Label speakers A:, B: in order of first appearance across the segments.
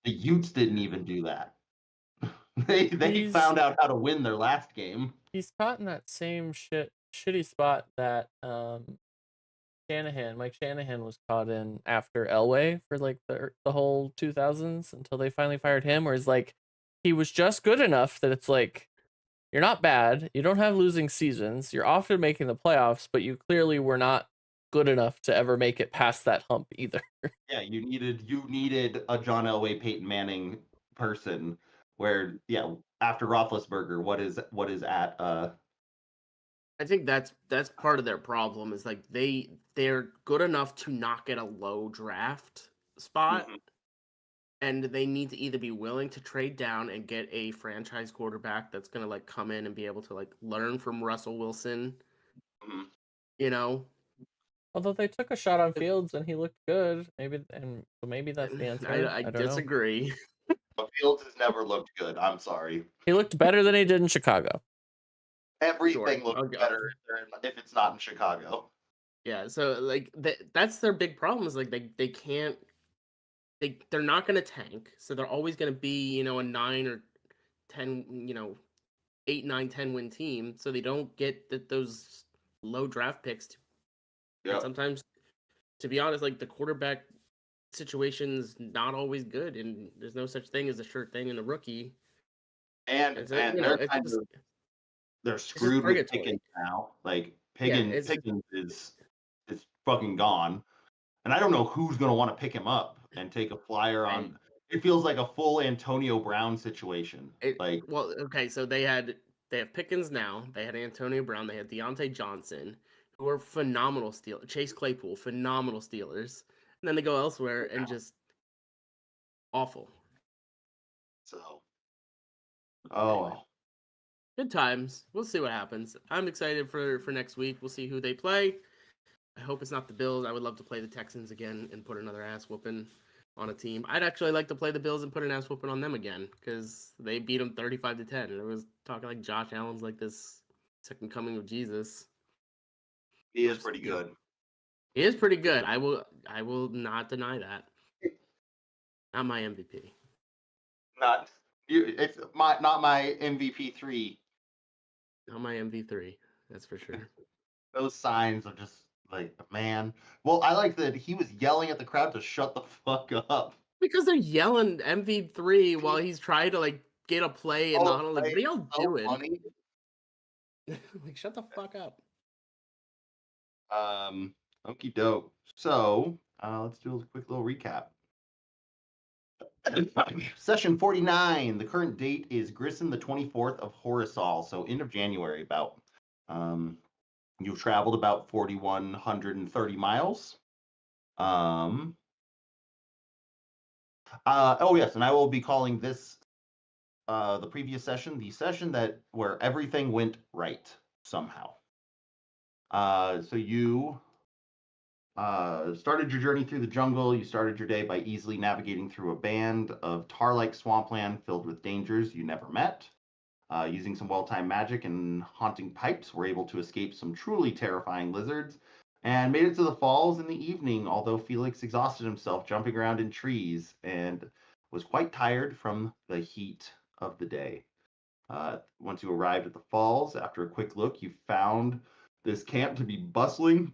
A: The Utes didn't even do that. They
B: He's
A: found out how to win their last game.
B: he's caught in that same shitty spot that Mike Shanahan was caught in after Elway for like the whole 2000s until they finally fired him. Where it's like he was just good enough that it's like you're not bad, you don't have losing seasons, you're often making the playoffs, but you clearly were not good enough to ever make it past that hump either.
A: Yeah, you needed a John Elway, Peyton Manning person where after Roethlisberger, what is at
C: I think that's part of their problem is like they're good enough to not get a low draft spot,
A: mhm,
C: and they need to either be willing to trade down and get a franchise quarterback that's gonna like come in and be able to like learn from Russell Wilson,
A: mhm.
C: you know.
B: Although they took a shot on Fields and he looked good, maybe that's the answer.
C: I
B: I don't know.
C: disagree.
A: But Fields has never looked good. I'm sorry.
B: He looked better than he did in Chicago.
A: Everything
C: Sure.
A: looks
C: Okay.
A: better if it's not in Chicago.
C: Yeah, so like that's their big problem is like they can't they're not going to tank, so they're always going to be, a 9 or 10, 8, 9, 10 win team, so they don't get those low draft picks. And
A: Yeah.
C: sometimes, to be honest, like the quarterback situation's not always good, and there's no such thing as a sure thing in a rookie.
A: And
C: And so,
A: and they're
C: it's
A: kind
C: just
A: of they're
C: it's just
A: screwed with
C: purgatory.
A: Pickens now. Like
C: Yeah,
A: Pickens is fucking gone. And I don't know who's gonna want to pick him up and take a flyer
C: I
A: on. It feels like a full Antonio Brown situation. Like,
C: well, okay, so they have Pickens now. They had Antonio Brown. They had Deontay Johnson, who are phenomenal steal. Chase Claypool, phenomenal Steelers. And then they go elsewhere and just awful.
A: so, oh
C: Anyway,
A: well.
C: good times. We'll see what happens. I'm excited for next week. We'll see who they play. I hope it's not the Bills. I would love to play the Texans again and put another ass whooping on a team. I'd actually like to play the Bills and put an ass whooping on them again because they beat them 35-10. And it was talking like Josh Allen's like this second coming of Jesus.
A: He is
C: Which,
A: pretty good.
C: he is pretty good. I will not deny that. Not my MVP.
A: Not it's not my MVP 3.
C: Not my MV3. That's for sure.
A: Those signs are just like, man. Well, I like that he was yelling at the crowd to shut the fuck up.
C: Because they're yelling MV3 while he's trying to like get a play in the
A: Oh,
C: huddle. Like,
A: play
C: what are y'all
A: so
C: doing?
A: funny.
C: Like, shut the fuck up.
A: Okie doke. So, let's do a quick little recap. Session 49. The current date is Grissom the 24th of Horisol, so end of January about. Um, you've traveled about 4,130 miles. Oh yes, and I will be calling this the previous session the session that where everything went right somehow. So you started your journey through the jungle. You started your day by easily navigating through a band of tar-like swampland filled with dangers you never met. Using some well-timed magic and haunting pipes, were able to escape some truly terrifying lizards and made it to the falls in the evening, although Felix exhausted himself jumping around in trees and was quite tired from the heat of the day. Once you arrived at the falls, after a quick look, you found this camp to be bustling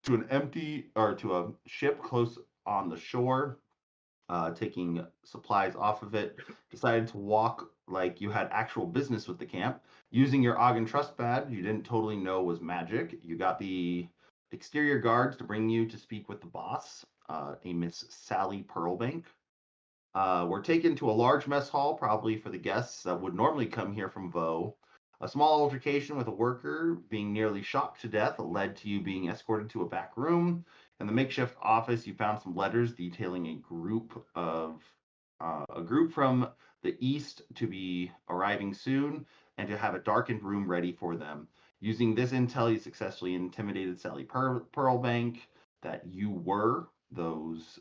A: to a ship close on the shore, taking supplies off of it, decided to walk like you had actual business with the camp. Using your Ogden Trust badge, you didn't totally know was magic. You got the exterior guards to bring you to speak with the boss, a Miss Sally Pearlbank. We're taken to a large mess hall, probably for the guests that would normally come here from Vaux. A small altercation with a worker being nearly shocked to death led to you being escorted to a back room. In the makeshift office, you found some letters detailing a group from the east to be arriving soon, and to have a darkened room ready for them. Using this intel, you successfully intimidated Sally Pearlbank that you were those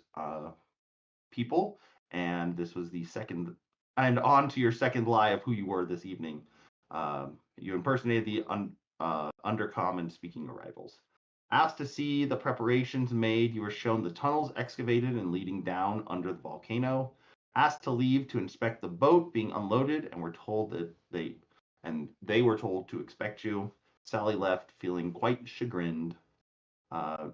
A: people, and this was the second, and on to your second lie of who you were this evening. You impersonated the undercommon speaking arrivals. Asked to see the preparations made, you were shown the tunnels excavated and leading down under the volcano. Asked to leave to inspect the boat being unloaded, and were told that they were told to expect you. Sally left feeling quite chagrined.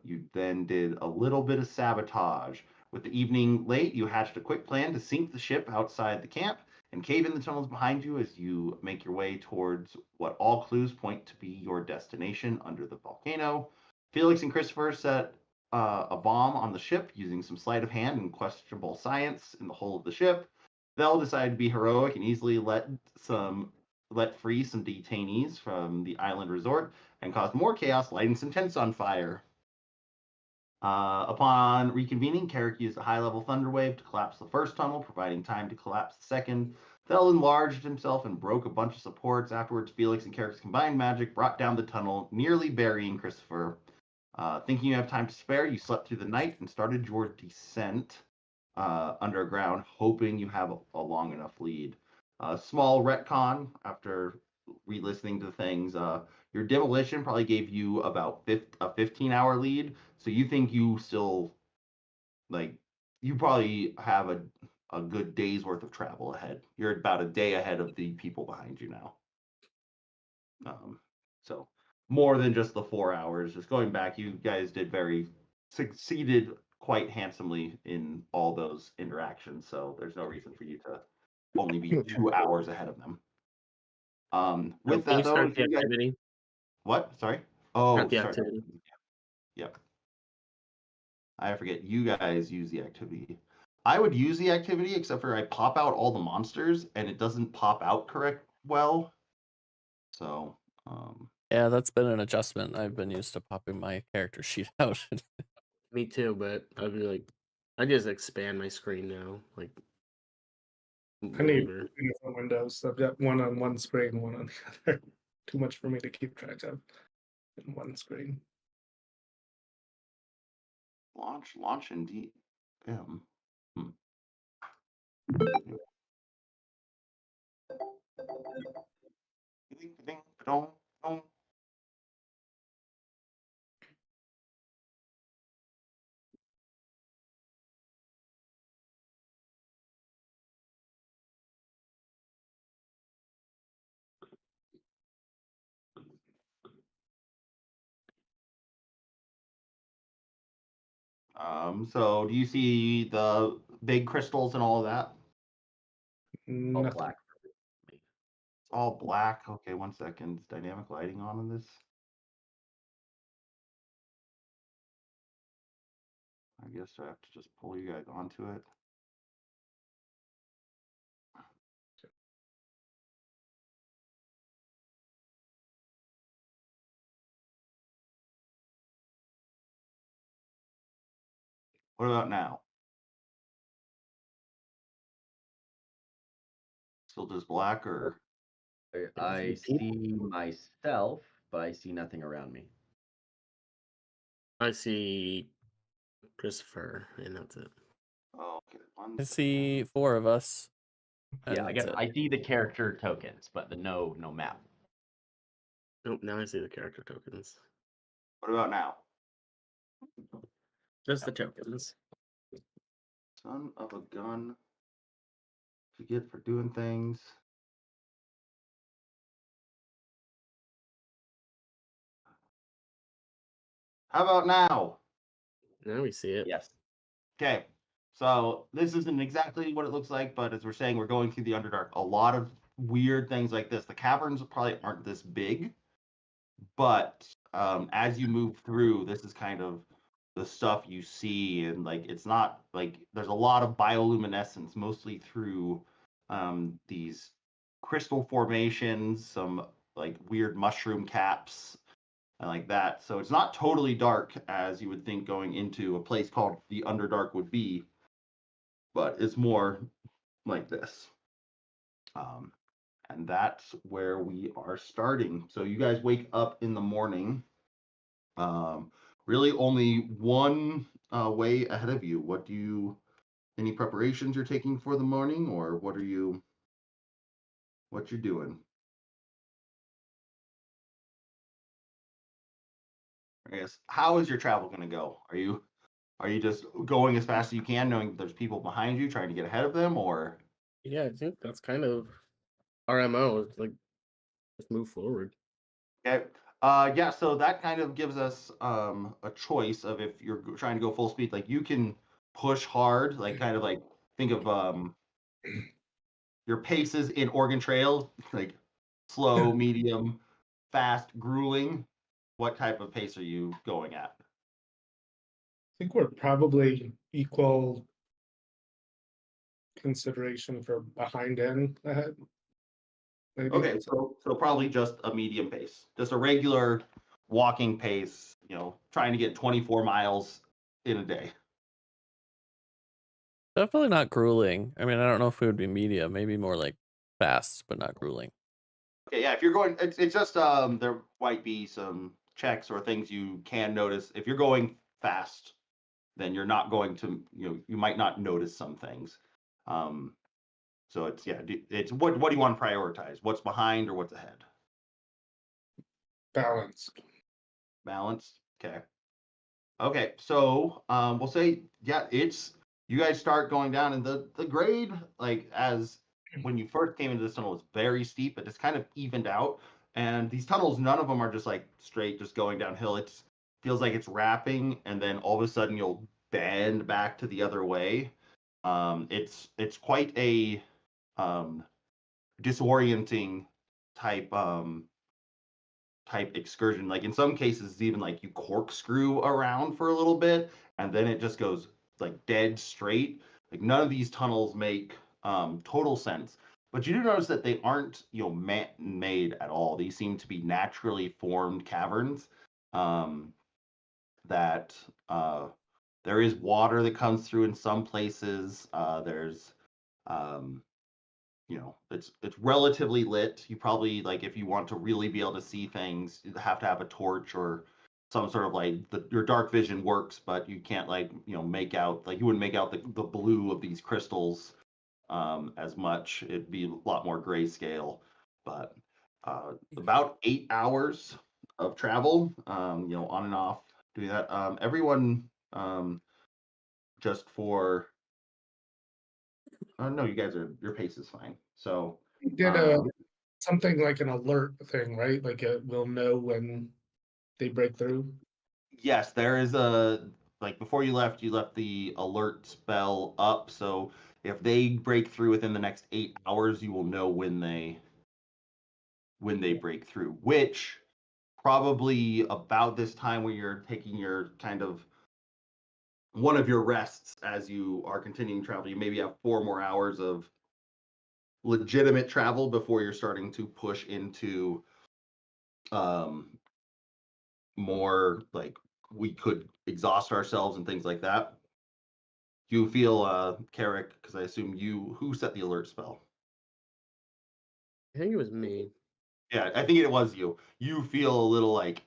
A: You then did a little bit of sabotage. With the evening late, you hatched a quick plan to sink the ship outside the camp and cave in the tunnels behind you as you make your way towards what all clues point to be your destination under the volcano. Felix and Christopher set a bomb on the ship using some sleight of hand and questionable science in the hull of the ship. They'll decide to be heroic and easily let free some detainees from the island resort and cause more chaos, lighting some tents on fire. Upon reconvening, Carrick used a high-level thunderwave to collapse the first tunnel, providing time to collapse the second. Thel enlarged himself and broke a bunch of supports. Afterwards, Felix and Carrick's combined magic brought down the tunnel, nearly burying Christopher. Thinking you have time to spare, you slept through the night and started your descent underground, hoping you have a long enough lead. Small retcon after re-listening to things. Your demolition probably gave you about a 15-hour lead, so you think you still you probably have a good day's worth of travel ahead. You're about a day ahead of the people behind you now. So more than just the 4 hours. Just going back, you guys succeeded quite handsomely in all those interactions. So there's no reason for you to only be 2 hours ahead of them. With
C: Can
A: that
C: you
A: though,
C: start the
A: you guys,
C: activity?
A: what? Sorry. Oh,
C: Start the
A: start.
C: activity.
A: Yep. I forget. You guys use the activity. I would use the activity, except for I pop out all the monsters, and it doesn't pop out correct well. So,
B: Yeah, that's been an adjustment. I've been used to popping my character sheet out.
C: Me too, but I'd be like, I just expand my screen now, like
D: I need
C: longer.
D: two different windows. I've got one on one screen, one on the other. Too much for me to keep track of in one screen.
A: launch indeed. So do you see the big crystals and all of that?
E: All
D: Nothing.
E: black.
A: It's all black. Okay, 1 second. Is dynamic lighting on in this? I guess I have to just pull you guys onto it. What about now? Still just black or?
E: I see myself, but I see nothing around me.
C: I see Christopher, and that's it.
A: Oh, okay.
B: I see 4 of us.
E: Yeah, I
B: that's
E: guess
B: it.
E: I see the character tokens, but the no map.
C: Nope, now I see the character tokens.
A: What about now?
C: Just the tokens.
A: Son of a gun. To get for doing things. How about now?
C: Now we see it.
E: Yes.
A: Okay. So this isn't exactly what it looks like, but as we're saying, we're going through the Underdark. A lot of weird things like this. The caverns probably aren't this big, but as you move through, this is kind of the stuff you see, and it's not like there's a lot of bioluminescence, mostly through these crystal formations, some weird mushroom caps, and like that. So it's not totally dark as you would think going into a place called the Underdark would be, but it's more like this. And that's where we are starting. So you guys wake up in the morning. Really only one way ahead of you. Any preparations you're taking for the morning, or what you're doing? I guess, how is your travel going to go? Are you just going as fast as you can, knowing there's people behind you trying to get ahead of them, or?
C: Yeah, I think that's kind of our MO. It's like just move forward.
A: Okay. Yeah, so that kind of gives us a choice of if you're trying to go full speed, like you can push hard, like kind of like think of your paces in Oregon Trail, like slow, medium, fast, grueling. What type of pace are you going at?
D: I think we're probably equal consideration for behind and ahead. Maybe.
A: Okay, so probably just a medium pace, just a regular walking pace, trying to get 24 miles in a day.
B: Definitely not grueling. I mean, I don't know if it would be medium, maybe more like fast, but not grueling.
A: Okay, yeah, if you're going, it's just there might be some checks or things you can notice. If you're going fast, then you're not going to, you might not notice some things. So it's it's what do you want to prioritize? What's behind or what's ahead?
D: Balance.
A: Balanced. Okay. Okay, so we'll say it's you guys start going down, and the grade, like as when you first came into this tunnel, was very steep, but it's kind of evened out. And these tunnels, none of them are just like straight, just going downhill. It feels like it's wrapping, and then all of a sudden you'll bend back to the other way. It's quite a um, disorienting type type excursion. Like in some cases, even like you corkscrew around for a little bit, and then it just goes like dead straight. Like none of these tunnels make total sense. But you do notice that they aren't, man-made at all. These seem to be naturally formed caverns. That there is water that comes through in some places. There's um, it's relatively lit. You probably, like, if you want to really be able to see things, you have to have a torch or some sort of like your dark vision works, but you can't, like, make out, like, you wouldn't make out the blue of these crystals as much. It'd be a lot more grayscale. But about 8 hours of travel, on and off doing that. Everyone, just for no, you guys your pace is fine. So
D: We did something like an alert thing, right? Like we'll know when they break through.
A: yes, there is like before you left the alert spell up. So if they break through within the next 8 hours, you will know when they break through, which probably about this time when you're taking your kind of one of your rests as you are continuing travel. You maybe have 4 more hours of legitimate travel before you're starting to push into um more like we could exhaust ourselves and things like that. Do you feel, Carrick? Because I assume who set the alert spell?
C: I think it was me.
A: Yeah, I think it was you. You feel a little like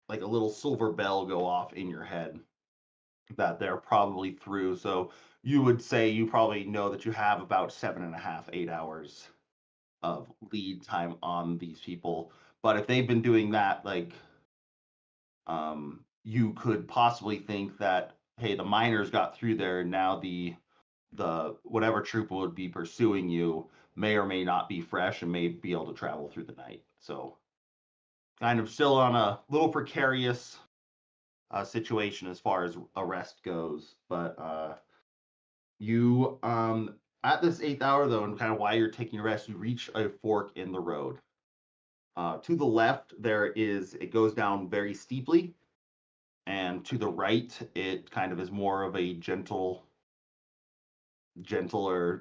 A: a little silver bell go off in your head that they're probably through. So you would say you probably know that you have about 7.5, 8 hours of lead time on these people. But if they've been doing that, like, you could possibly think that, hey, the miners got through there, and now the whatever troop would be pursuing you may or may not be fresh and may be able to travel through the night. So kind of still on a little precarious situation as far as arrest goes. But you at this 8th hour though, and kind of while you're taking your rest, you reach a fork in the road. To the left, it goes down very steeply, and to the right, it kind of is more of a gentler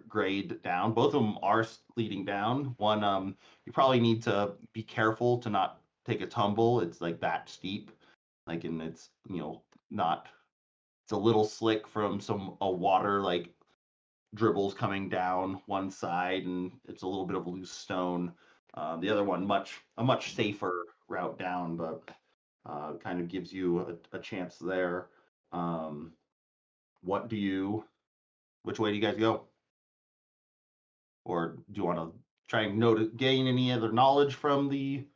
A: grade down. Both of them are leading down. One, you probably need to be careful to not take a tumble. It's like that steep, like, and it's not. It's a little slick from a water like dribbles coming down one side, and it's a little bit of loose stone. The other one, a much safer route down, but kind of gives you a chance there. Um, which way do you guys go? Or do you want to try and gain any other knowledge from the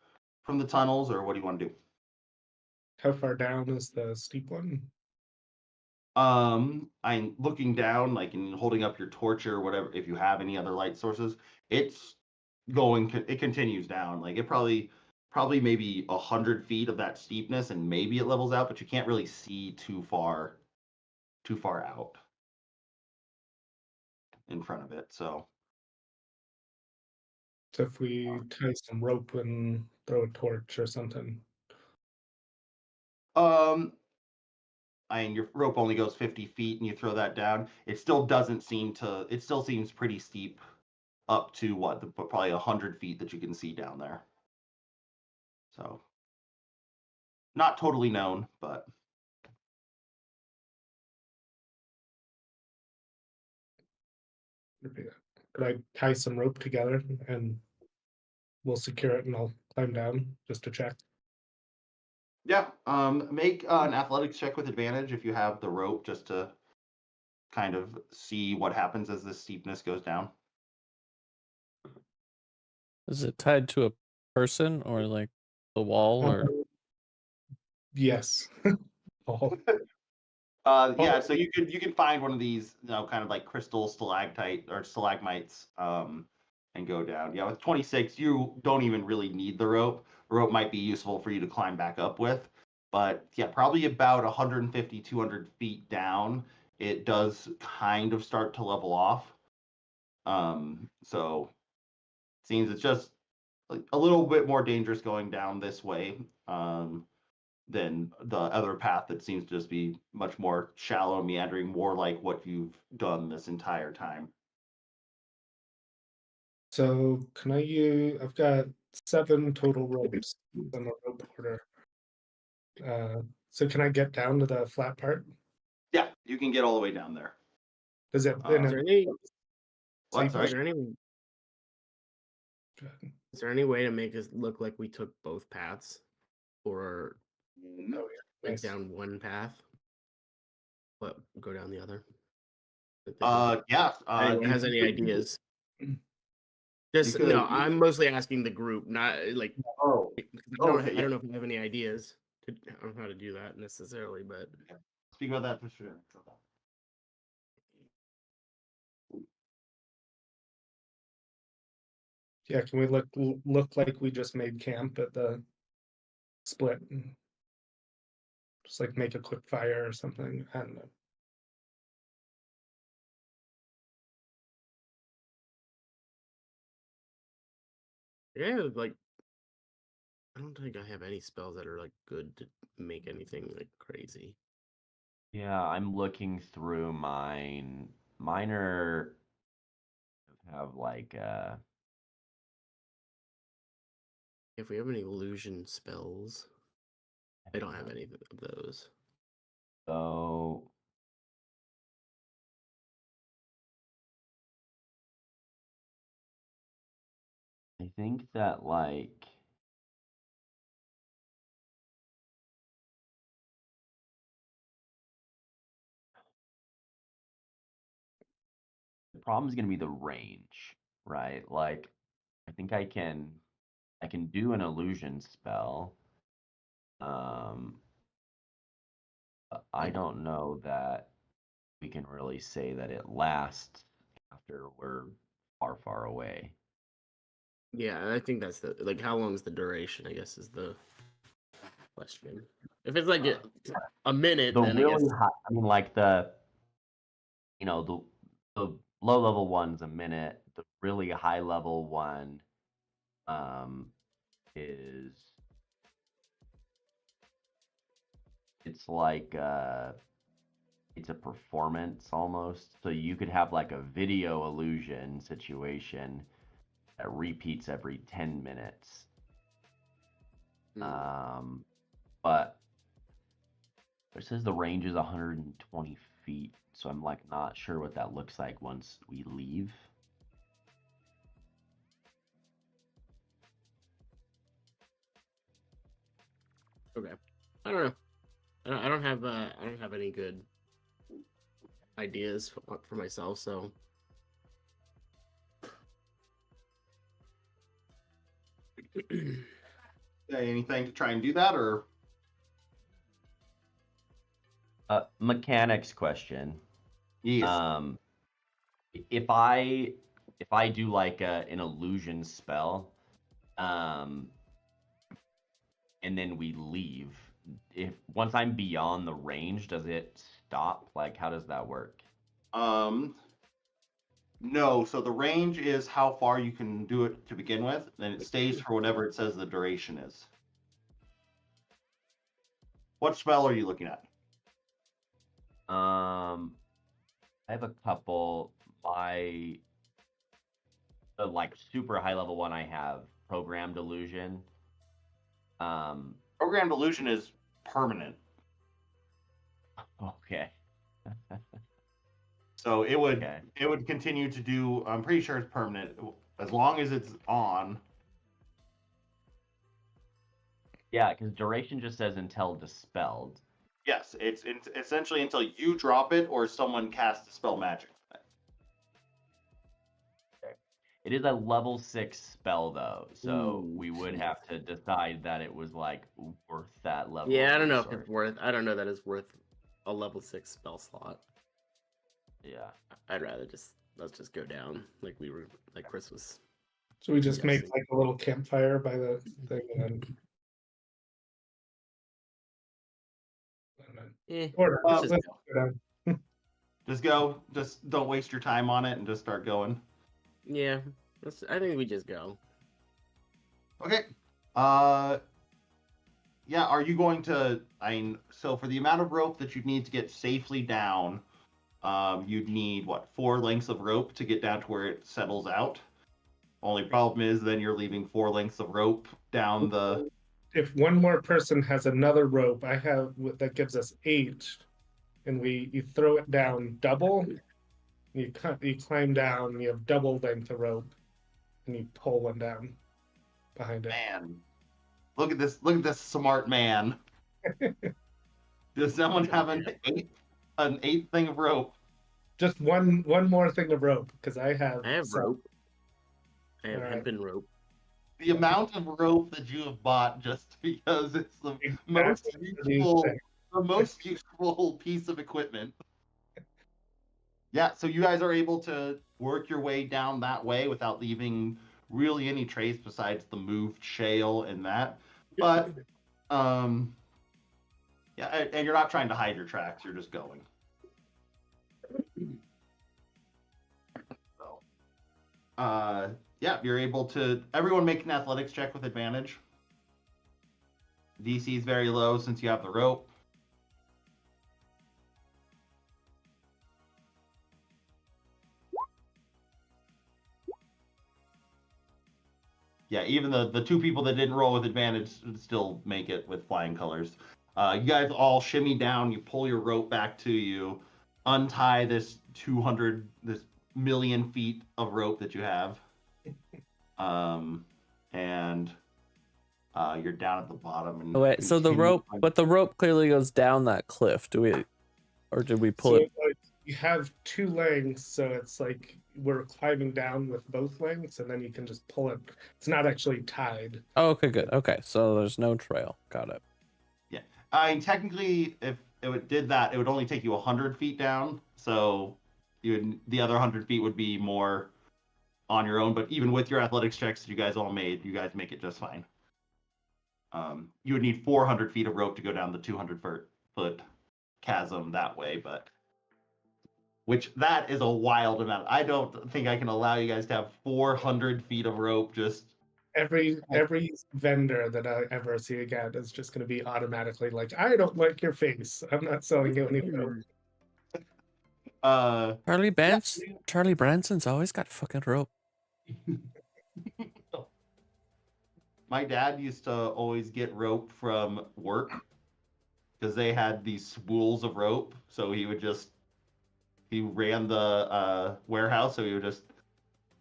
A: tunnels, or what do you want to do?
D: How far down is the steep one?
A: I'm looking down, like, and holding up your torch or whatever. If you have any other light sources, it's it continues down. Like, it probably maybe 100 feet of that steepness, and maybe it levels out, but you can't really see too far out in front of it. So,
D: So if we tie some rope and throw a torch or something.
A: um, your rope only goes 50 feet, and you throw that down. It still doesn't seem to. It still seems pretty steep up to probably 100 feet that you can see down there. So, not totally known, but
D: Could I tie some rope together and we'll secure it and I'll climb down just to check?
A: yeah. Make an athletics check with advantage if you have the rope, just to kind of see what happens as the steepness goes down.
B: Is it tied to a person or like the wall or?
D: Yes. Oh,
A: Yeah. So you can find one of these, kind of like crystal stalactite or stalagmites, and go down. Yeah, with 26, you don't even really need the rope. The rope might be useful for you to climb back up with, but yeah, probably about 150, 200 feet down, it does kind of start to level off. So it seems it's just like a little bit more dangerous going down this way, than the other path that seems to just be much more shallow, meandering, more like what you've done this entire time.
D: so can I use? I've got 7 total ropes on the rope order. So can I get down to the flat part?
A: Yeah, you can get all the way down there.
D: Does it?
A: Is
C: Is there any?
A: What?
C: Is
A: Sorry.
C: there any way to make us look like we took both paths, or
D: Oh, yeah.
C: went
D: Nice.
C: down one path, but go down the other?
A: Yeah.
C: Anyone has any ideas?
A: You could.
C: No, I'm mostly asking the group, not like
A: Oh.
C: I
A: Okay,
C: I
A: yeah.
C: don't know if you have any ideas on how to do that necessarily, but
A: Speak about that for sure.
D: Yeah, can we look like we just made camp at the split? And just like make a quick fire or something. I don't know.
C: yeah, like I don't think I have any spells that are like good to make anything like crazy.
E: Yeah, I'm looking through mine. Mine have like
C: If we have any illusion spells, I don't have any of those.
E: so I think that like the problem is going to be the range, right? Like I think I can do an illusion spell. But I don't know that we can really say that it lasts after we're far away.
C: Yeah, I think that's the like how long is the duration, I guess is the question. If it's like a minute,
E: The
C: then I guess
E: really high, I mean, like the low level one's a minute. The really high level one, um, is it's like it's a performance almost. So you could have like a video illusion situation that repeats every 10 minutes. But it says the range is 120 feet, so I'm like not sure what that looks like once we leave.
C: okay. I don't know. I don't have any good ideas for myself, so
A: Anything to try and do that, or
E: Mechanics question.
A: Yes.
E: If I do like an illusion spell, and then we leave, once I'm beyond the range, does it stop? Like, how does that work?
A: No. So the range is how far you can do it to begin with, then it stays for whatever it says the duration is. What spell are you looking at?
E: I have a couple. The like super high level one I have, programmed illusion.
A: Programmed illusion is permanent.
E: Okay.
A: So it would
E: Okay.
A: it would continue to do. I'm pretty sure it's permanent as long as it's on.
E: Yeah, because duration just says until dispelled.
A: Yes, it's essentially until you drop it or someone casts a spell magic.
E: It is a level 6 spell though, so
C: Ooh.
E: we would have to decide that it was like worth that level.
C: Yeah,
E: of
C: I don't know if
E: resource.
C: it's worth. I don't know that it's worth a level 6 spell slot.
E: Yeah.
C: I'd rather let's just go down like we were like Chris was.
D: So we just make
C: Yes.
D: like a little campfire by the thing and then or
C: Let's just
D: let's
C: go.
D: go down.
A: Just go. Just don't waste your time on it and just start going.
C: Yeah, I think we just go.
A: Okay. Yeah, are you going to so for the amount of rope that you'd need to get safely down, you'd need what, 4 lengths of rope to get down to where it settles out. Only problem is then you're leaving 4 lengths of rope down the.
D: If one more person has another rope, I have that gives us 8, and you throw it down double. You climb down. You have double length of rope, and you pull one down behind it.
A: Man, look at this smart man. Does someone have an eighth thing of rope?
D: Just one more thing of rope because I have some.
C: Rope. I have
D: Alright.
C: hempen rope.
A: The amount of rope that you have bought just because it's the most useful piece of equipment. Yeah, so you guys are able to work your way down that way without leaving really any trace besides the moved shale and that. But yeah, and you're not trying to hide your tracks, you're just going. So yeah, you're able to everyone make an athletics check with advantage. DC is very low since you have the rope. Yeah, even the 2 people that didn't roll with advantage still make it with flying colors. You guys all shimmy down, you pull your rope back to you, untie this million feet of rope that you have. And you're down at the bottom. And
B: Oh, wait, so the rope, but the rope clearly goes down that cliff. Did we pull it?
D: Like, you have 2 lengths, so it's like we're climbing down with both lengths, and then you can just pull it. It's not actually tied.
B: Oh, okay, good. Okay, so there's no trail. Got it.
A: Yeah, I mean, technically, if it did that, it would only take you 100 feet down. So the other 100 feet would be more on your own. But even with your athletics checks that you guys all made, you guys make it just fine. You would need 400 feet of rope to go down the 200-foot chasm that way, but which that is a wild amount. I don't think I can allow you guys to have 400 feet of rope. Just
D: every vendor that I ever see again is just going to be automatically like, I don't like your face. I'm not selling you any rope.
B: Charlie Branson's always got fucking rope.
A: My dad used to always get rope from work because they had these spools of rope. So he ran the warehouse, so he would just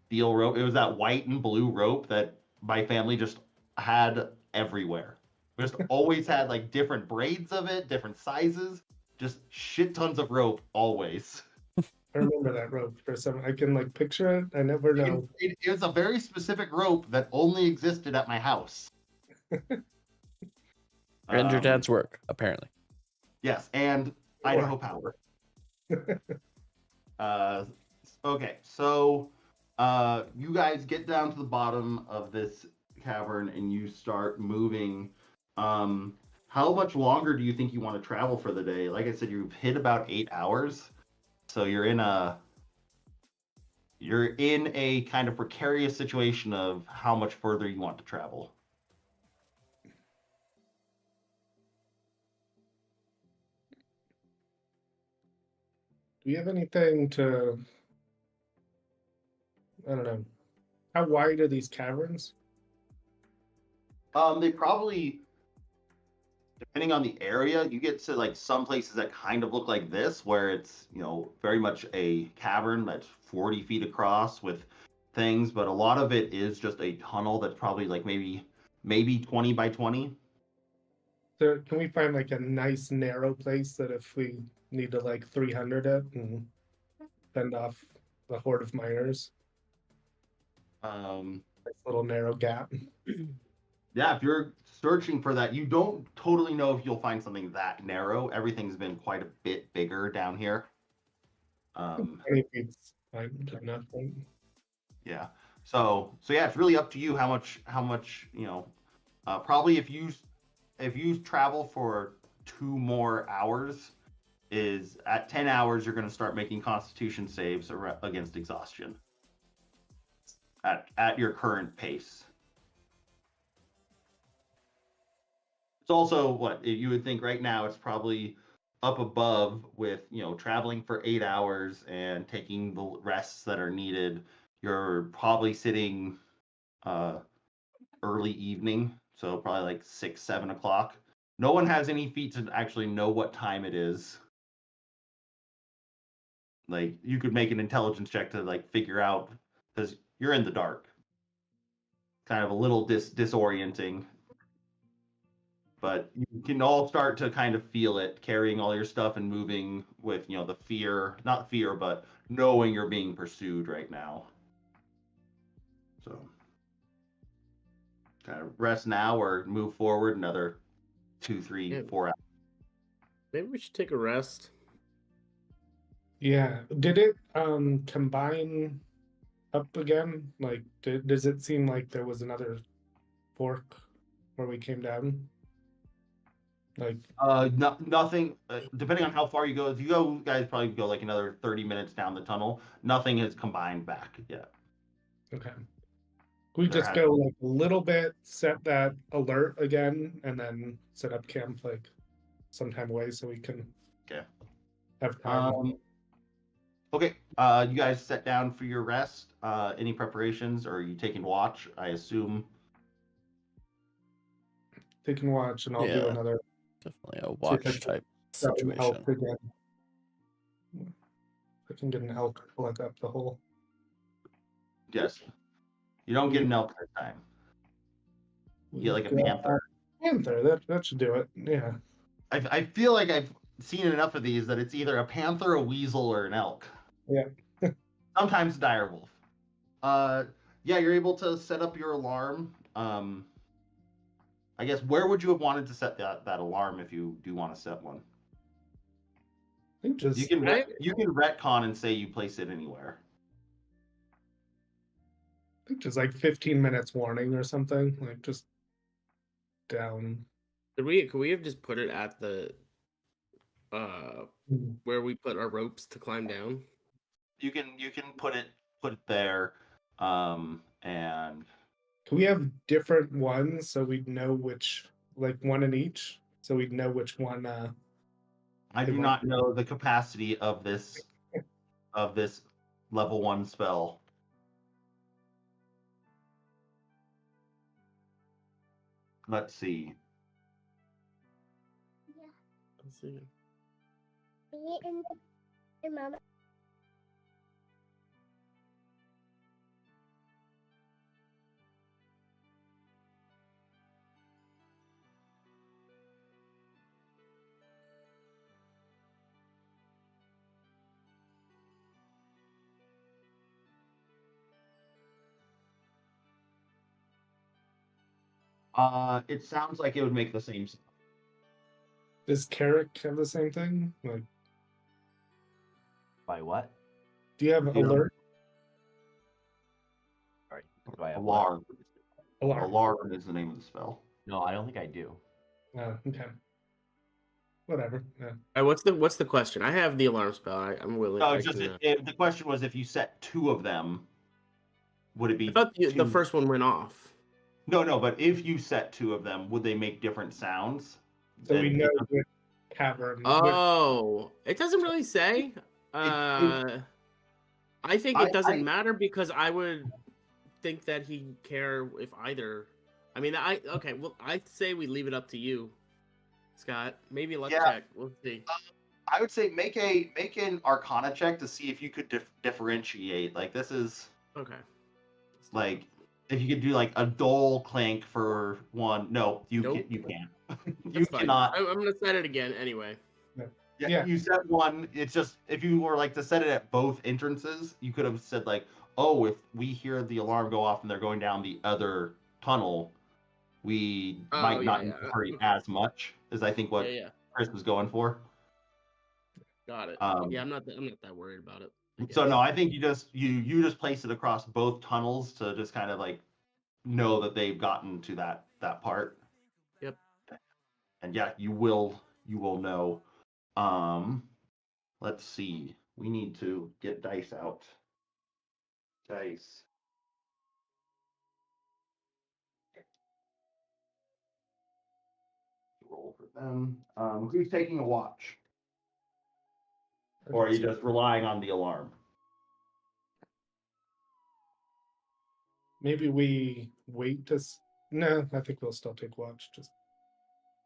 A: steal rope. It was that white and blue rope that my family just had everywhere. We just always had like different braids of it, different sizes, just shit tons of rope always.
D: I remember that rope for some. I can like picture it. I never know.
A: It was a very specific rope that only existed at my house.
B: And your dad's work, apparently.
A: Yes, and Idaho Power. Okay, so you guys get down to the bottom of this cavern and you start moving. How much longer do you think you want to travel for the day? Like I said, you've hit about 8 hours, so you're in a kind of precarious situation of how much further you want to travel.
D: Do we have anything to? I don't know. How wide are these caverns?
A: They probably, depending on the area, you get to like some places that kind of look like this, where it's, very much a cavern that's 40 feet across with things, but a lot of it is just a tunnel that's probably like maybe 20 by 20.
D: So can we find like a nice narrow place that if we need to like 300 it and fend off the horde of miners? Nice little narrow gap.
A: Yeah, if you're searching for that, you don't totally know if you'll find something that narrow. Everything's been quite a bit bigger down here.
D: 20 feet's fine enough. Right?
A: Yeah. So yeah, it's really up to you how much probably if you travel for 2 more hours, is at 10 hours you're going to start making constitution saves against exhaustion at your current pace. It's also what you would think right now it's probably up above with, traveling for 8 hours and taking the rests that are needed. You're probably sitting early evening, so probably like 6-7 o'clock. No one has any feet to actually know what time it is. Like, you could make an intelligence check to like figure out, because you're in the dark. Kind of a little disorienting, but you can all start to kind of feel it, carrying all your stuff and moving with, the fear, not fear, but knowing you're being pursued right now. So kind of rest now or move forward another 2, 3, 4 hours.
C: Maybe we should take a rest.
D: Yeah. Did it combine up again? Like, does it seem like there was another fork where we came down? Like,
A: Nothing. Depending on how far you go, if you guys probably go like another 30 minutes down the tunnel. Nothing has combined back yet.
D: okay. We just go like a little bit, set that alert again, and then set up camp like sometime away so we can have time.
A: Okay. You guys set down for your rest. Any preparations, or are you taking watch? I assume.
D: Taking watch, and I'll do another.
B: Definitely a watch type situation.
D: Elk again. I can get an elk to look up the hole.
A: Yes. You don't get an elk this time. You get like a panther.
D: Panther, that should do it. Yeah.
A: I feel like I've seen enough of these that it's either a panther, a weasel, or an elk.
D: Yeah.
A: Sometimes a direwolf. Yeah, you're able to set up your alarm. I guess where would you have wanted to set that alarm if you do want to set one?
D: I think just
A: you can retcon and say you place it anywhere.
D: I think just like 15 minutes warning or something, like just down.
C: Could we have just put it at the where we put our ropes to climb down?
A: You can put it there, and
D: can we have different ones so we'd know which, like one in each, so we'd know which one?
A: I do not know the capacity of this level 1 spell. Let's see.
C: Let's see.
A: It sounds like it would make the same sound.
D: Does Carrick have the same thing? Like,
E: By what?
D: Do you have
A: Yeah.
D: alert?
E: Sorry. Do I have what?
A: Alarm.
D: Alarm.
A: Alarm is the name of the spell.
E: No, I don't think I do.
D: Okay. Whatever. Yeah.
C: All right, what's the question? I have the alarm spell. I'm willing.
A: No,
C: I
A: it's just
C: can,
A: the question was if you set 2 of them, would it be?
C: I thought the
A: 2?
C: first one went off.
A: No, but if you set 2 of them, would they make different sounds?
D: So we
A: Then
D: know
A: it-
D: which cavern.
C: Oh, it doesn't really say. I think it doesn't matter because I would think that he'd care if either. I mean, okay. Well, I'd say we leave it up to you, Scott. Maybe luck check. We'll see.
A: I would say make an Arcana check to see if you could differentiate. Like this is
C: Okay.
A: like if you could do like a dull clank for one. No, you
C: Nope.
A: you can't. You
C: That's fine.
A: cannot.
C: I'm gonna set it again anyway.
A: Yeah, you set one. It's just if you were like to set it at both entrances, you could have said like, oh, if we hear the alarm go off and they're going down the other tunnel, we might not need to hurry as much as I think what Chris was going for.
C: Got it. Yeah, I'm not that worried about it.
A: So no, I think you just place it across both tunnels to just kind of like know that they've gotten to that part.
C: Yep.
A: And yeah, you will know. Let's see. We need to get dice out. Dice. Roll for them. Who's taking a watch? Or are you just relying on the alarm?
D: Maybe we wait to. No, I think we'll still take watch. Just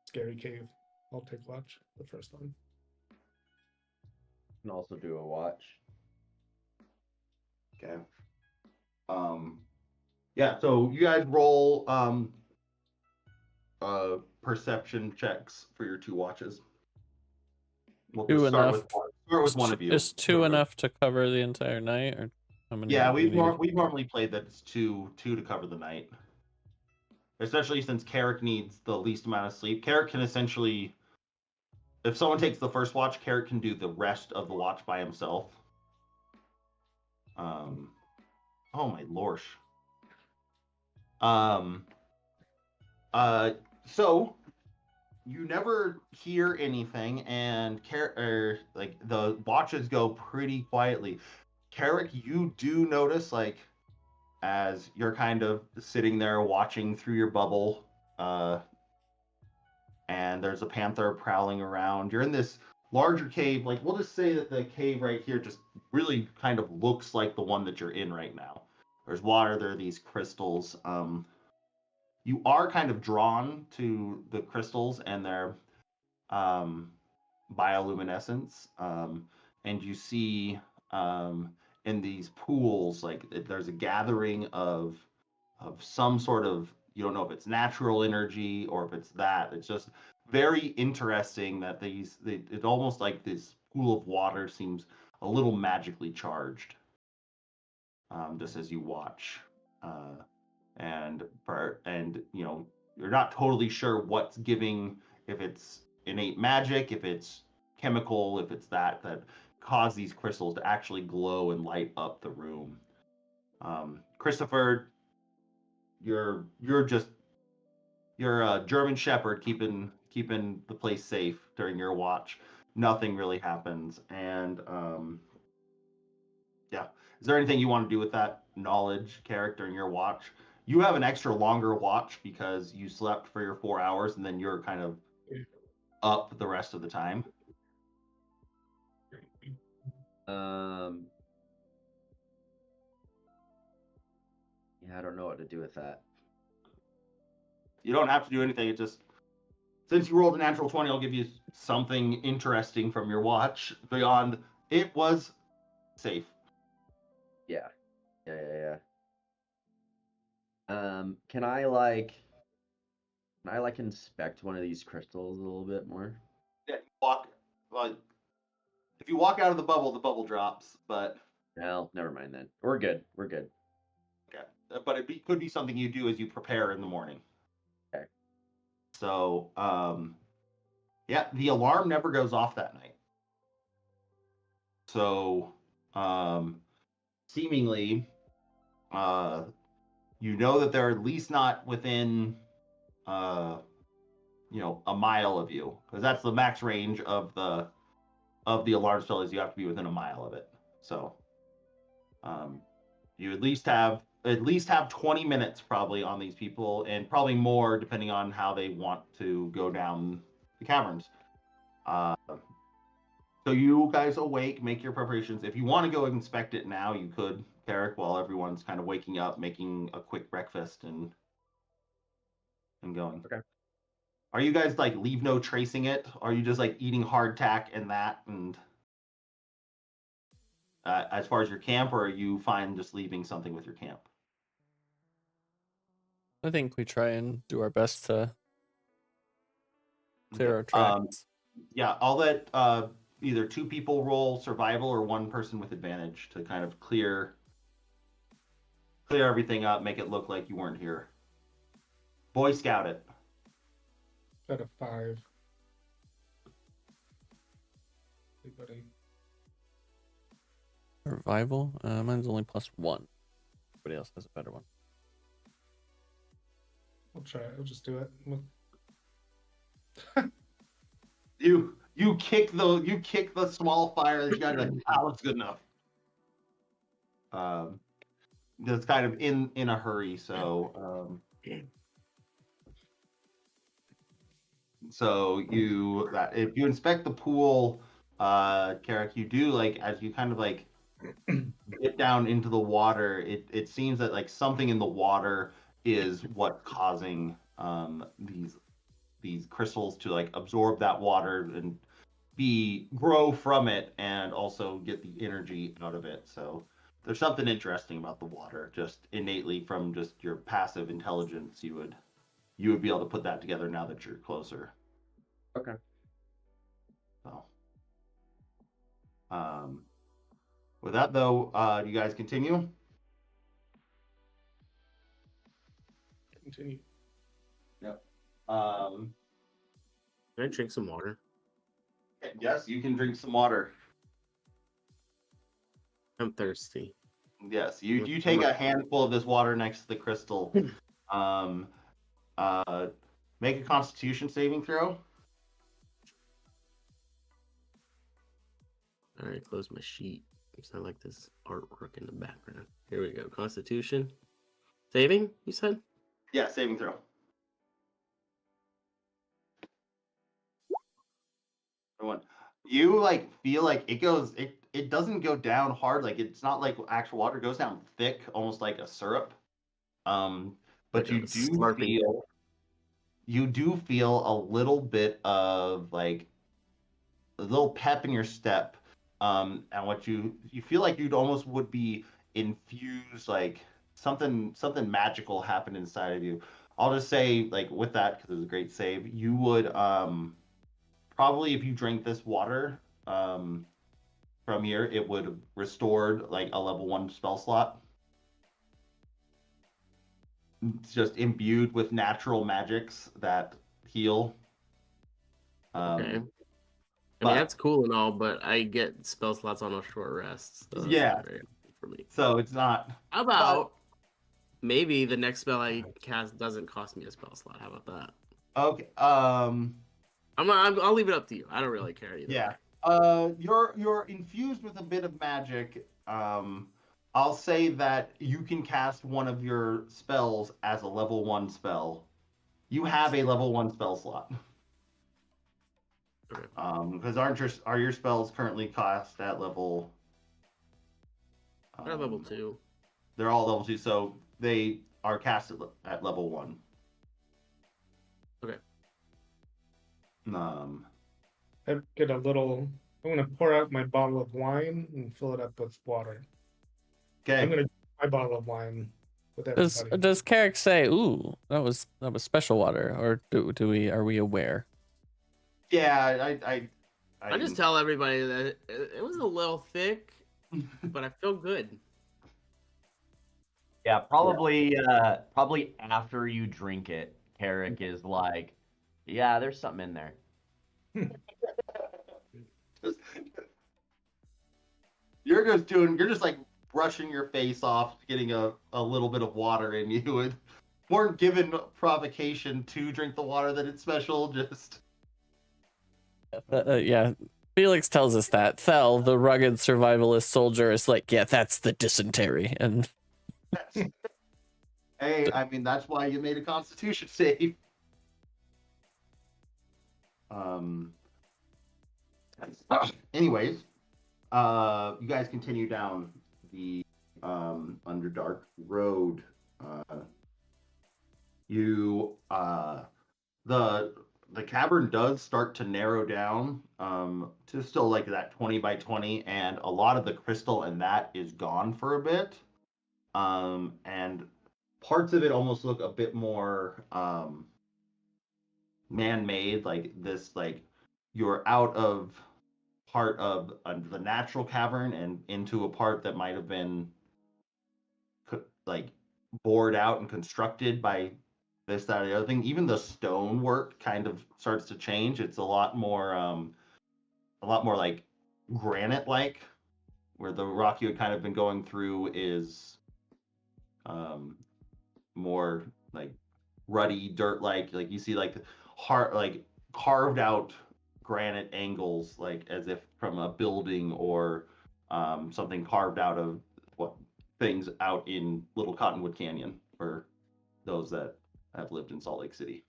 D: scary cave. I'll take watch. The first one.
E: Can also do a watch.
A: Okay. Yeah, so you guys roll perception checks for your 2 watches. We'll just start with one of you.
B: Is 2 enough to cover the entire night, or how many?
A: Yeah, we've normally played that it's two to cover the night. Especially since Carrick needs the least amount of sleep. Carrick can essentially, if someone takes the first watch, Carrick can do the rest of the watch by himself. Oh my lorsh. So you never hear anything, and like the watches go pretty quietly. Carrick, you do notice, like, as you're kind of sitting there watching through your bubble, and there's a panther prowling around. You're in this larger cave. Like, we'll just say that the cave right here just really kind of looks like the one that you're in right now. There's water, there are these crystals. You are kind of drawn to the crystals and their bioluminescence, and you see in these pools, like there's a gathering of some sort of, you don't know if it's natural energy or if it's that. It's just very interesting that it's almost like this pool of water seems a little magically charged, just as you watch. And you know, you're not totally sure what's giving, if it's innate magic, if it's chemical, if it's that cause these crystals to actually glow and light up the room. Christopher, you're a German Shepherd keeping the place safe during your watch. Nothing really happens, and yeah. Is there anything you want to do with that knowledge, character, in your watch? You have an extra longer watch because you slept for your 4 hours, and then you're kind of up the rest of the time.
E: Yeah, I don't know what to do with that.
A: You don't have to do anything. It just, since you rolled a natural 20, I'll give you something interesting from your watch beyond it was safe.
E: Yeah. Can I inspect one of these crystals a little bit more?
A: Yeah, if you walk out of the bubble drops, but
E: No, never mind then. We're good.
A: okay. But it could be something you do as you prepare in the morning.
E: Okay.
A: So, yeah, the alarm never goes off that night. So seemingly, you know that they're at least not within, a mile of you, because that's the max range of the alarm spell is you have to be within a mile of it. So, you at least have 20 minutes probably on these people, and probably more depending on how they want to go down the caverns. So you guys awake, make your preparations. If you want to go inspect it now, you could, Carrick, while everyone's kind of waking up, making a quick breakfast and going.
F: Okay.
A: Are you guys like leave no tracing it? Are you just like eating hardtack and that, and as far as your camp, or are you fine just leaving something with your camp?
B: I think we try and do our best to clear our tracks.
A: Yeah, I'll let either 2 people roll survival or 1 person with advantage to kind of clear everything up, make it look like you weren't here. Boy Scout it.
D: Got a 5. Anybody?
B: Survival? Mine's only +1. Everybody else has a better one.
D: I'll try it. I'll just do it.
A: You kick the small fire that you got, like, that looks good enough. That's kind of in a hurry, so if you inspect the pool, Carrick, you do, like, as you kind of like dip down into the water, it seems that like something in the water is what's causing these crystals to like absorb that water and grow from it, and also get the energy out of it. So there's something interesting about the water, just innately from just your passive intelligence. You would be able to put that together now that you're closer.
F: Okay.
A: So, with that though, you guys continue?
D: Continue.
A: Yep.
C: Can I drink some water?
A: Yes, you can drink some water.
C: I'm thirsty.
A: Yes, you take a handful of this water next to the crystal. Make a Constitution saving throw.
C: All right, close my sheet because I like this artwork in the background. Here we go. Constitution. Saving, you said?
A: Yeah, saving throw. You like feel like it doesn't go down hard, like it's not like actual water, it goes down thick, almost like a syrup. But
C: Like
A: you
C: a
A: do
C: slurping.
A: feel a little bit of like a little pep in your step. And what you feel like you'd almost would be infused, like something magical happened inside of you. I'll just say, like, with that, because it was a great save, you would probably, if you drank this water from here, it would have restored like a level 1 spell slot. It's just imbued with natural magics that heal.
C: Okay. I mean, that's cool and all, but I get spell slots on a short rest. So that's
A: Yeah.
C: not very helpful for me.
A: So it's not.
C: How about maybe the next spell I cast doesn't cost me a spell slot? How about that?
A: Okay.
C: I'll leave it up to you. I don't really care either.
A: Yeah. You're infused with a bit of magic. I'll say that you can cast one of your spells as a level 1 spell. You have a level 1 spell slot.
C: Okay.
A: Because are your spells currently cast at level?
C: They're level 2.
A: They're all level 2, so they are cast at level 1.
C: Okay.
D: I get a little. I'm gonna pour out my bottle of wine and fill it up with water. I'm
A: Okay.
D: gonna drink my bottle of wine with
B: Does
D: everybody.
B: does Carrick say, "Ooh, that was special water," or are we aware?
A: Yeah,
C: I just tell everybody that it was a little thick, but I feel good.
E: Yeah, probably after you drink it, Carrick is like, yeah, there's something in there.
A: you're just like brushing your face off, getting a little bit of water in you, and weren't given provocation to drink the water that it's special. Just
B: Yeah. Felix tells us that Thel, the rugged survivalist soldier, is like, yeah, that's the dysentery, and
A: hey, I mean that's why you made a Constitution save. Anyways, you guys continue down the Underdark road. The cavern does start to narrow down to still like that 20 by 20, and a lot of the crystal and that is gone for a bit. And parts of it almost look a bit more man-made, like this, like you're out of part of the natural cavern and into a part that might have been like bored out and constructed by this, that, or the other thing. Even the stonework kind of starts to change. It's a lot more like granite-like, where the rock you had kind of been going through is more like ruddy dirt-like. Like you see like hard, like carved out granite angles, like as if from a building or something carved out of what things out in Little Cottonwood Canyon, for those that have lived in Salt Lake City.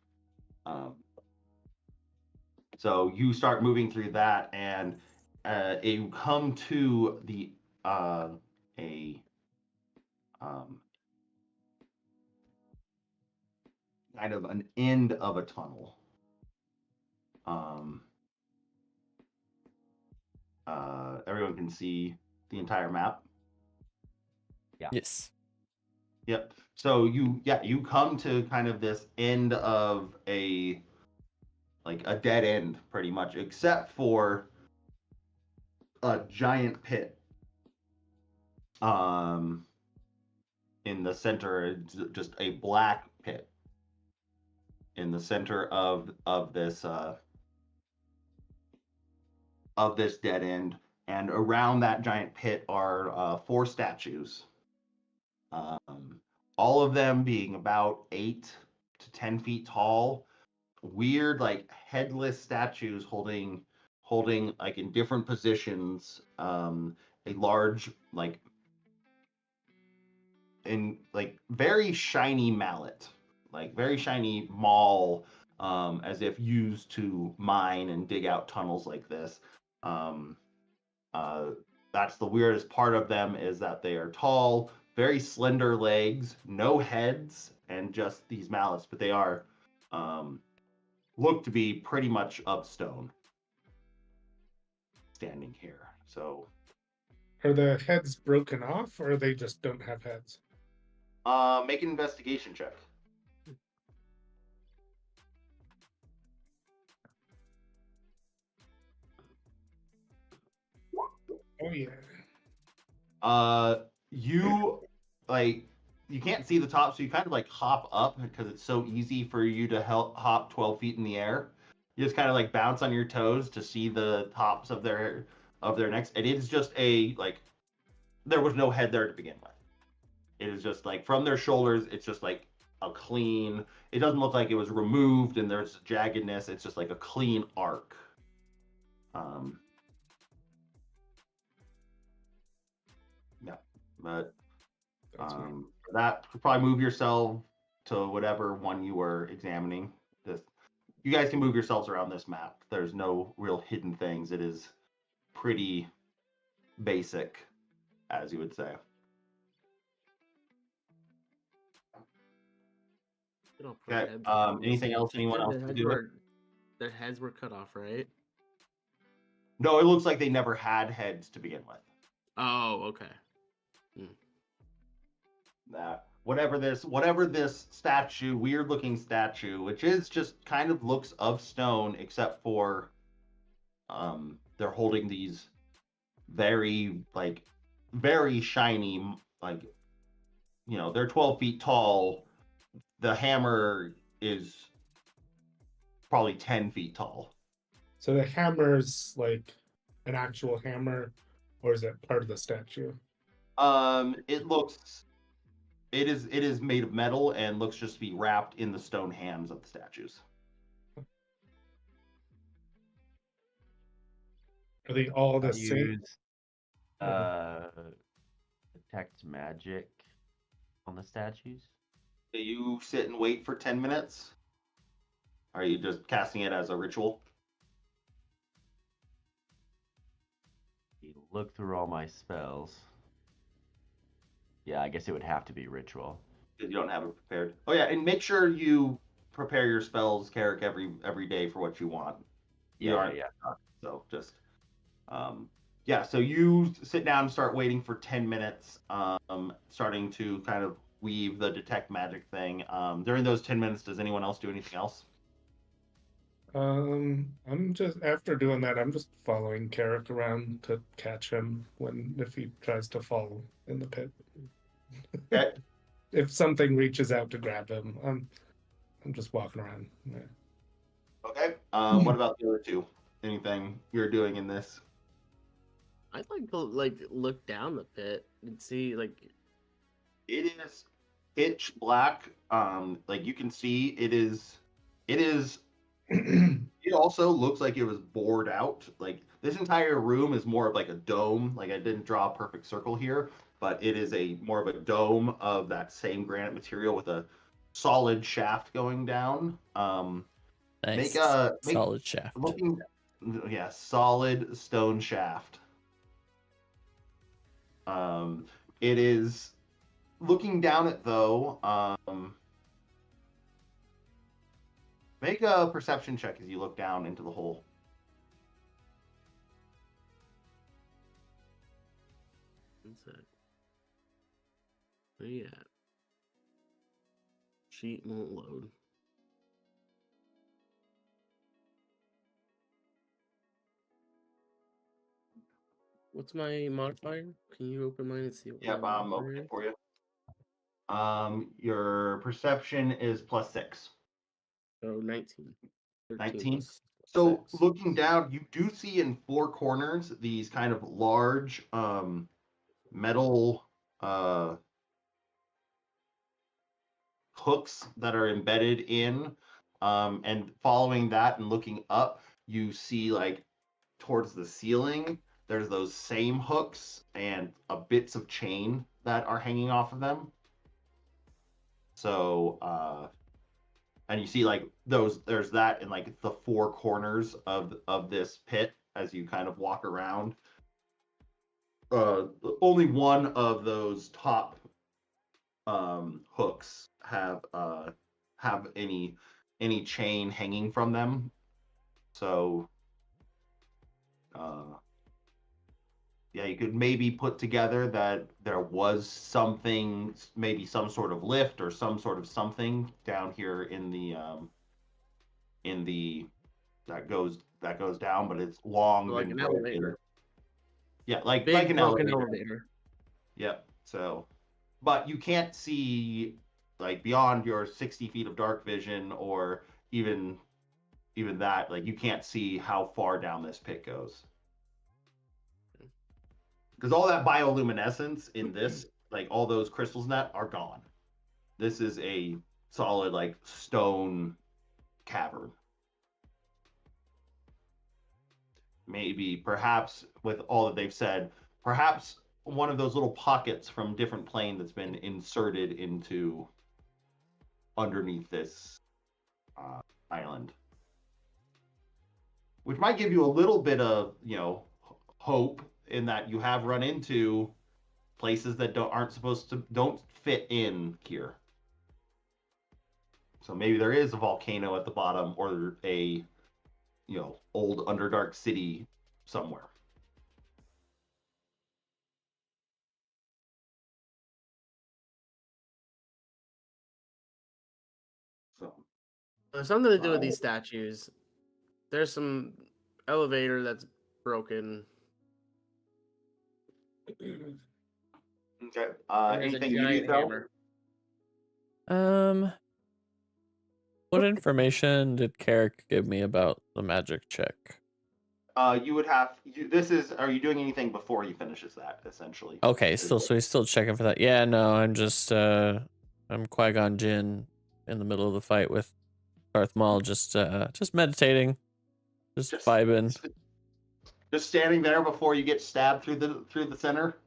A: So you start moving through that, and you come to the kind of an end of a tunnel. Everyone can see the entire map.
E: Yeah.
B: yes.
A: Yep. So you come to kind of this end of a dead end, pretty much, except for a giant pit. In the center, just a black pit in the center of this dead end, and around that giant pit are 4 statues. All of them being about 8 to 10 feet tall. Weird, like headless statues holding like in different positions a large, like in like very shiny mallet, like very shiny maul, as if used to mine and dig out tunnels like this. That's the weirdest part of them, is that they are tall, very slender legs, no heads, and just these mallets, but they are look to be pretty much of stone standing here. So
D: Are the heads broken off, or they just don't have heads?
A: make an investigation check.
D: Oh yeah.
A: You can't see the top, so you kind of like hop up because it's so easy for you to hop 12 feet in the air. You just kind of like bounce on your toes to see the tops of their necks. It is just there was no head there to begin with. It is just like from their shoulders, it's just like a clean. It doesn't look like it was removed and there's jaggedness. It's just like a clean arc. Yeah, but for that, probably move yourself to whatever one you were examining. You guys can move yourselves around this map. There's no real hidden things. It is pretty basic, as you would say. Okay. Anything else anyone else to do?
C: Their heads were cut off, right?
A: No, it looks like they never had heads to begin with.
C: Oh, okay.
A: That whatever this statue, weird looking statue, which is just kind of looks of stone, except for they're holding these very shiny, like, they're 12 feet tall. The hammer is probably 10 feet tall.
D: So the hammer's like an actual hammer, or is it part of the statue?
A: It is made of metal and looks just to be wrapped in the stone hands of the statues.
D: Are they all the
E: I
D: same?
E: use detect magic on the statues.
A: Do you sit and wait for 10 minutes? Are you just casting it as a ritual?
E: You look through all my spells. Yeah, I guess it would have to be ritual.
A: Because you don't have it prepared. Oh yeah, and make sure you prepare your spells, Carrick, every day for what you want.
E: Yeah.
A: So just yeah, so you sit down and start waiting for 10 minutes, starting to kind of weave the detect magic thing. During those 10 minutes, does anyone else do anything else?
D: I'm just after doing that, I'm just following Carrick around to catch him if he tries to fall in the pit.
A: Okay.
D: If something reaches out to grab him, I'm just walking around. Yeah.
A: Okay. What about the other two? Anything you're doing in this?
C: I'd like to look down the pit and see
A: It is pitch black. Like you can see, it is. It also looks like it was bored out. Like this entire room is more of like a dome. Like I didn't draw a perfect circle here, but it is more of a dome of that same granite material with a solid shaft going down.
B: Nice.
A: Make
B: solid shaft.
A: looking, yeah, solid stone shaft. It is looking down it though. Make a perception check as you look down into the hole.
C: Where you at? Sheet won't load. What's my modifier? Can you open mine and see what
A: Yep,
C: my
A: I'm
C: modifier
A: opening
C: is?
A: for you. Your perception is +6.
C: So 19.
A: 19.
C: plus
A: So
C: 6.
A: looking down, you do see in four corners these kind of large metal hooks that are embedded in, and following that and looking up, you see like towards the ceiling, there's those same hooks and bits of chain that are hanging off of them. So and you see like there's that in like the four corners of this pit as you kind of walk around. Only one of those top hooks have any chain hanging from them. So yeah, you could maybe put together that there was something, maybe some sort of lift or some sort of something down here in the that goes down, but it's long
C: Like
A: and
C: an
A: broken.
C: elevator.
A: Yeah, like
C: Big
A: an
C: broken
A: elevator. Yep. So, but you can't see like beyond your 60 feet of dark vision, or even that. Like you can't see how far down this pit goes, because all that bioluminescence in this, like all those crystals in that, are gone. This is a solid like stone cavern. Maybe, perhaps, with all that they've said, perhaps one of those little pockets from different plane that's been inserted into underneath this island, which might give you a little bit of hope in that you have run into places that don't fit in here. So maybe there is a volcano at the bottom, or a old Underdark city somewhere. So
C: There's something to do with these statues. There's some elevator that's broken.
A: okay.
C: And there's
A: Anything
C: a
A: you
C: giant
A: need
C: hammer.
B: What information did Carrick give me about the magic check?
A: You would have. This is. Are you doing anything before he finishes that? Essentially.
B: Okay, so he's still checking for that. Yeah, no, I'm just I'm Qui-Gon Jinn in the middle of the fight with Darth Maul, just meditating, just vibing.
A: Just standing there before you get stabbed through the center.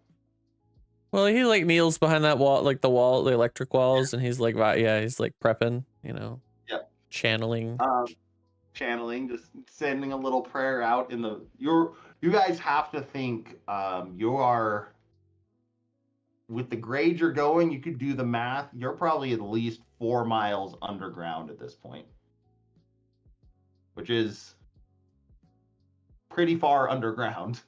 B: Well, he like kneels behind that wall, like the electric walls, and he's like, he's like prepping,
A: Yep.
B: channeling.
A: Channeling, just sending a little prayer out in the. You guys have to think. You are. With the grade you're going, you could do the math. You're probably at least 4 miles underground at this point, which is pretty far underground.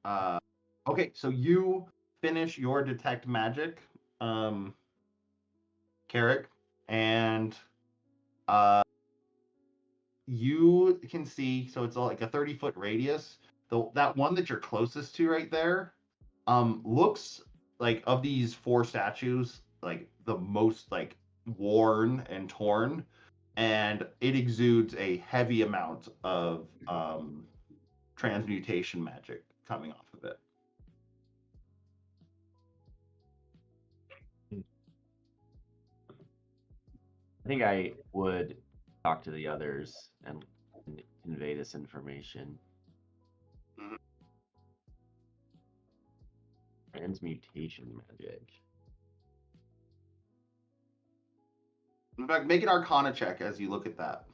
A: Okay, so you finish your detect magic, Carrick, and you can see. So it's like a 30-foot radius. That one that you're closest to right there, looks like, of these 4 statues, like the most like worn and torn, and it exudes a heavy amount of transmutation magic coming off of it.
E: I think I would talk to the others and convey this information.
A: Mhm.
E: Transmutation magic.
A: In fact, make an Arcana check as you look at that.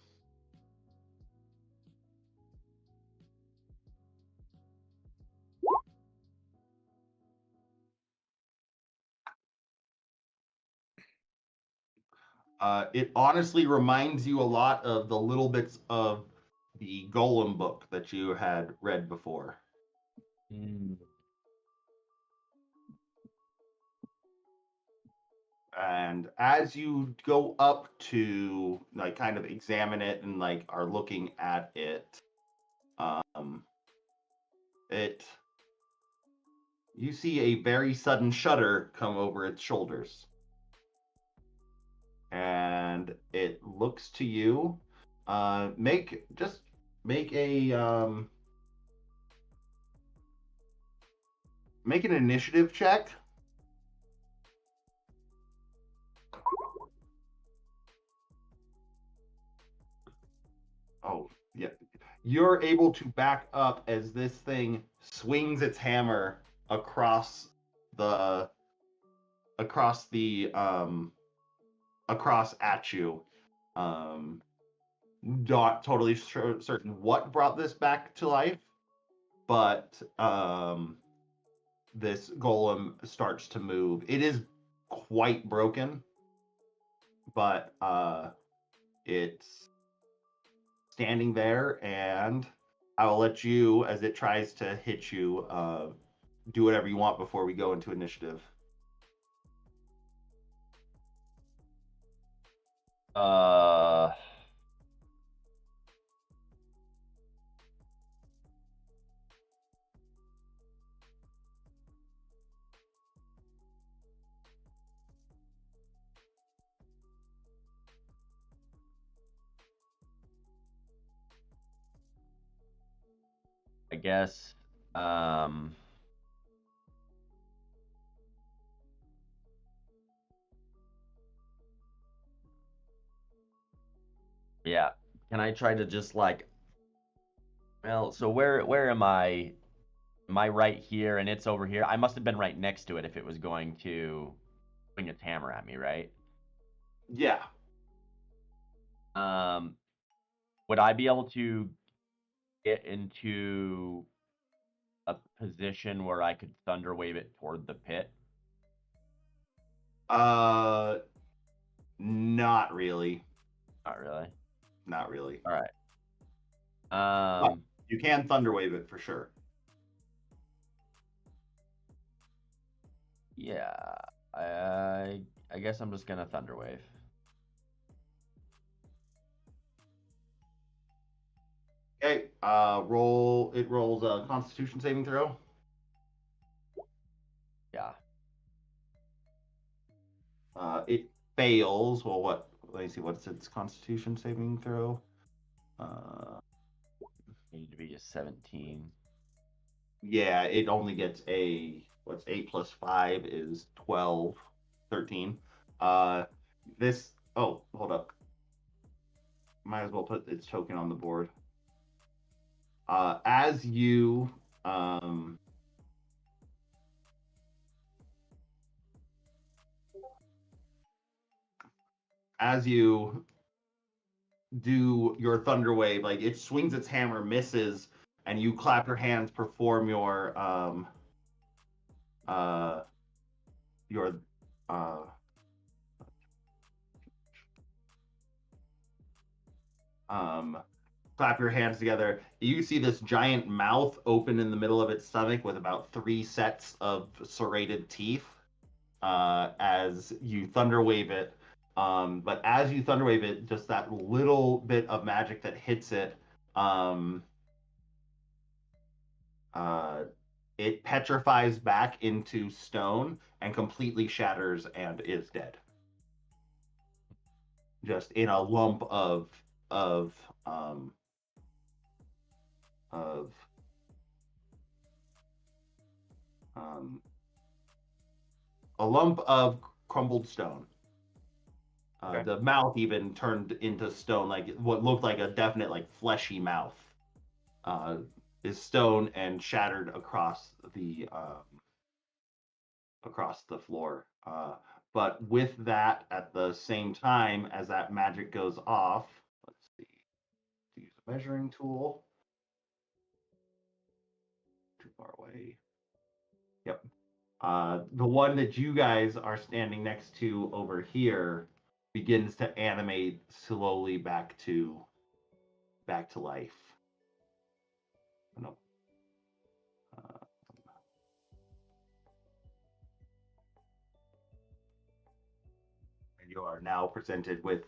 A: It honestly reminds you a lot of the little bits of the Golem book that you had read before. And as you go up to like kind of examine it and like are looking at it, you see a very sudden shudder come over its shoulders. And it looks to you. Make an initiative check. Oh, yeah. You're able to back up as this thing swings its hammer across at you. Not totally certain what brought this back to life, but this golem starts to move. It is quite broken, but it's standing there, and I will let you, as it tries to hit you, do whatever you want before we go into initiative.
E: I guess. Yeah. Can I try to just like? Well, so where am I? Am I right here and it's over here? I must have been right next to it if it was going to swing its hammer at me, right?
A: Yeah.
E: Would I be able to get into a position where I could thunder wave it toward the pit?
A: Not really.
E: Not really.
A: Not really.
E: All right.
A: But you can thunderwave it for sure.
E: Yeah. I guess I'm just gonna thunderwave.
A: Okay. It rolls a Constitution saving throw.
E: Yeah.
A: It fails. Well, what? Let me see. What's its Constitution saving throw?
E: be a 17.
A: Yeah, it only gets what's 8 plus 5 is 12, 13. Hold up. Might as well put its token on the board. As you do your thunder wave, like it swings its hammer, misses, and you clap your hands, perform your clap your hands together. You see this giant mouth open in the middle of its stomach with about 3 sets of serrated teeth as you thunder wave it. But as you thunder wave it, just that little bit of magic that hits it, it petrifies back into stone and completely shatters and is dead. Just in a lump of a lump of crumbled stone.
E: Okay.
A: The mouth even turned into stone, like what looked like a definite, like fleshy mouth, is stone and shattered across the floor. But with that, at the same time as that magic goes off, let's see, use a measuring tool. Too far away. Yep. The one that you guys are standing next to over here begins to animate slowly back to life. No. And you are now presented with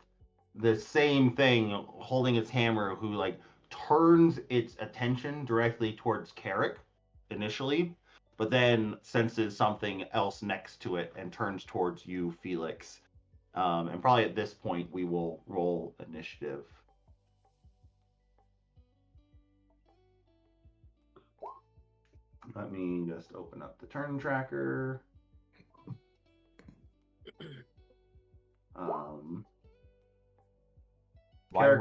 A: the same thing, holding its hammer, who like turns its attention directly towards Carrick initially, but then senses something else next to it and turns towards you, Felix. And probably at this point, we will roll initiative. Let me just open up the turn tracker. Carrick,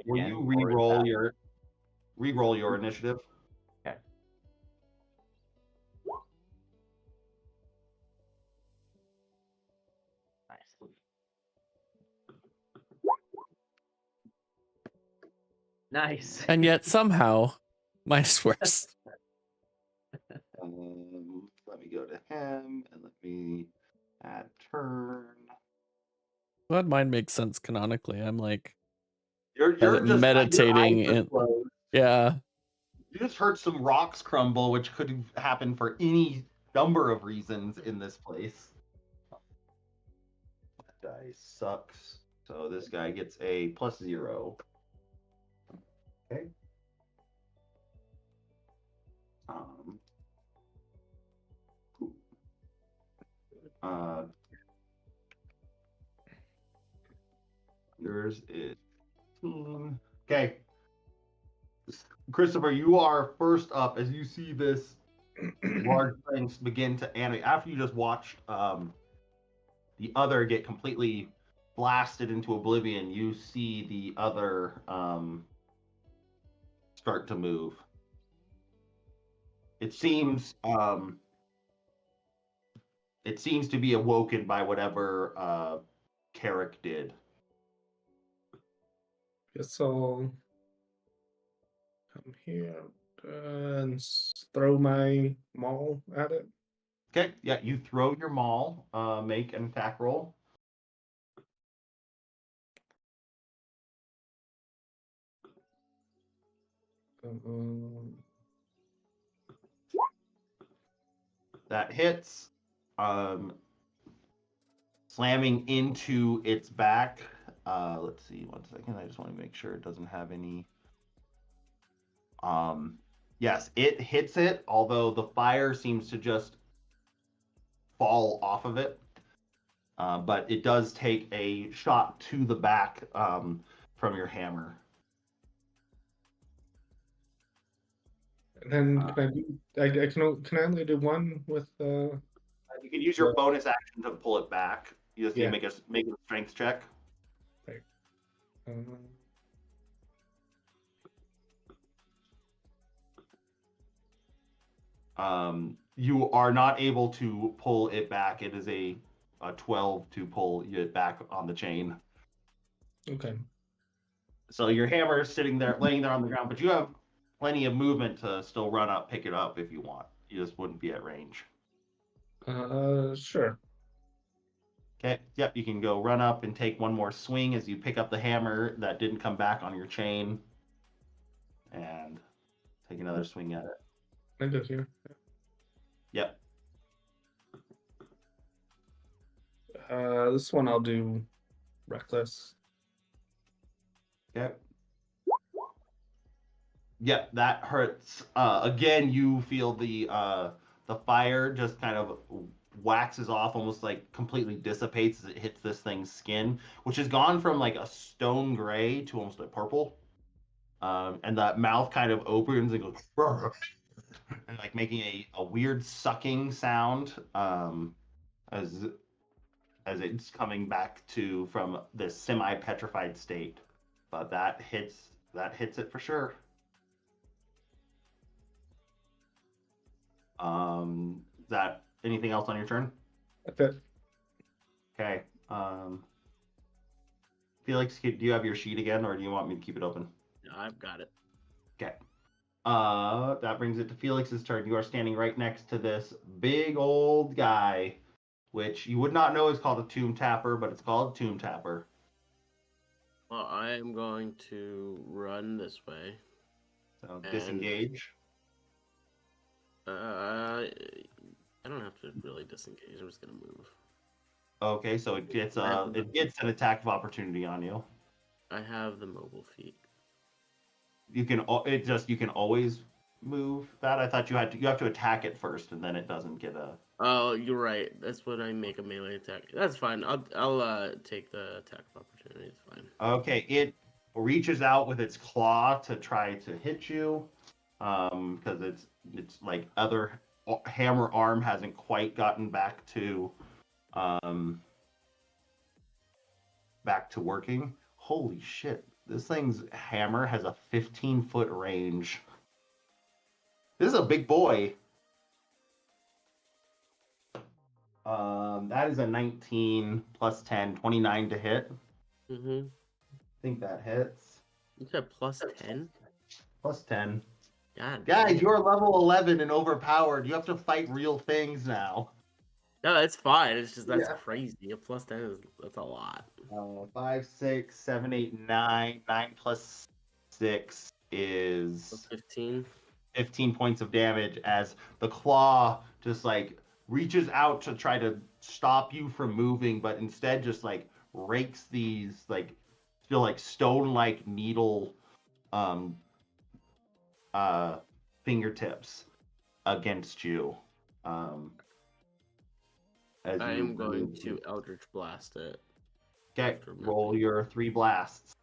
A: will you re-roll your initiative?
E: Okay. Nice.
B: And yet somehow mine's worse.
A: Let me go to him and let me add turn.
B: Glad mine makes sense canonically. I'm like
A: You're just
B: meditating
A: your eyes are
B: and
A: closed.
B: yeah.
A: You just heard some rocks crumble, which could happen for any number of reasons in this place. That die sucks. So this guy gets a +0. Okay. Yours is okay. Christopher, you are first up as you see this large things begin to animate. After you just watched the other get completely blasted into oblivion, you see the other start to move. It seems to be awoken by whatever Carrick did.
D: Guess I'll come here and throw my maul at it.
A: Okay, yeah, you throw your maul, make an attack roll. That hits, slamming into its back. Let's see, 1 second. I just want to make sure it doesn't have any. Yes, it hits it, although the fire seems to just fall off of it. But it does take a shot to the back from your hammer.
D: And then can I only do one with
A: You can use your bonus action to pull it back. You just need
D: Yeah.
A: to make a strength check.
D: right.
A: You are not able to pull it back. It is a 12 to pull it back on the chain.
D: Okay.
A: So your hammer is sitting there, laying there on the ground, but you have plenty of movement to still run up, pick it up if you want. You just wouldn't be at range.
D: Sure.
A: Okay, yep, you can go run up and take one more swing as you pick up the hammer that didn't come back on your chain. And take another swing at it.
D: I go here.
A: Yep.
D: This one I'll do reckless.
A: Okay. Yep, that hurts. Again, you feel the fire just kind of waxes off, almost like completely dissipates as it hits this thing's skin, which has gone from like a stone gray to almost a purple. And that mouth kind of opens and goes and like making a weird sucking sound as it's coming back to from this semi-petrified state. But that hits it for sure. Is that anything else on your turn?
D: That's it.
A: Okay. Felix, do you have your sheet again, or do you want me to keep it open?
C: No, I've got it.
A: Okay. That brings it to Felix's turn. You are standing right next to this big old guy, which you would not know is called a tomb tapper, but it's called a tomb tapper.
C: Well, I am going to run this way.
A: So disengage.
C: I don't have to really disengage. I'm just gonna move.
A: Okay, so it gets an attack of opportunity on you.
C: I have the mobile feat.
A: You can always move that. I thought you have to attack it first, and then it doesn't get a.
C: Oh, you're right. That's when I make a melee attack. That's fine. I'll take the attack of opportunity. It's fine.
A: Okay, it reaches out with its claw to try to hit you, because it's like other hammer arm hasn't quite gotten back to working. Holy shit! This thing's hammer has a 15-foot range. This is a big boy. That is a 19 plus 10, 29 to hit.
C: Mm-hmm.
A: I think that hits.
C: You said plus 10?
A: Plus 10.
C: God.
A: Guys,
C: damn.
A: you're level 11 and overpowered. You have to fight real things now.
C: No, it's fine. It's just that's
A: Yeah.
C: crazy. A plus 10 that's a lot.
A: 5, 6, 7, 8, 9. 9 plus 6 is
C: Plus 15.
A: 15 points of damage as the claw just like reaches out to try to stop you from moving, but instead just like rakes these like feel like stone-like needle fingertips against you. As
C: I
A: you
C: am going
A: move.
C: to Eldritch Blast it.
A: Okay,
C: after
A: roll
C: moving.
A: your 3 blasts.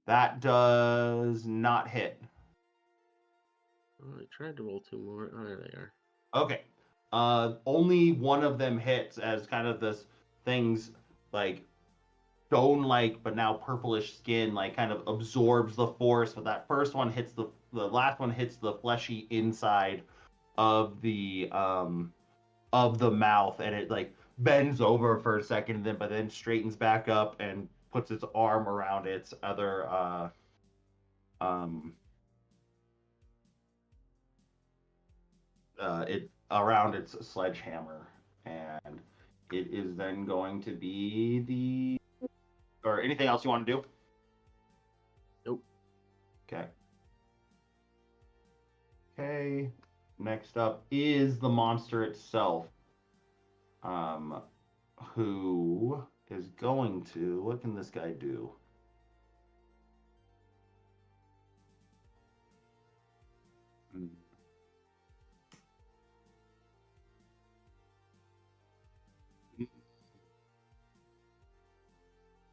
A: That does not hit.
C: Oh, I tried to roll 2 more. Oh, there they are.
A: Okay. Only one of them hits as kind of this thing's like stone-like but now purplish skin like kind of absorbs the force, but that first one hits the last one hits the fleshy inside of the mouth, and it like bends over for a second, but then straightens back up and puts its arm around its other around its sledgehammer, and it is then going to be or anything else you want to do?
C: Nope.
A: Okay. Next up is the monster itself. Who is going to, what can this guy do?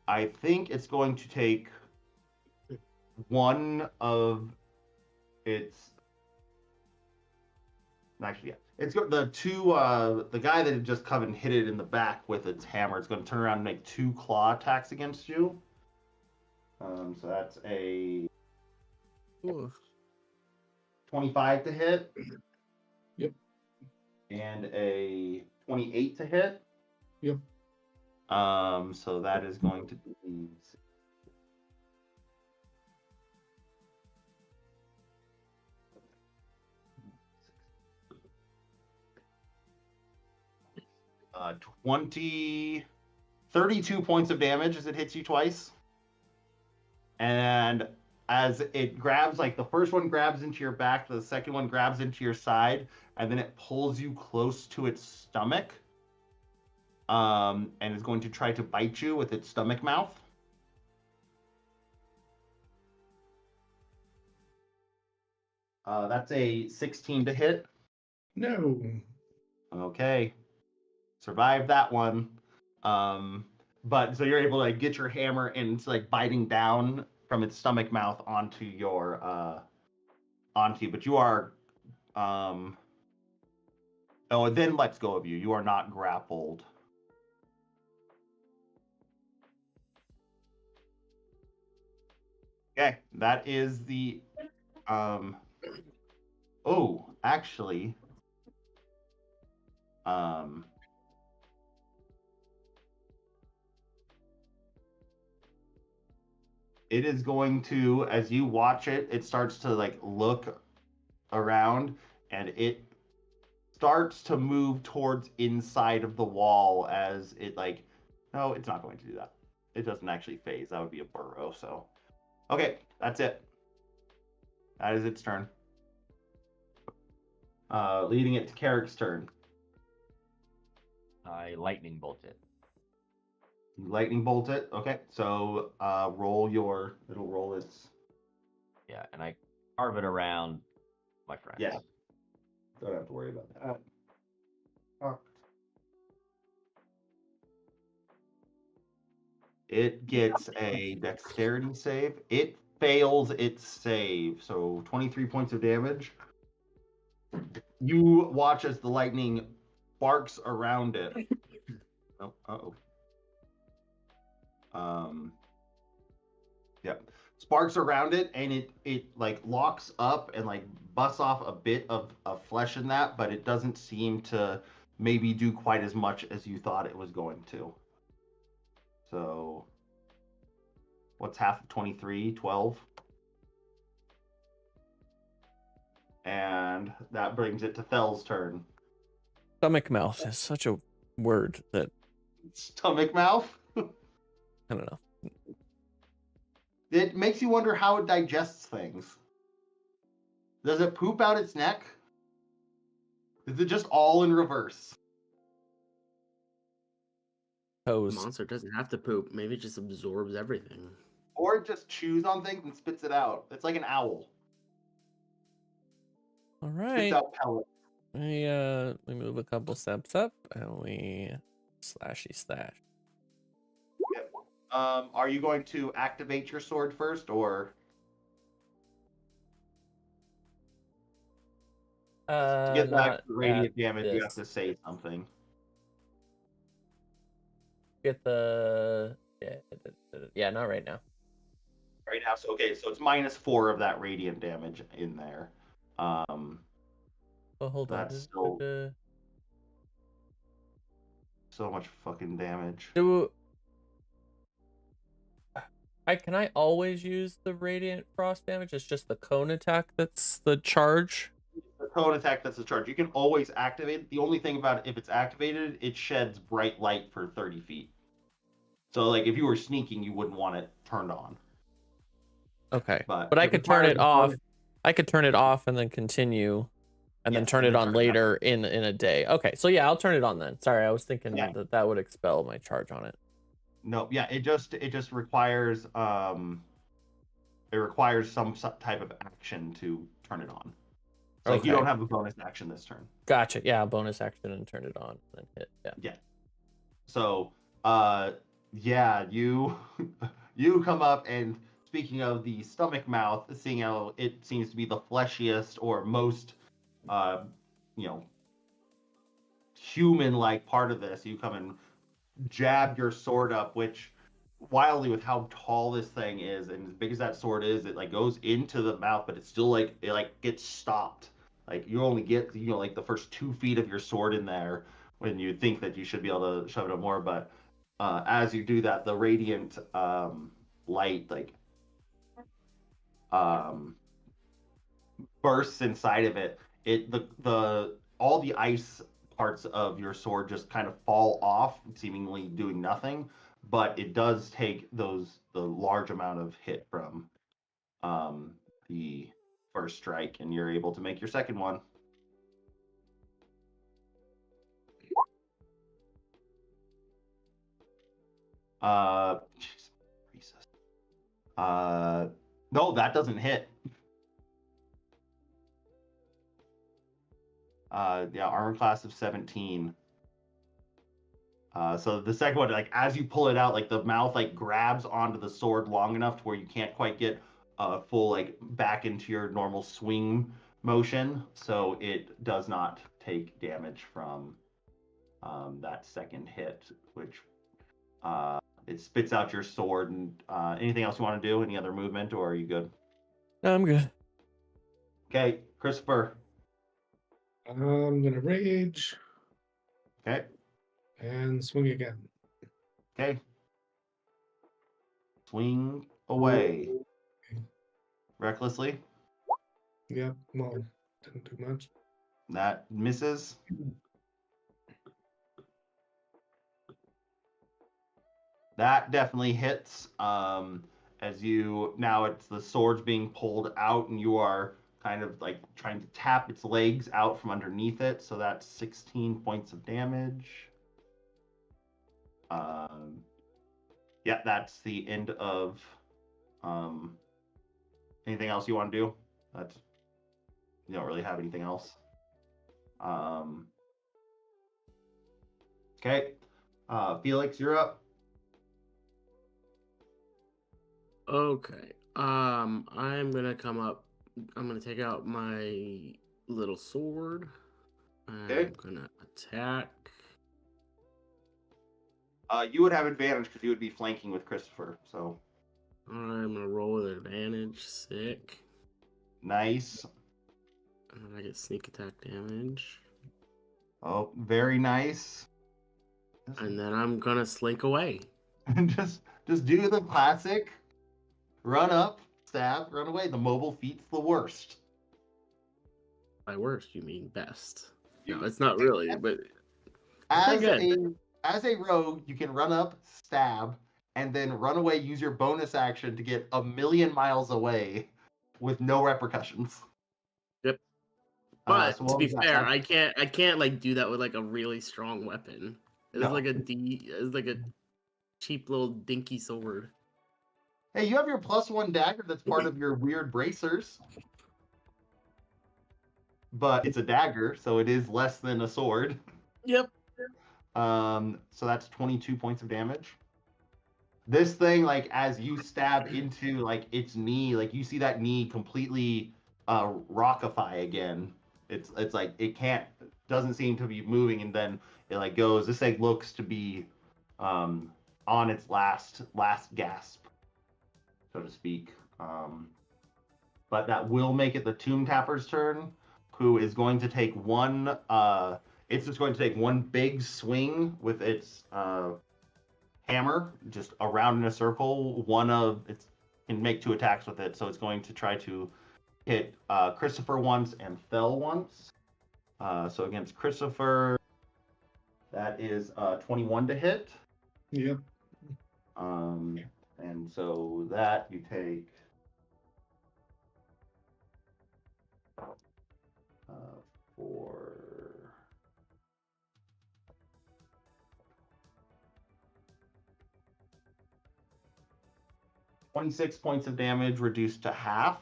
A: I think it's going to take one of its. Actually, yeah. It's got the two. The guy that had just come and hit it in the back with its hammer. It's going to turn around and make 2 claw attacks against you. So that's a
C: Ooh.
A: 25 to hit.
D: Yep.
A: And a 28 to hit.
D: Yep.
A: So that is going to be 32 points of damage as it hits you twice. And as it grabs, like the first one grabs into your back, the second one grabs into your side, and then it pulls you close to its stomach. And is going to try to bite you with its stomach mouth. That's a 16 to hit.
D: No.
A: Okay. Survived that one. But so you're able to like, get your hammer and it's like biting down from its stomach mouth onto your onto you. But you are oh, it then lets go of you. You are not grappled. Okay, that is the oh, actually it is going to, as you watch it, it starts to like look around and it starts to move towards inside of the wall as it like, no, it's not going to do that. It doesn't actually phase. That would be a burrow. So, okay, that's it. That is its turn. Leading it to Carrick's turn.
E: I lightning bolt it.
A: Lightning bolt it. Okay, so it'll roll its.
E: Yeah, and I carve it around my friend.
A: Yeah. Don't have to worry about that. It gets a dexterity save. It fails its save, so 23 points of damage. You watch as the lightning sparks around it. Oh, uh-oh. Yeah. Sparks around it, and it like locks up and like busts off a bit of flesh in that, but it doesn't seem to maybe do quite as much as you thought it was going to. So, what's half of 23? 12. And that brings it to Fell's turn.
B: Stomach mouth is such a word that
A: Stomach mouth?
B: I don't know.
A: It makes you wonder how it digests things. Does it poop out its neck? Is it just all in reverse?
C: The
B: Toes.
C: monster doesn't have to poop. Maybe it just absorbs everything.
A: Or it just chews on things and spits it out. It's like an owl.
B: All
A: Spits
B: right.
A: out pellets.
B: We move a couple steps up and we slashy slash.
A: Yep. Are you going to activate your sword first, or to get back the radiant damage? You have to say something.
B: Get the yeah, not right now.
A: Right now, so okay, so it's -4 of that radiant damage in there.
B: Oh, hold on.
A: That's still so much fucking damage.
B: Can I always use the radiant frost damage? It's just the cone attack that's the charge.
A: The cone attack, that's the charge. You can always activate it. The only thing about it, if it's activated, it sheds bright light for 30 feet. So, like, if you were sneaking, you wouldn't want it turned on.
B: Okay,
A: But
B: I
A: it
B: could turn
A: requires
B: it
A: a
B: off.
A: bonus-
B: I could turn it off and then continue, and then
A: Yes,
B: turn
A: and
B: it
A: then
B: on
A: turn it back
B: later in a day. Okay, so yeah, I'll turn it on then. Sorry, I was thinking
A: Yeah.
B: that would expel my charge on it.
A: No, yeah, it just requires it requires some type of action to turn it on. So like, you
B: Okay.
A: don't have a bonus action this turn.
B: Gotcha. Yeah, bonus action and turn it on and then hit. Yeah.
A: Yeah. So Yeah, you you come up and speaking of the stomach mouth, seeing how it seems to be the fleshiest or most uh you know human like part of this, you come and jab your sword up, which wildly with how tall this thing is and as big as that sword is, it like goes into the mouth, but it's still like it like gets stopped. Like you only get like the first 2 feet of your sword in there when you think that you should be able to shove it up more, but as you do that, the radiant light like um, bursts inside of it. The all the ice parts of your sword just kind of fall off, seemingly doing nothing. But it does take the large amount of hit from um, the first strike, and you're able to make your second one. Jesus. No, that doesn't hit. Yeah, armor class of 17. So the second one, like as you pull it out, like the mouth like grabs onto the sword long enough to where you can't quite get full like back into your normal swing motion. So it does not take damage from that second hit, which it spits out your sword. And anything else you want to do? Any other movement, or are you good?
B: No, I'm good.
A: Okay, Christopher.
D: I'm gonna rage
A: Okay,
D: and swing again.
A: okay. Swing away recklessly.
D: Yep. Well, didn't do much.
A: That misses. That definitely hits. As you now, it's the sword's being pulled out, and you are kind of like trying to tap its legs out from underneath it. So that's 16 points of damage. Yeah, that's the end of. Anything else you want to do? That's you don't really have anything else. Okay, Felix, you're up.
C: Okay. I'm gonna come up. I'm gonna take out my little sword.
A: Okay.
C: I'm gonna attack.
A: You would have advantage because you would be flanking with Christopher. So
C: I'm gonna roll with advantage. Sick.
A: nice.
C: And then I get sneak attack damage.
A: Oh, very nice.
C: And then I'm gonna slink away.
A: just do the classic run up, stab, run away. The mobile feat's the worst.
C: By worst, you mean best. No, it's not really, but
A: As
C: good.
A: a rogue, you can run up, stab, and then run away, use your bonus action to get a million miles away with no repercussions.
C: Yep. But
A: So
C: to
A: what
C: be
A: was that?
C: fair, I can't like do that with like a really strong weapon. It's
A: No.
C: like it's like a cheap little dinky sword.
A: Hey, you have your +1 dagger that's part of your weird bracers. But it's a dagger, so it is less than a sword.
C: Yep.
A: So that's 22 points of damage. This thing, like as you stab into like its knee, like you see that knee completely rockify again. It's like it doesn't seem to be moving, and then it like goes. This thing looks to be on its last gasp, so to speak. But that will make it the Tomb Tapper's turn, who is going to take one. It's just going to take one big swing with its hammer, just around in a circle. One of it can make 2 attacks with it, so it's going to try to hit Christopher once and Fell once. So against Christopher, that is 21 to hit.
D: Yep.
A: And so that you take 4. 26 points of damage reduced to half.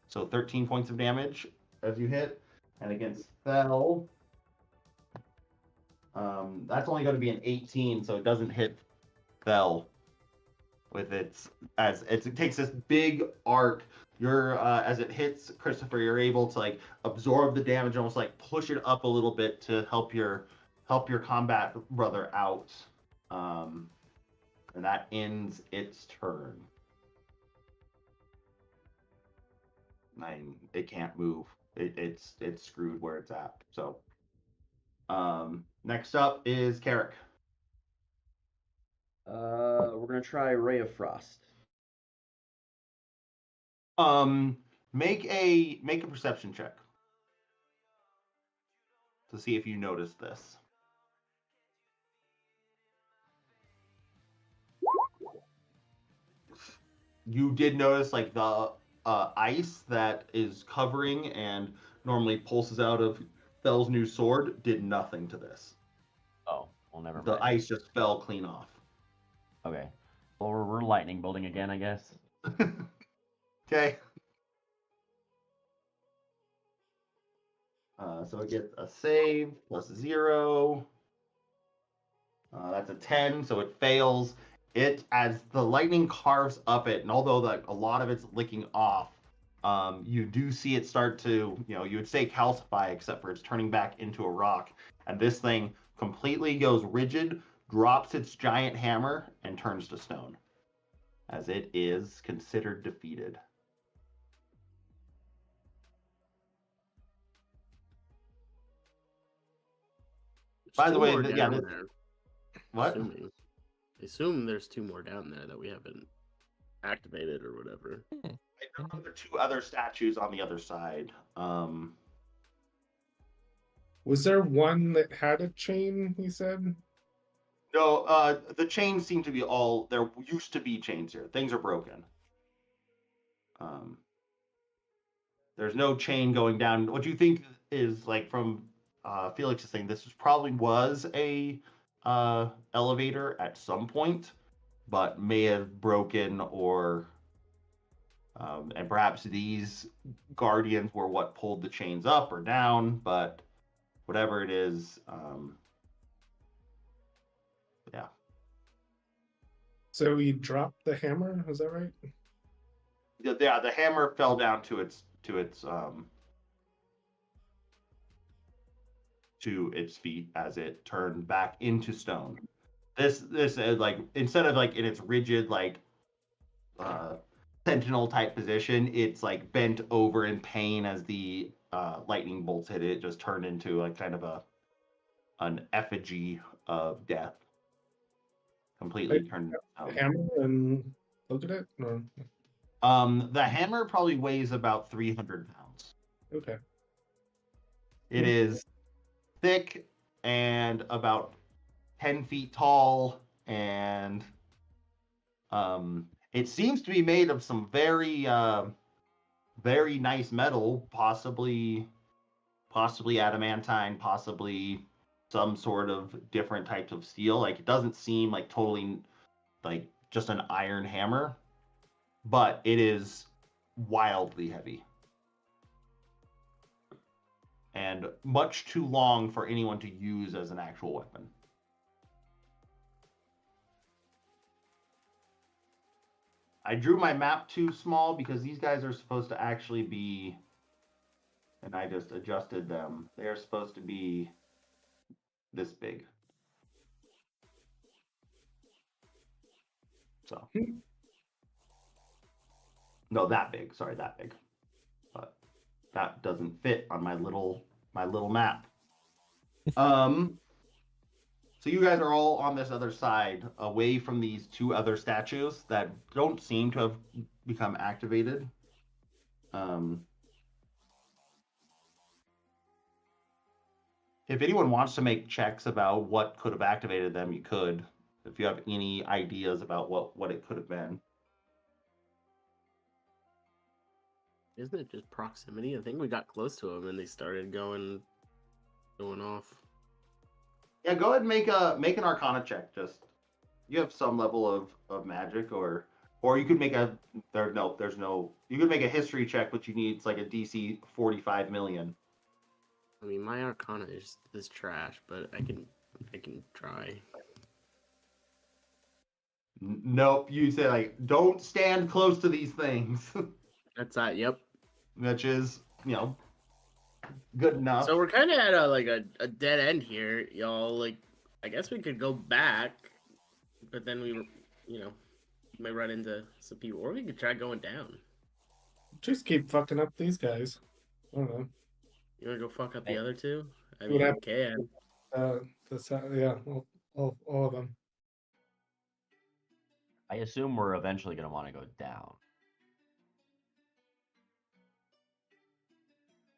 A: So 13 points of damage as you hit. And against Fell, that's only going to be an 18, so it doesn't hit fell with its as it takes this big arc. You're as it hits Christopher, you're able to like absorb the damage, almost like push it up a little bit to help your combat brother out. And that ends its turn. It can't move. It's screwed where it's at. So next up is Carrick.
F: We're gonna try Ray of Frost.
A: Make a perception check to see if you notice this. You did notice like the ice that is covering and normally pulses out of Fell's new sword did nothing to this.
E: Oh, well, never
A: The
E: mind.
A: ice just fell clean off.
E: Okay. Well, we're lightning bolting again, I guess.
A: Okay. So it gets a save plus 0. That's a 10, so it fails. It as the lightning carves up it, and although like a lot of it's licking off, you do see it start to, you would say calcify, except for it's turning back into a rock, and this thing completely goes rigid, drops its giant hammer, and turns to stone, as it is considered defeated. By the way, yeah,
C: there.
A: what?
C: Assuming. I assume there's 2 more down there that we haven't activated or whatever.
A: There are 2 other statues on the other side.
D: Was there one that had a chain, he said?
A: No, the chains seem to be all. There used to be chains here. Things are broken. There's no chain going down. What do you think is like from Felix is saying? This probably was a elevator at some point, but may have broken or. And perhaps these guardians were what pulled the chains up or down, but whatever it is, yeah.
D: So he dropped the hammer, is that right?
A: Yeah, the hammer fell down to its feet as it turned back into stone. This like instead of like in its rigid like sentinel type position, it's like bent over in pain as the lightning bolts hit it. It just turned into like kind of an effigy of death. Completely turned.
D: Hammer and look at it? No.
A: The hammer probably weighs about 300 pounds.
D: Okay.
A: It is thick and about 10 feet tall, and it seems to be made of some very very nice metal, possibly adamantine, possibly some sort of different types of steel. Like it doesn't seem like totally like just an iron hammer, but it is wildly heavy and much too long for anyone to use as an actual weapon. I drew my map too small because these guys are supposed to actually be, and I just adjusted them. They are supposed to be this big. So, no, that big. Sorry, that big. But that doesn't fit on my little map. So you guys are all on this other side, away from these 2 other statues that don't seem to have become activated. If anyone wants to make checks about what could have activated them, you could. If you have any ideas about what it could have been.
C: Isn't it just proximity? I think we got close to them and they started going off.
A: Yeah, go ahead and make an Arcana check. Just you have some level of magic, or you could make you could make a history check, but you need like a DC 45 million.
C: I mean, my Arcana is trash, but I can try.
A: Nope. You say like, don't stand close to these things,
C: That's that. Yep.
A: which is good enough.
C: So we're kind of at a dead end here, y'all. Like, I guess we could go back, but then we may run into some people, or we could try going down.
D: Just keep fucking up these guys. I don't know.
C: You want to go fuck up the other two? I
D: What
C: mean, you
D: happened?
C: can.
D: Yeah, all of them.
E: I assume we're eventually going to want to go down.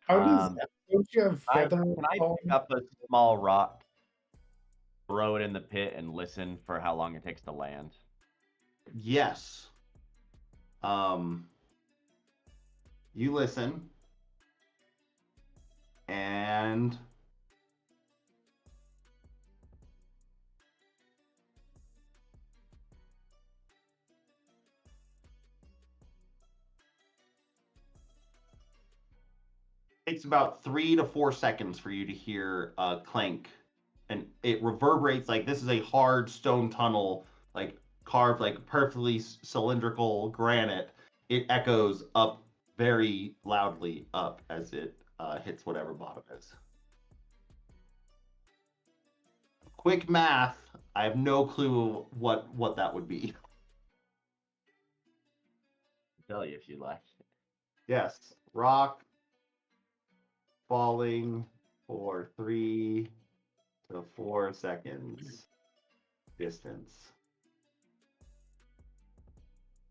D: How does don't you have feather?
E: Can I pick up a small rock, throw it in the pit, and listen for how long it takes to land?
A: Yes. You listen, and takes about 3 to 4 seconds for you to hear a clank, and it reverberates like this is a hard stone tunnel, like carved like perfectly cylindrical granite. It echoes up very loudly up as it hits whatever bottom is. Quick math. I have no clue what that would be.
E: I'll tell you if you like.
A: Yes, rock falling for 3 to 4 seconds distance.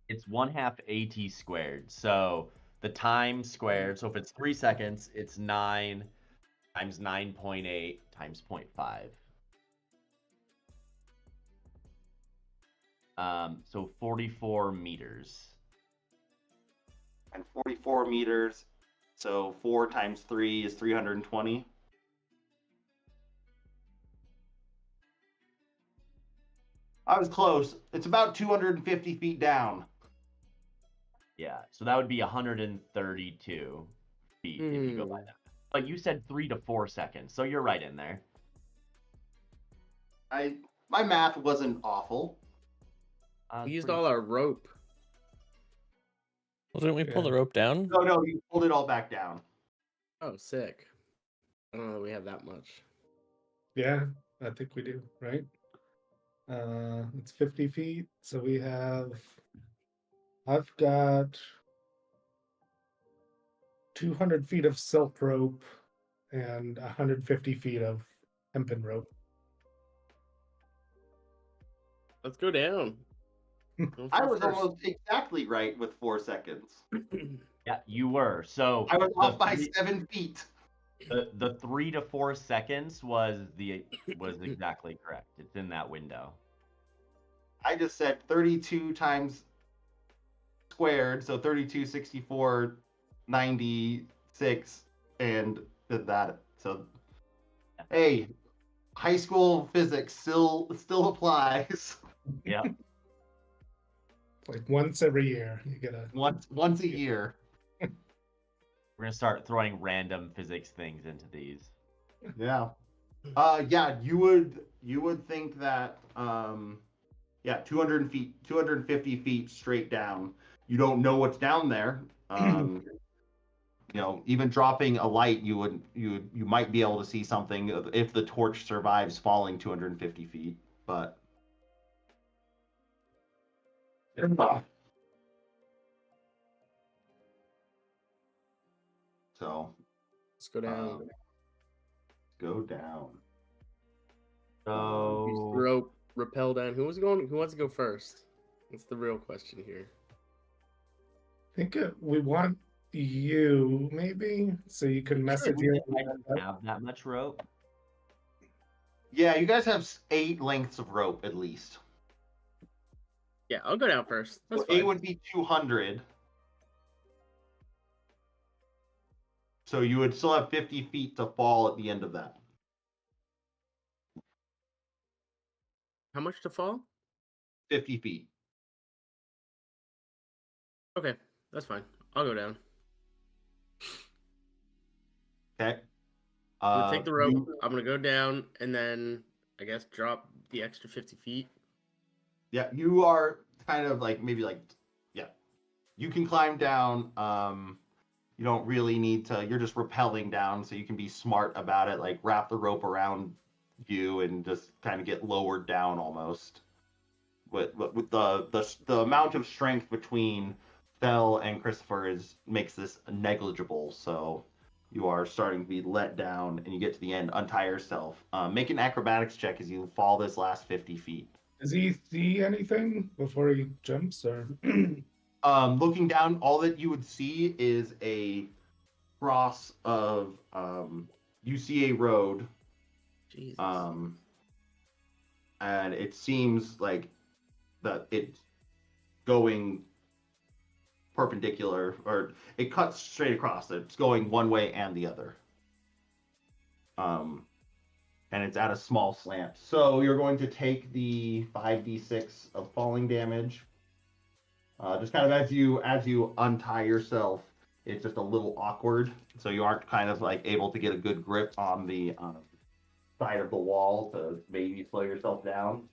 E: It's 1/2 AT squared. So the time squared. So if it's 3 seconds, it's 9 times 9.8 times 0.5. So 44 meters.
A: And 44 meters, so 4 times 3 is 320. I was close. It's about 250 feet down.
E: Yeah, so that would be 132 feet if you go by that. But you said 3 to 4 seconds, so you're right in there.
A: My math wasn't awful.
C: We used all our rope.
B: Well, didn't we pull the rope down?
A: No, you pulled it all back down.
C: Oh, sick. I don't know that we have that much.
D: Yeah, I think we do, right? It's 50 feet, so I've got 200 feet of silk rope and 150 feet of hempen rope.
C: Let's go down.
A: I was almost exactly right with 4 seconds.
E: Yeah, you were. So
A: I was off by 7 feet.
E: The 3 to 4 seconds was exactly correct. It's in that window.
A: I just said 32 times squared, so 32, 64, 96, and did that. So, hey, high school physics still applies.
E: Yeah.
D: Like once every year, you get a
A: once a year.
E: We're gonna start throwing random physics things into these.
A: Yeah. You would think that 250 feet straight down. You don't know what's down there. Even dropping a light, you might be able to see something if the torch survives falling 250 feet. But so
C: let's go down.
A: Go down.
E: So
C: rope, rappel down. Who wants to go first? That's the real question here.
D: I think we want you maybe, so you can message you.
E: I don't have that much rope.
A: Yeah, you guys have 8 lengths of rope at least.
C: Yeah, I'll go down first. That's fine.
A: 8 would be 200. So you would still have 50 feet to fall at the end of that.
C: How much to fall?
A: 50 feet.
C: Okay, that's fine. I'll go down.
A: Okay.
C: I'm gonna take the rope. I'm gonna go down and then I guess drop the extra 50 feet.
A: Yeah, you are kind of like maybe like yeah. You can climb down. You don't really need to. You're just rappelling down, so you can be smart about it. Like wrap the rope around you and just kind of get lowered down almost. With the amount of strength between Fell and Christopher makes this negligible. So you are starting to be let down, and you get to the end, untie yourself. Make an acrobatics check as you fall this last 50 feet.
D: Does he see anything before he jumps, or?
A: Looking down, all that you would see is a cross of you see a road,
C: Jesus.
A: and it seems like that it's going perpendicular, or it cuts straight across. It's going one way and the other. And it's at a small slant. So you're going to take the 5d6 of falling damage. Just kind of as you untie yourself, it's just a little awkward. So you aren't kind of like able to get a good grip on the side of the wall to maybe slow yourself down.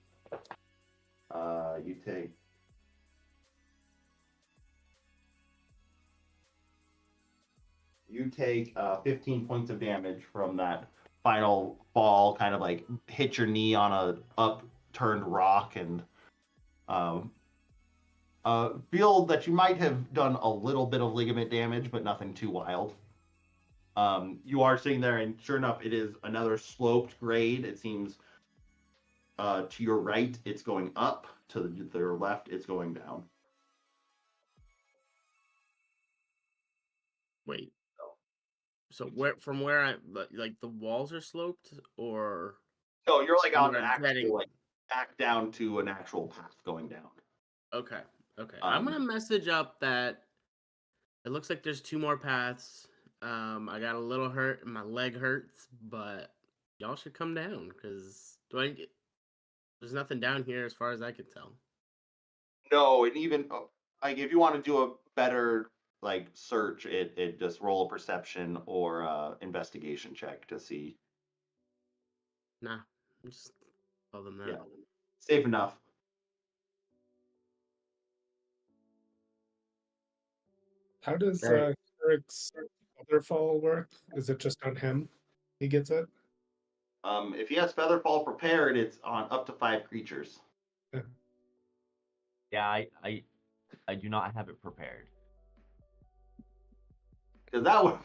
A: You take 15 points of damage from that final fall, kind of like hit your knee on a upturned rock, and feel that you might have done a little bit of ligament damage, but nothing too wild. You are sitting there, and sure enough, it is another sloped grade. It seems to your right, it's going up. To your left, it's going down.
C: Wait. So where I like the walls are sloped, or
A: No, you're like on
C: where
A: an
C: I'm heading?
A: actual like back down to an actual path going down.
C: Okay. I'm gonna message up that it looks like there's 2 more paths. I got a little hurt and my leg hurts, but y'all should come down because there's nothing down here as far as I can tell.
A: No, and even like if you want to do a better like search, it just roll a perception or investigation check to see.
C: Nah, just tell them that.
A: Yeah, safe enough.
D: How does
A: Right.
D: Eric's Featherfall work? Is it just on him? He gets it?
A: If he has Featherfall prepared, it's on up to 5 creatures.
E: Yeah, I do not have it prepared.
A: Because that would.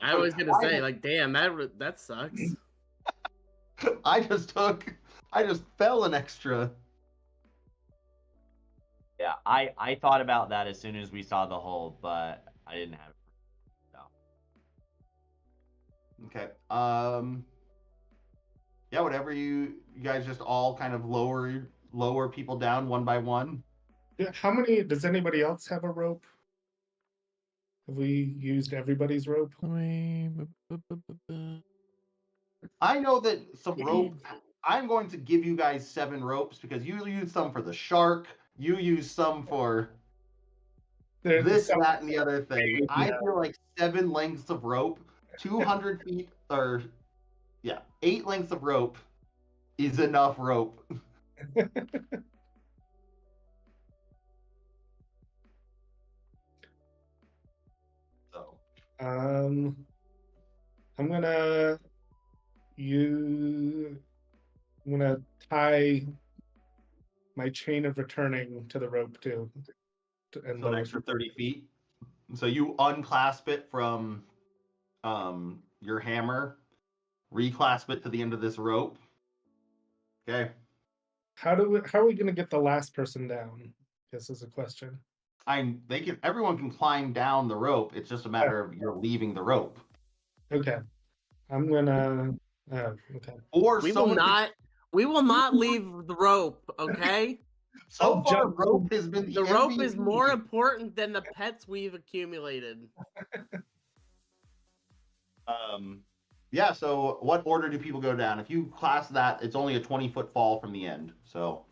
C: I was gonna say, like, damn, that sucks.
A: I just fell an extra.
E: Yeah, I thought about that as soon as we saw the hole, but I didn't have it. No.
A: Okay. Yeah, whatever you guys just all kind of lower people down one by one.
D: Yeah, how many does anybody else have a rope? Have we used everybody's rope?
A: I know that some rope. I'm going to give you guys 7 ropes because you use some for the shark. You use some for this, that, and the other thing. I feel like 7 lengths of rope, 200 feet, or 8 lengths of rope is enough rope. So,
D: I'm gonna tie my chain of returning to the rope too. And
A: so an extra 30 feet. So you unclasp it from your hammer, reclasp it to the end of this rope. Okay.
D: how are we gonna get the last person down? This is a question.
A: Everyone can climb down the rope. It's just a matter of you're leaving the rope.
D: Okay. I'm gonna okay.
A: Or
C: we will not leave the rope, okay?
A: So far, rope has been
C: the rope is more important than the pets we've accumulated.
A: Yeah, so what order do people go down? If you class that, it's only a 20-foot fall from the end. So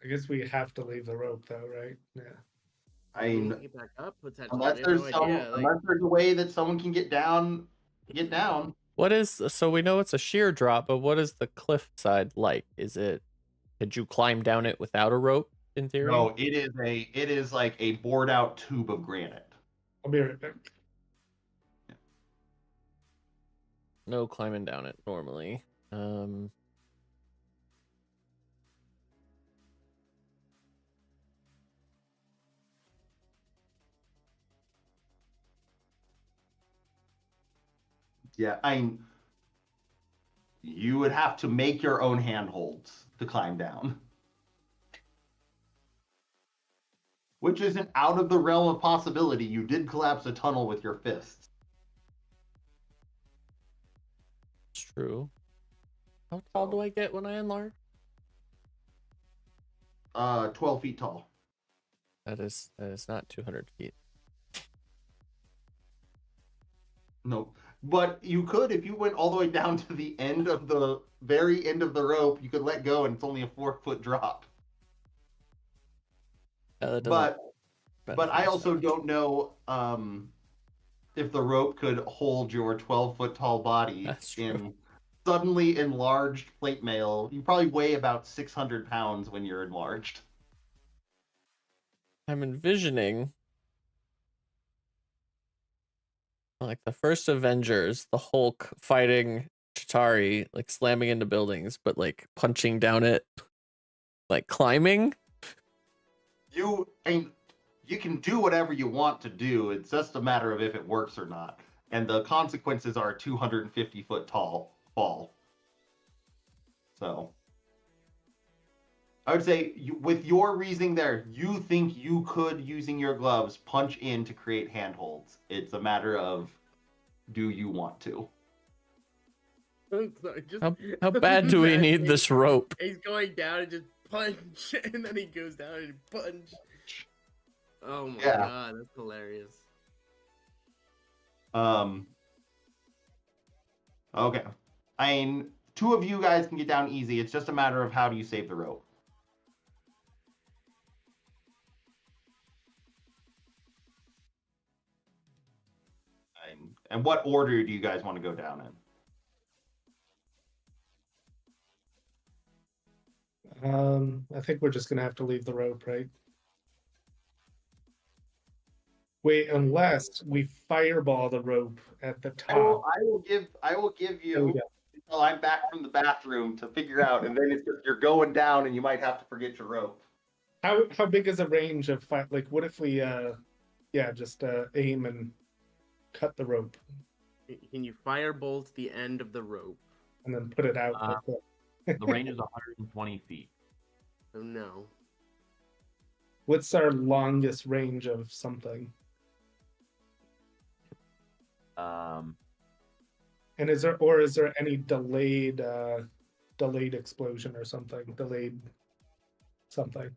D: I guess we have to leave the rope though, right? Yeah.
A: I mean,
C: Get back up,
A: unless there's a way that someone can get down, get down.
B: What is so we know it's a sheer drop, but what is the cliff side like? Could you climb down it without a rope in theory?
A: No, it is like a bored out tube of granite.
D: I'll be right back.
B: No climbing down it normally.
A: Yeah, you would have to make your own handholds to climb down. Which isn't out of the realm of possibility. You did collapse a tunnel with your fists.
B: It's true. How tall do I get when I enlarge?
A: 12 feet tall.
B: That is not 200 feet.
A: No. But you could, if you went all the way down to the end of the very end of the rope, you could let go and it's only a 4-foot drop.
B: That
A: But
B: benefit
A: I
B: us
A: also
B: that.
A: don't know if the rope could hold your 12-foot tall body
B: That's true.
A: in suddenly enlarged plate mail. You probably weigh about 600 pounds when you're enlarged.
B: I'm envisioning like the first Avengers, the Hulk fighting Chitauri, like slamming into buildings, but like punching down it, like climbing.
A: You can do whatever you want to do. It's just a matter of if it works or not. And the consequences are a 250-foot tall fall. So I would say, with your reasoning there, you think you could, using your gloves, punch in to create handholds. It's a matter of, do you want to?
B: How bad do we need this rope?
C: He's going down and just punch, and then he goes down and punch. Oh my god, that's hilarious.
A: Okay. I mean, 2 of you guys can get down easy. It's just a matter of how do you save the rope. And what order do you guys want to go down in?
D: I think we're just gonna have to leave the rope, right? Wait, unless we fireball the rope at the top.
A: I will give you until I'm back from the bathroom to figure out, and then it's just you're going down, and you might have to forget your rope.
D: How big is the range of fight? Like, what if we just aim and cut the rope
C: Can you firebolt the end of the rope?
D: and then put it out?
E: The range is 120 feet.
C: Oh no.
D: What's our longest range of something? And is there any delayed explosion or something? Delayed something.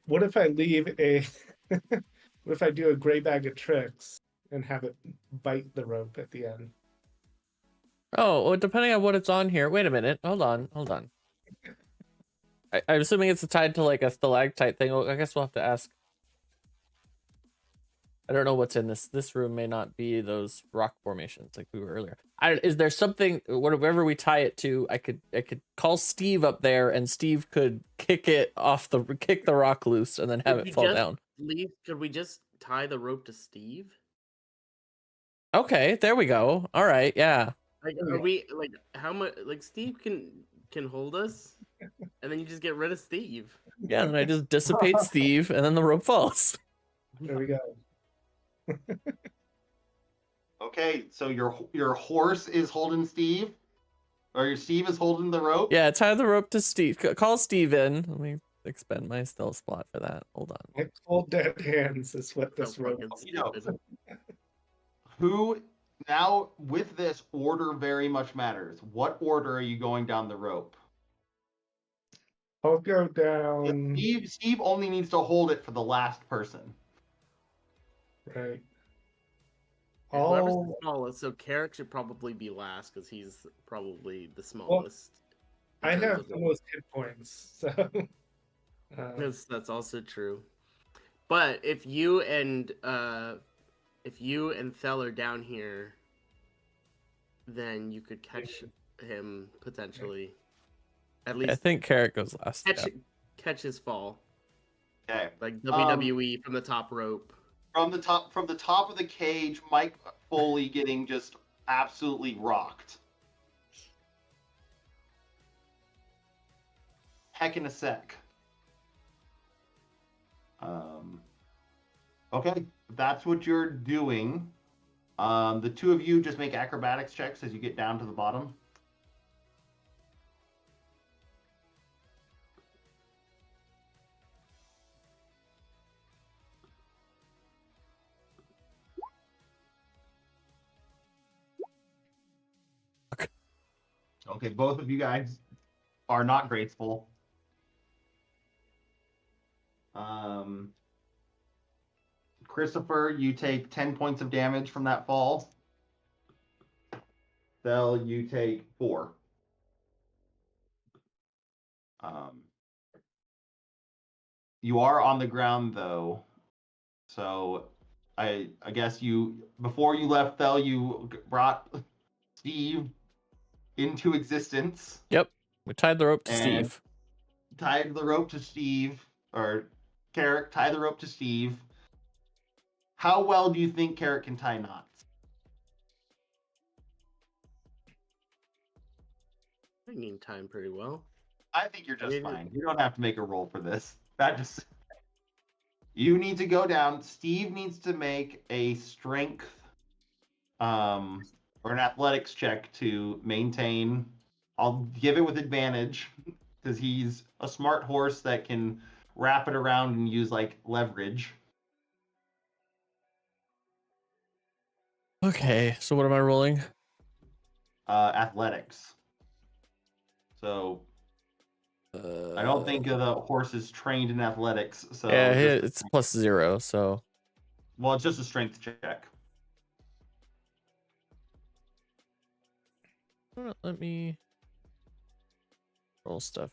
D: What if I leave a what if I do a gray bag of tricks and have it bite the rope at the end?
B: Oh, well, depending on what it's on here. Wait a minute. Hold on. I'm assuming it's tied to like a stalactite thing. Well, I guess we'll have to ask. I don't know what's in this. This room may not be those rock formations like we were earlier. Is there something, whatever we tie it to, I could call Steve up there and Steve could kick the rock loose and then have it fall down.
C: Could we just tie the rope to Steve?
B: Okay, there we go. All right, yeah.
C: Like, are we like how much? Like Steve can hold us, and then you just get rid of Steve.
B: Yeah, and I just dissipate Steve, and then the rope falls.
D: There we go.
A: Okay, so your horse is holding Steve, or your Steve is holding the rope.
B: Yeah, tie the rope to Steve. Call Steve in. Let me expend my stealth slot for that. Hold on.
D: Cold dead hands is what this
C: So
D: rope.
C: fucking stupid.
A: Who now with this order very much matters. What order are you going down the rope?
D: I'll go down.
A: Steve only needs to hold it for the last person.
D: Right.
C: Whoever's the smallest, so Carrick should probably be last because he's probably the smallest.
D: I have the most hit points, so
C: that's also true. But if you and if you and Thel are down here, then you could catch him potentially. At
B: I
C: least
B: think Carrot goes last.
C: catch
B: Yeah.
C: catch his fall,
A: Okay.
C: like WWE from the top rope.
A: From the top of the cage, Mike Foley getting just absolutely rocked. Heck in a sec. Okay, that's what you're doing. The two of you just make acrobatics checks as you get down to the bottom. Okay, both of you guys are not graceful. Christopher, you take 10 points of damage from that fall. Thel, you take 4. You are on the ground though, so I guess before you left, Thel, you brought Steve into existence.
B: Yep. We tied the rope to
A: And
B: Steve.
A: tied the rope to Steve, or Carrick, tie the rope to Steve. How well do you think Carrick can tie knots?
C: I can time pretty well.
A: I think you're just fine. You don't have to make a roll for this. You need to go down. Steve needs to make a strength or an athletics check to maintain. I'll give it with advantage because he's a smart horse that can wrap it around and use like leverage.
B: Okay, so what am I rolling?
A: Athletics. So I don't think the horse is trained in athletics. So
B: yeah, it's +0. So
A: well, it's just a strength check.
B: let me roll stuff.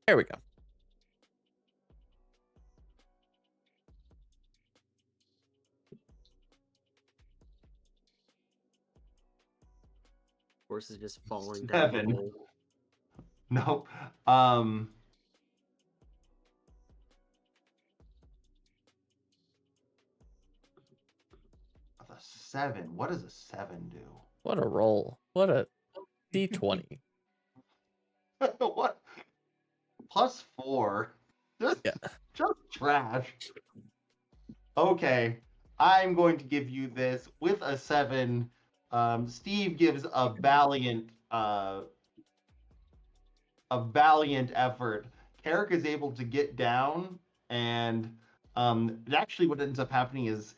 B: There we go.
C: Horse is just falling down the
A: 7.
C: hole.
A: Nope. A 7. What does a 7 do?
B: What a roll. What a D20.
A: What? +4. Just trash. Okay. I'm going to give you this with a 7. Steve gives a valiant effort. Carrick is able to get down, and actually what ends up happening is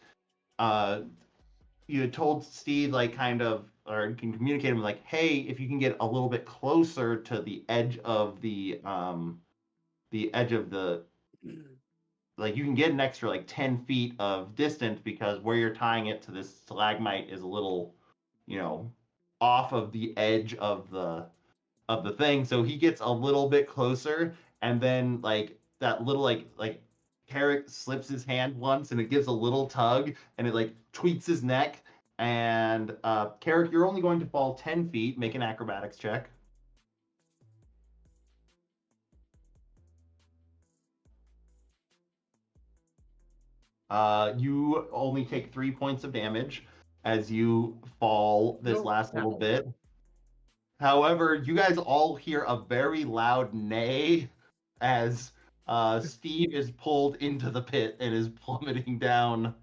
A: you had told Steve like kind of, or can communicate him like, hey, if you can get a little bit closer to the edge of the like you can get an extra like 10 feet of distance because where you're tying it to this stalagmite is a little, off of the edge of the thing. So he gets a little bit closer, and then like that little like Carrick slips his hand once and it gives a little tug and it like tweaks his neck. And Carrick, you're only going to fall 10 feet. Make an acrobatics check. You only take 3 points of damage as you fall this last little bit. However, you guys all hear a very loud neigh as Steve is pulled into the pit and is plummeting down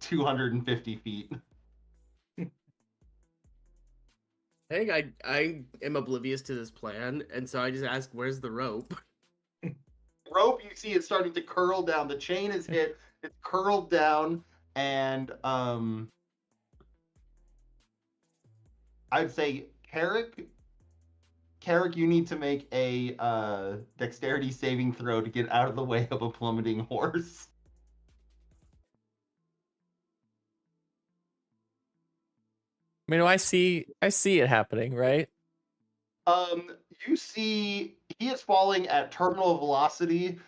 A: 250 feet.
C: I think I am oblivious to this plan, and so I just ask, where's the rope?
A: Rope, you see, it's starting to curl down. The chain is hit. It's curled down, and I'd say Carrick, you need to make a dexterity saving throw to get out of the way of a plummeting horse.
B: I mean, I see it happening, right?
A: You see he is falling at terminal velocity.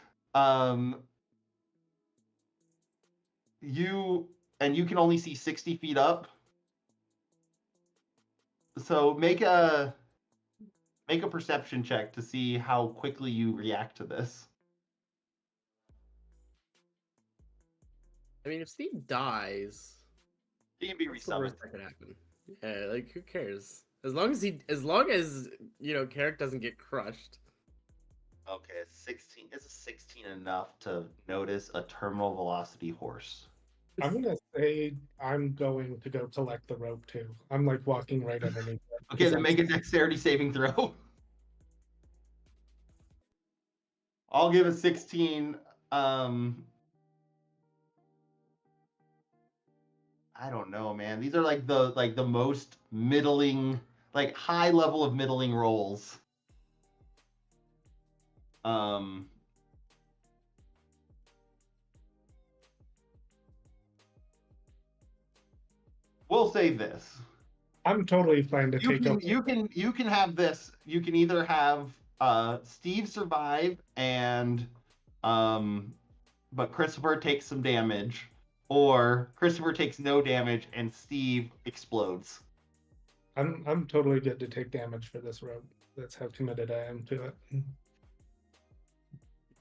A: you can only see 60 feet up. So make a perception check to see how quickly you react to this.
C: I mean, if Steve dies,
A: He can be
C: what's the worst
A: resummoned.
C: that could happen? Yeah, like who cares? As long as Carrick doesn't get crushed.
A: Okay, 16. Is a 16 enough to notice a terminal velocity horse?
D: I'm gonna say I'm going to go collect the rope too. I'm like walking right underneath it.
A: Okay, then make a dexterity saving throw. I'll give a 16. I don't know, man. These are like the most middling, like high level of middling rolls. We'll say this.
D: I'm totally fine to
A: You
D: take
A: can
D: over.
A: you can have this. You can either have Steve survive and but Christopher takes some damage, or Christopher takes no damage and Steve explodes.
D: I'm totally good to take damage for this rope. That's how committed I am to it.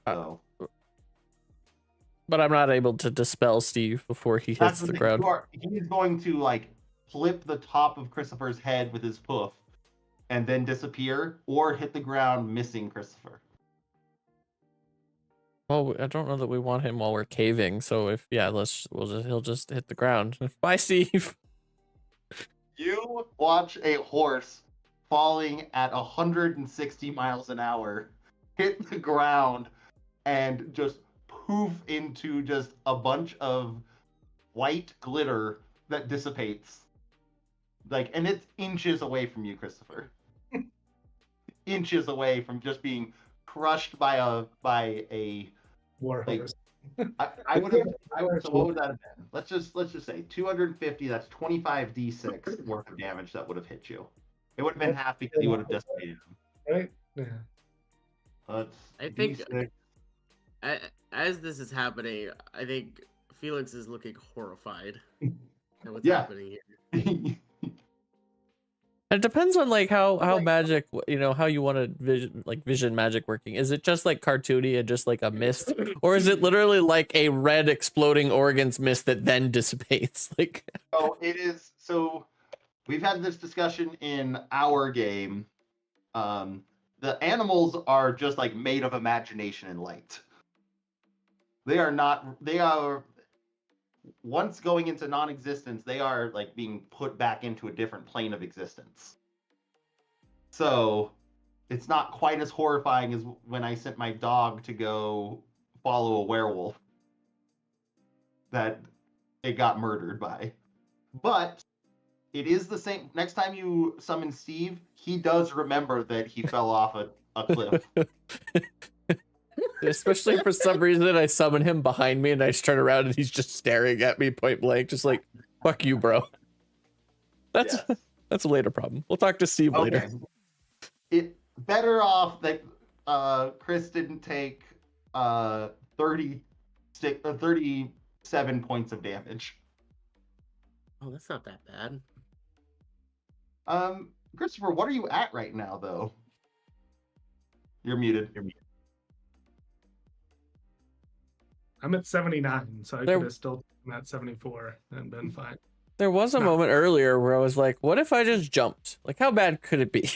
A: So
B: But I'm not able to dispel Steve before he hits the
A: thing.
B: ground.
A: He's going to like flip the top of Christopher's head with his hoof and then disappear, or hit the ground missing Christopher.
B: Well, I don't know that we want him while we're caving. So if he'll just hit the ground. Bye, Steve.
A: You watch a horse falling at 160 miles an hour hit the ground and just poof into just a bunch of white glitter that dissipates. Like, and it's inches away from you, Christopher. Inches away from just being crushed by a
D: War
A: like,
D: horse.
A: I would have. So what would that have been? Let's just say 250. That's 25d6 worth of damage that would have hit you. It would have been half because you would have decimated him.
D: Right? Yeah.
A: That's
C: I think
A: D6.
C: as this is happening, I think Felix is looking horrified at what's
A: Yeah.
C: happening here.
B: It depends on like how magic, how you want to vision magic working. Is it just like cartoony and just like a mist, or is it literally like a red exploding organs mist that then dissipates? Like,
A: Oh, it is. So we've had this discussion in our game. The animals are just like made of imagination and light. They are not. They are. Once going into non-existence, they are like being put back into a different plane of existence. So it's not quite as horrifying as when I sent my dog to go follow a werewolf that it got murdered by. But it is the same. Next time you summon Steve, he does remember that he fell off a cliff.
B: especially for some reason, I summon him behind me and I just turn around and he's just staring at me point blank, just like, fuck you, bro. That's
A: Yes.
B: that's a later problem. We'll talk to Steve later.
A: It better off that Chris didn't take 37 points of damage.
C: Oh, that's not that bad.
A: Christopher, what are you at right now, though? You're muted.
D: I'm at 79, so I
B: There-
D: could have still been at 74 and been fine.
B: There was a
D: No.
B: moment earlier where I was like, what if I just jumped? Like, how bad could it be?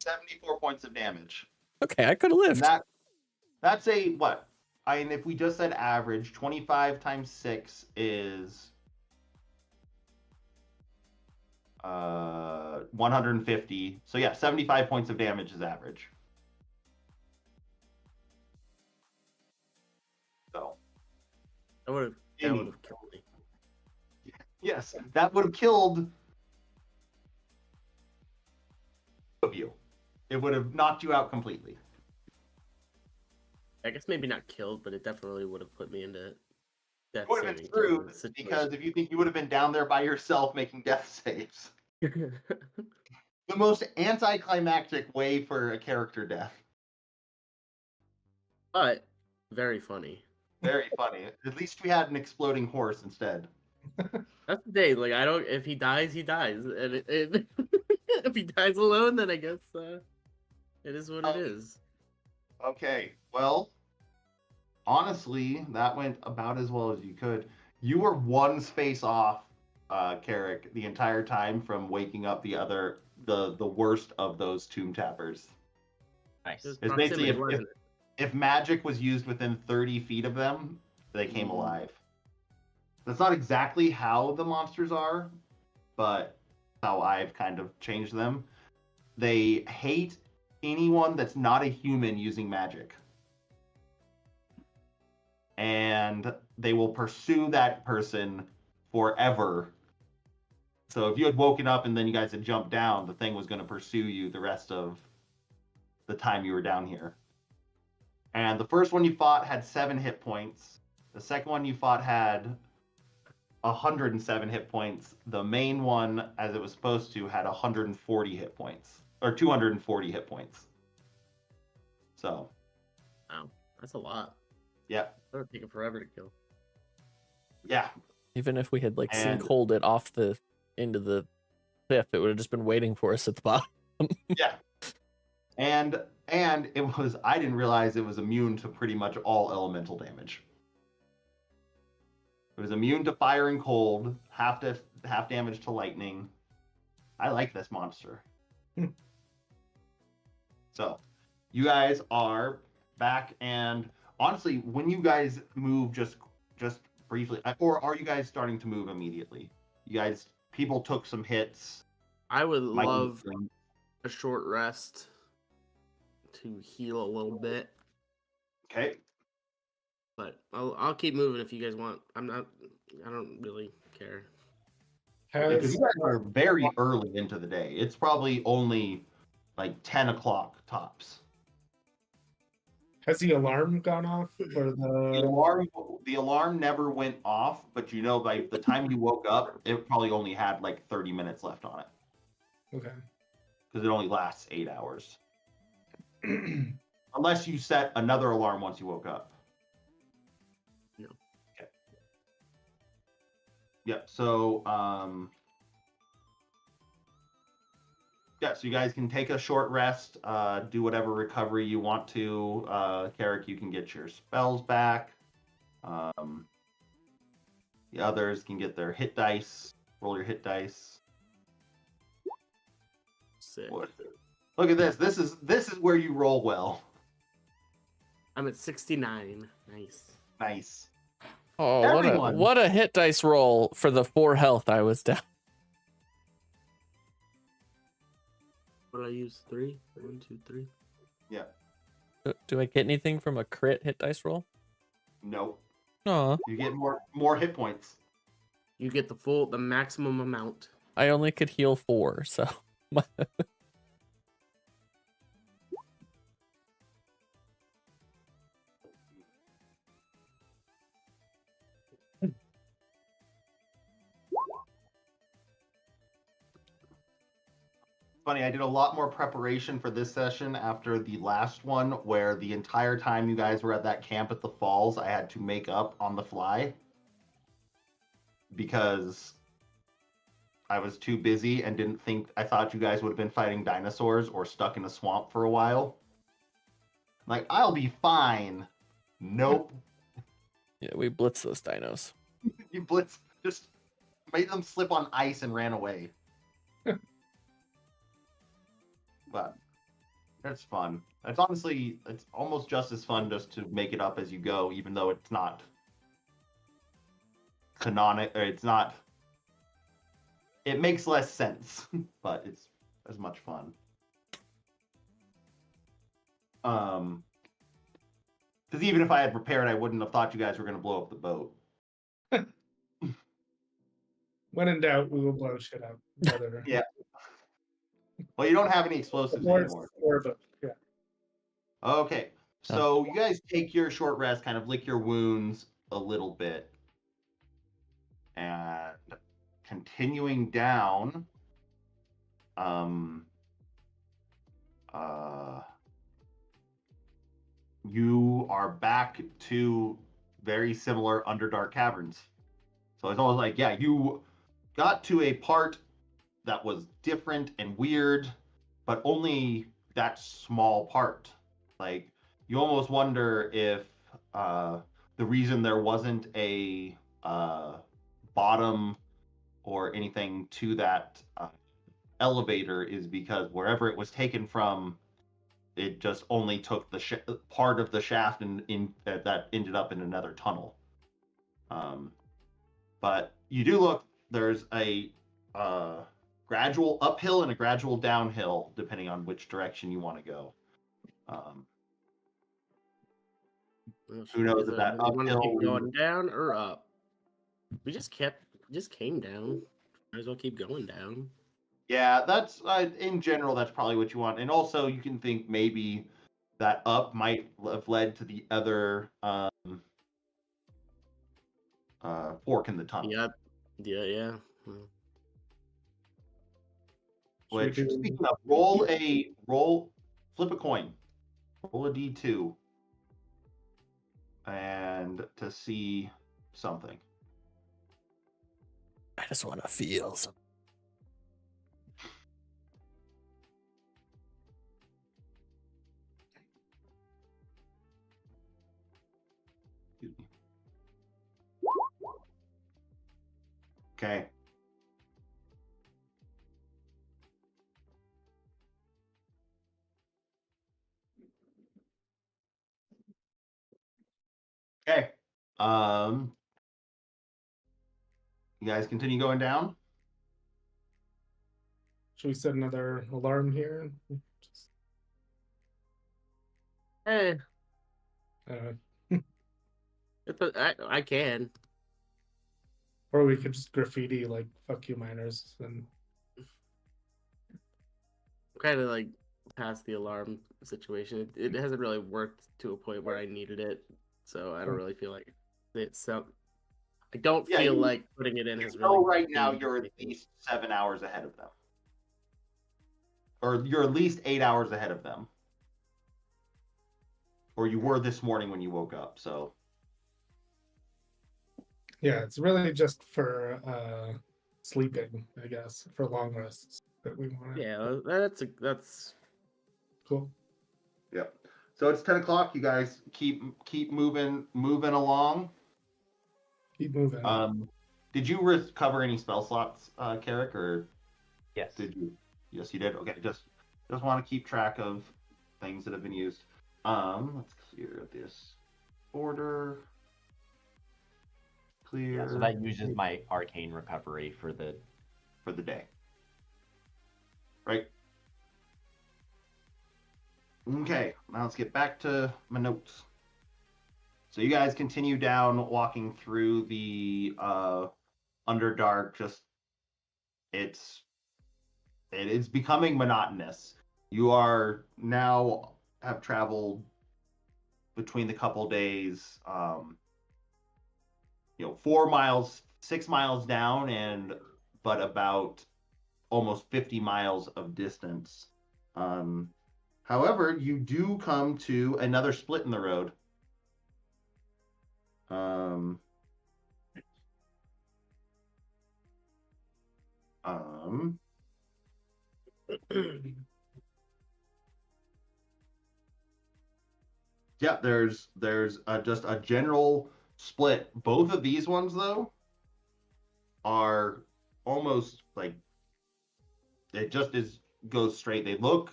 A: 74 points of damage.
B: Okay, I could have lived.
A: That's a what? I mean, if we just said average, 25 times 6 is 150. So yeah, 75 points of damage is average. So
C: That would have killed me.
A: yes, that would have killed of you. It would have knocked you out completely.
C: I guess maybe not killed, but it definitely would have put me into death
A: It would have been
C: saving
A: screwed
C: situation.
A: because if you think you would have been down there by yourself making death saves. The most anticlimactic way for a character death.
C: But very funny.
A: Very funny. At least we had an exploding horse instead.
C: That's the day. Like I don't. If he dies, he dies, and if he dies alone, then I guess it is what it is.
A: Okay, well, honestly, that went about as well as you could. You were one space off, Carrick, the entire time from waking up the worst of those tomb tappers.
E: Nice.
C: Just
A: It's basically
C: proximity, wasn't it?
A: if magic was used within 30 feet of them, they came
C: Mm.
A: alive. That's not exactly how the monsters are, but how I've kind of changed them. They hate anyone that's not a human using magic. And they will pursue that person forever. So if you had woken up and then you guys had jumped down, the thing was going to pursue you the rest of the time you were down here. And the first one you fought had 7 hit points. The second one you fought had 107 hit points. The main one, as it was supposed to, had 140 hit points. Or 240 hit points. So.
C: Wow, that's a lot.
A: Yeah.
C: That would take it forever to kill.
A: Yeah.
B: Even if we had like
A: And-
B: sinkholed it off the into the cliff, it would have just been waiting for us at the bottom.
A: Yeah. And it was, I didn't realize it was immune to pretty much all elemental damage. It was immune to fire and cold, half damage to lightning. I like this monster. So, you guys are back, and honestly, when you guys move just briefly, or are you guys starting to move immediately? People took some hits.
C: I would
A: Might
C: love
A: need-
C: a short rest to heal a little bit,
A: Okay.
C: but I'll keep moving if you guys want. I don't really care.
A: Because
D: Has
A: you guys are very early into the day. It's probably only like 10 o'clock tops.
D: has the alarm gone off for
A: The alarm never went off, but you know, by the time you woke up, it probably only had like 30 minutes left on it
D: Okay.
A: because it only lasts 8 hours. Unless you set another alarm once you woke up.
C: No.
A: Okay. Yep. So, yeah. So you guys can take a short rest. Do whatever recovery you want to. Carrick, you can get your spells back. The others can get their hit dice. Roll your hit dice.
C: Sick.
A: What? Look at this. This is where you roll well.
C: I'm at 69. Nice.
A: Nice.
B: Oh,
A: Everyone.
B: what a hit dice roll for the 4 health I was down.
C: What did I use? 3? 1, 2, 3.
A: Yeah.
B: Do I get anything from a crit hit dice roll?
A: Nope.
B: Aw,
A: You get more hit points.
C: You get the maximum amount.
B: I only could heal 4, so
A: Funny, I did a lot more preparation for this session after the last one, where the entire time you guys were at that camp at the falls, I had to make up on the fly because I was too busy and didn't think. I thought you guys would have been fighting dinosaurs or stuck in a swamp for a while. Like, I'll be fine. Nope.
B: yeah, we blitzed those dinos.
A: You blitz just made them slip on ice and ran away. But it's fun. It's almost just as fun just to make it up as you go, even though it's not canonic, or it's not. It makes less sense, but it's as much fun. Because even if I had prepared, I wouldn't have thought you guys were going to blow up the boat.
D: When in doubt, we will blow shit up. Whether
A: Yeah. Well, you don't have any explosives anymore.
D: Yeah.
A: Okay, so you guys take your short rest, kind of lick your wounds a little bit, and continuing down, you are back to very similar Underdark caverns. So it's always like, yeah, you got to a part that was different and weird, but only that small part. Like, you almost wonder if the reason there wasn't a bottom or anything to that elevator is because wherever it was taken from, it just only took the part of the shaft and that ended up in another tunnel. But you do look. There's a gradual uphill and a gradual downhill, depending on which direction you want to go. Who knows if that
C: You want to
A: uphill?
C: keep going down or up? We just came down. Might as well keep going down.
A: Yeah, that's in general. That's probably what you want, and also you can think maybe that up might have led to the other fork in the tunnel.
C: Yeah. Well,
A: Which,
D: Should we do-
A: speaking of, flip a coin, roll a d2, and to see something.
B: I just want to feel some.
A: Excuse me. Okay. Okay. You guys continue going down?
D: Should we set another alarm here? Just,
C: Hey,
D: uh,
C: I can.
D: or we could just graffiti like "fuck you, miners" and
C: Kind of like past the alarm situation. It hasn't really worked to a point where I needed it, so I don't really feel like it's so. I don't
A: Yeah,
C: feel
A: you-
C: like putting it in
A: You
C: has
A: know
C: really.
A: right now
C: changed
A: you're at
C: anything.
A: least 7 hours ahead of them. Or you're at least 8 hours ahead of them. Or you were this morning when you woke up, so.
D: yeah, it's really just for sleeping, I guess, for long rests that we want.
C: Yeah, that's
D: Cool.
A: Yep. So it's 10 o'clock. You guys keep moving along.
D: Keep moving.
A: Did you recover any spell slots, Carrick, or
E: Yes.
A: did you? Yes, you did. Okay, just want to keep track of things that have been used. Let's clear this order. Clear.
E: Yeah, so that uses my arcane recovery for the
A: day. Right. Okay, now let's get back to my notes. So you guys continue down, walking through the Underdark. Just it is becoming monotonous. You are now have traveled between the couple days, 4 miles, 6 miles down, but about almost 50 miles of distance. However, you do come to another split in the road. Yeah, there's just a general split. Both of these ones, though, are almost like it just goes straight. They look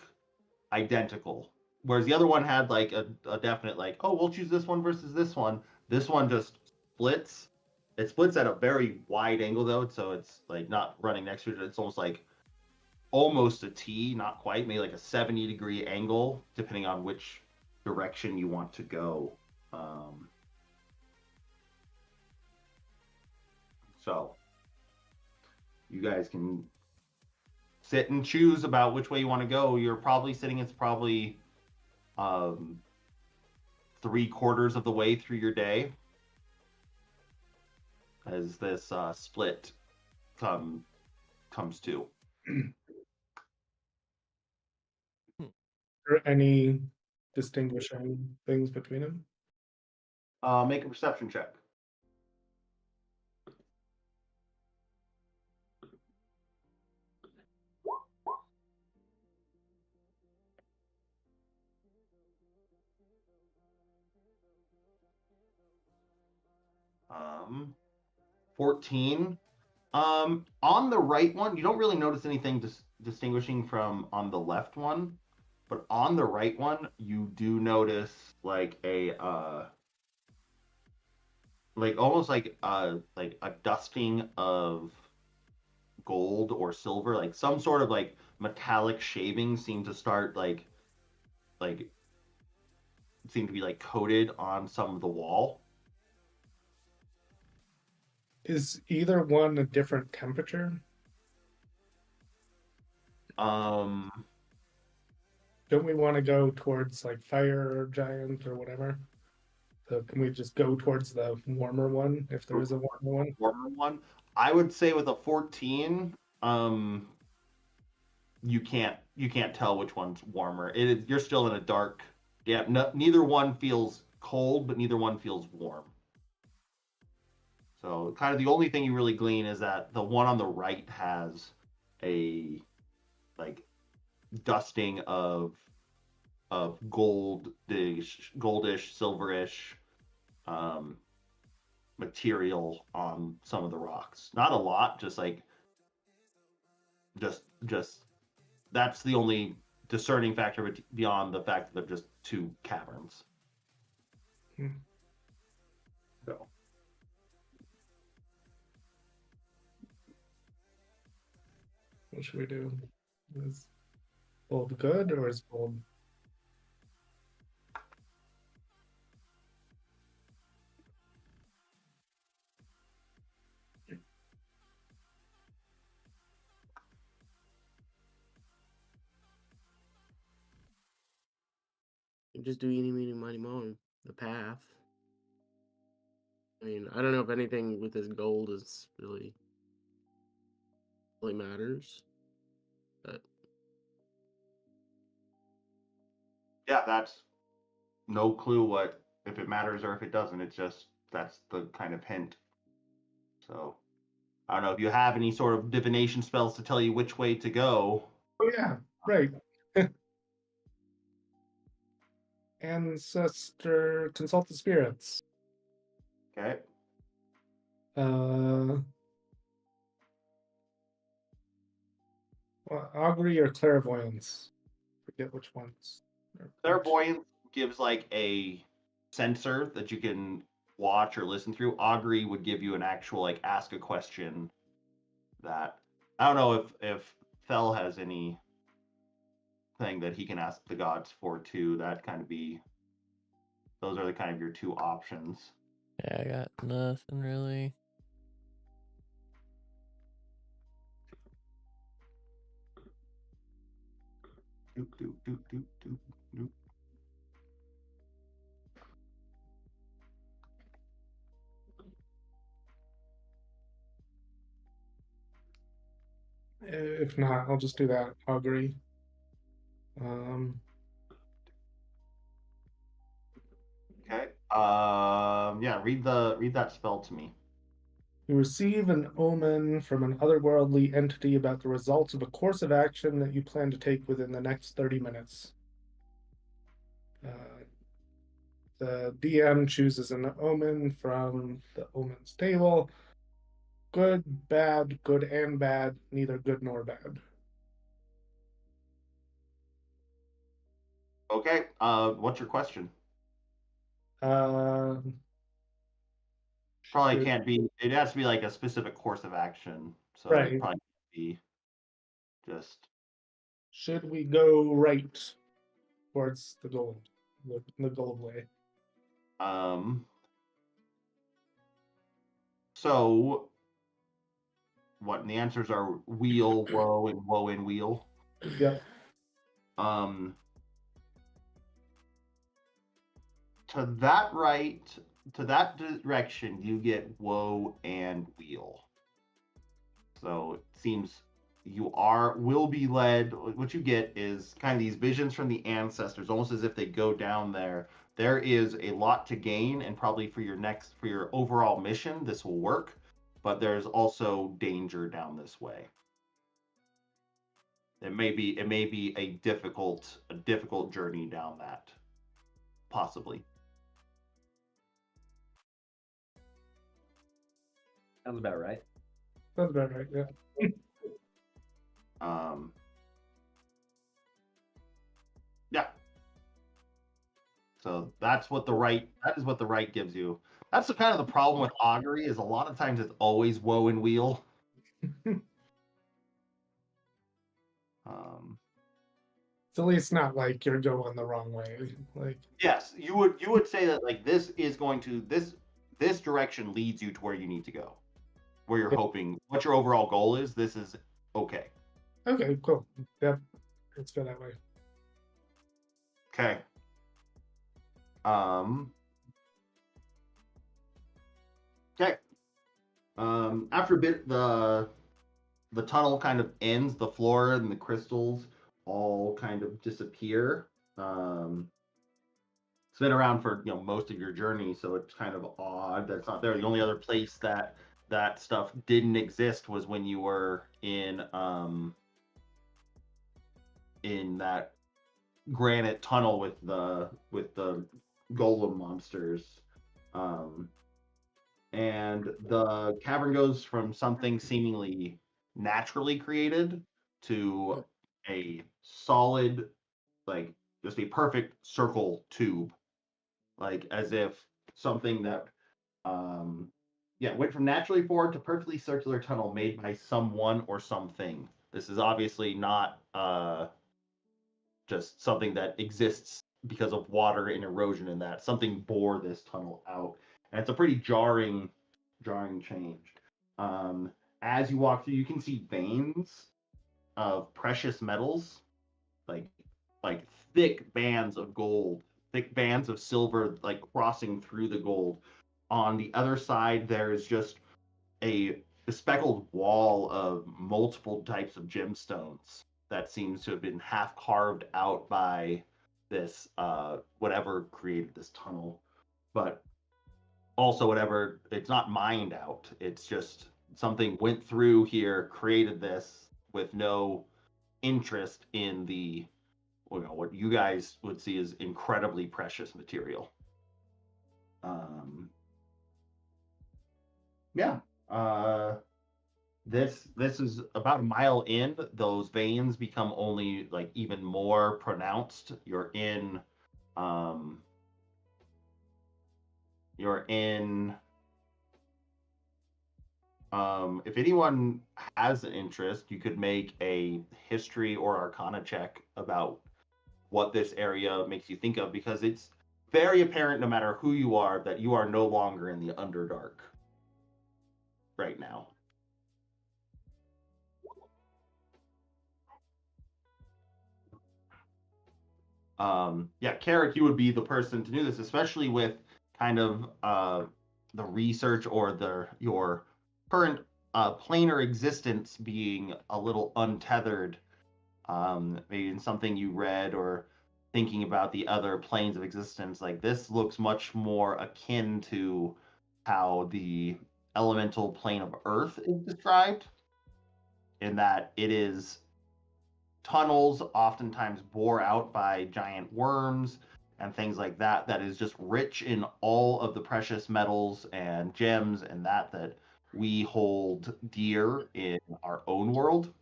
A: identical, whereas the other one had like a definite like, oh, we'll choose this one versus this one. This one just splits. It splits at a very wide angle though, so it's like not running next to it. It's almost a T, not quite, maybe like a 70-degree angle, depending on which direction you want to go. So you guys can sit and choose about which way you want to go. You're probably sitting, it's probably 3/4 of the way through your day as this split comes to.
D: Are any distinguishing things between them?
A: Make a perception check. Um, 14. On the right one, you don't really notice anything distinguishing from on the left one, but on the right one, you do notice like like almost like a dusting of gold or silver, like some sort of like metallic shaving seem to start like seem to be like coated on some of the wall.
D: Is either one a different temperature?
A: Um,
D: Don't we want to go towards like fire giant or whatever? So can we just go towards the warmer one if there is a warmer one?
A: warmer one. I would say with a 14, you can't tell which one's warmer. You're still in a dark. Yeah, neither one feels cold, but neither one feels warm. So kind of the only thing you really glean is that the one on the right has a like dusting of goldish, silverish material on some of the rocks. Not a lot, just just that's the only discerning factor beyond the fact that they're just two caverns. So
D: What should we do? Is gold good or is gold?
C: You just do eeny, meeny, miny, moe, the path. I mean, I don't know if anything with this gold is really matters, but
A: yeah, that's no clue what if it matters or if it doesn't. It's just that's the kind of hint. So I don't know if you have any sort of divination spells to tell you which way to go.
D: Oh yeah, right. Ancestor, consult the spirits.
A: Okay.
D: Well, augury or clairvoyance? Forget which ones.
A: Clairvoyance gives like a sensor that you can watch or listen through. Augury would give you an actual like ask a question that I don't know if Fel has any thing that he can ask the gods for too. That kind of be those are the kind of your two options.
B: Yeah, I got nothing really.
A: Doop, doop, doop, doop, doop, doop.
D: If not, I'll just do that. Augury.
A: Okay. Yeah, read that spell to me.
D: You receive an omen from an otherworldly entity about the results of a course of action that you plan to take within the next 30 minutes. The DM chooses an omen from the omens table. Good, bad, good and bad, neither good nor bad.
A: Okay. What's your question?
D: Um,
A: Probably
D: should-
A: can't be. It has to be like a specific course of action. So
D: Right.
A: it probably can't be just.
D: Should we go right towards the gold, the gold way?
A: So what? And the answers are wheel, woe, and woe and wheel.
D: Yep.
A: To that direction, you get woe and wheel. So it seems you will be led. What you get is kind of these visions from the ancestors, almost as if they go down there. There is a lot to gain, and probably for your overall mission, this will work. But there's also danger down this way. It may be a difficult journey down that, possibly.
F: Sounds about right.
D: That's about right. Yeah.
A: Yeah. So that is what the right gives you. That's the kind of the problem with augury, is a lot of times it's always woe and weal.
D: It's at least not like you're going the wrong way. Like,
A: yes, you would say that, like, this direction leads you to where you need to go, where you're hoping, what your overall goal is. This is okay.
D: Okay, cool. Yep, let's go that way.
A: Okay. Okay. After a bit, the tunnel kind of ends. The floor and the crystals all kind of disappear. It's been around for most of your journey, so it's kind of odd that it's not there. The only other place that stuff didn't exist was when you were in that granite tunnel with the golem monsters. And the cavern goes from something seemingly naturally created to a solid, like, just a perfect circle tube, like as if something that went from naturally formed to perfectly circular tunnel made by someone or something. This is obviously not just something that exists because of water and erosion, and that something bore this tunnel out. And it's a pretty jarring change. As you walk through, you can see veins of precious metals, like thick bands of gold, thick bands of silver, like crossing through the gold. On the other side, there is just a speckled wall of multiple types of gemstones that seems to have been half carved out by this whatever created this tunnel. But also, whatever, it's not mined out. It's just something went through here, created this with no interest in the what you guys would see as incredibly precious material. Yeah. This is about a mile in. Those veins become only, like, even more pronounced. You're in if anyone has an interest, you could make a history or arcana check about what this area makes you think of, because it's very apparent, no matter who you are, that you are no longer in the Underdark right now. Carrick, you would be the person to do this, especially with kind of the research or your current planar existence being a little untethered. Maybe in something you read, or thinking about the other planes of existence, like, this looks much more akin to how the elemental plane of Earth is described, in that it is tunnels oftentimes bore out by giant worms and things like that, that is just rich in all of the precious metals and gems and that we hold dear in our own world,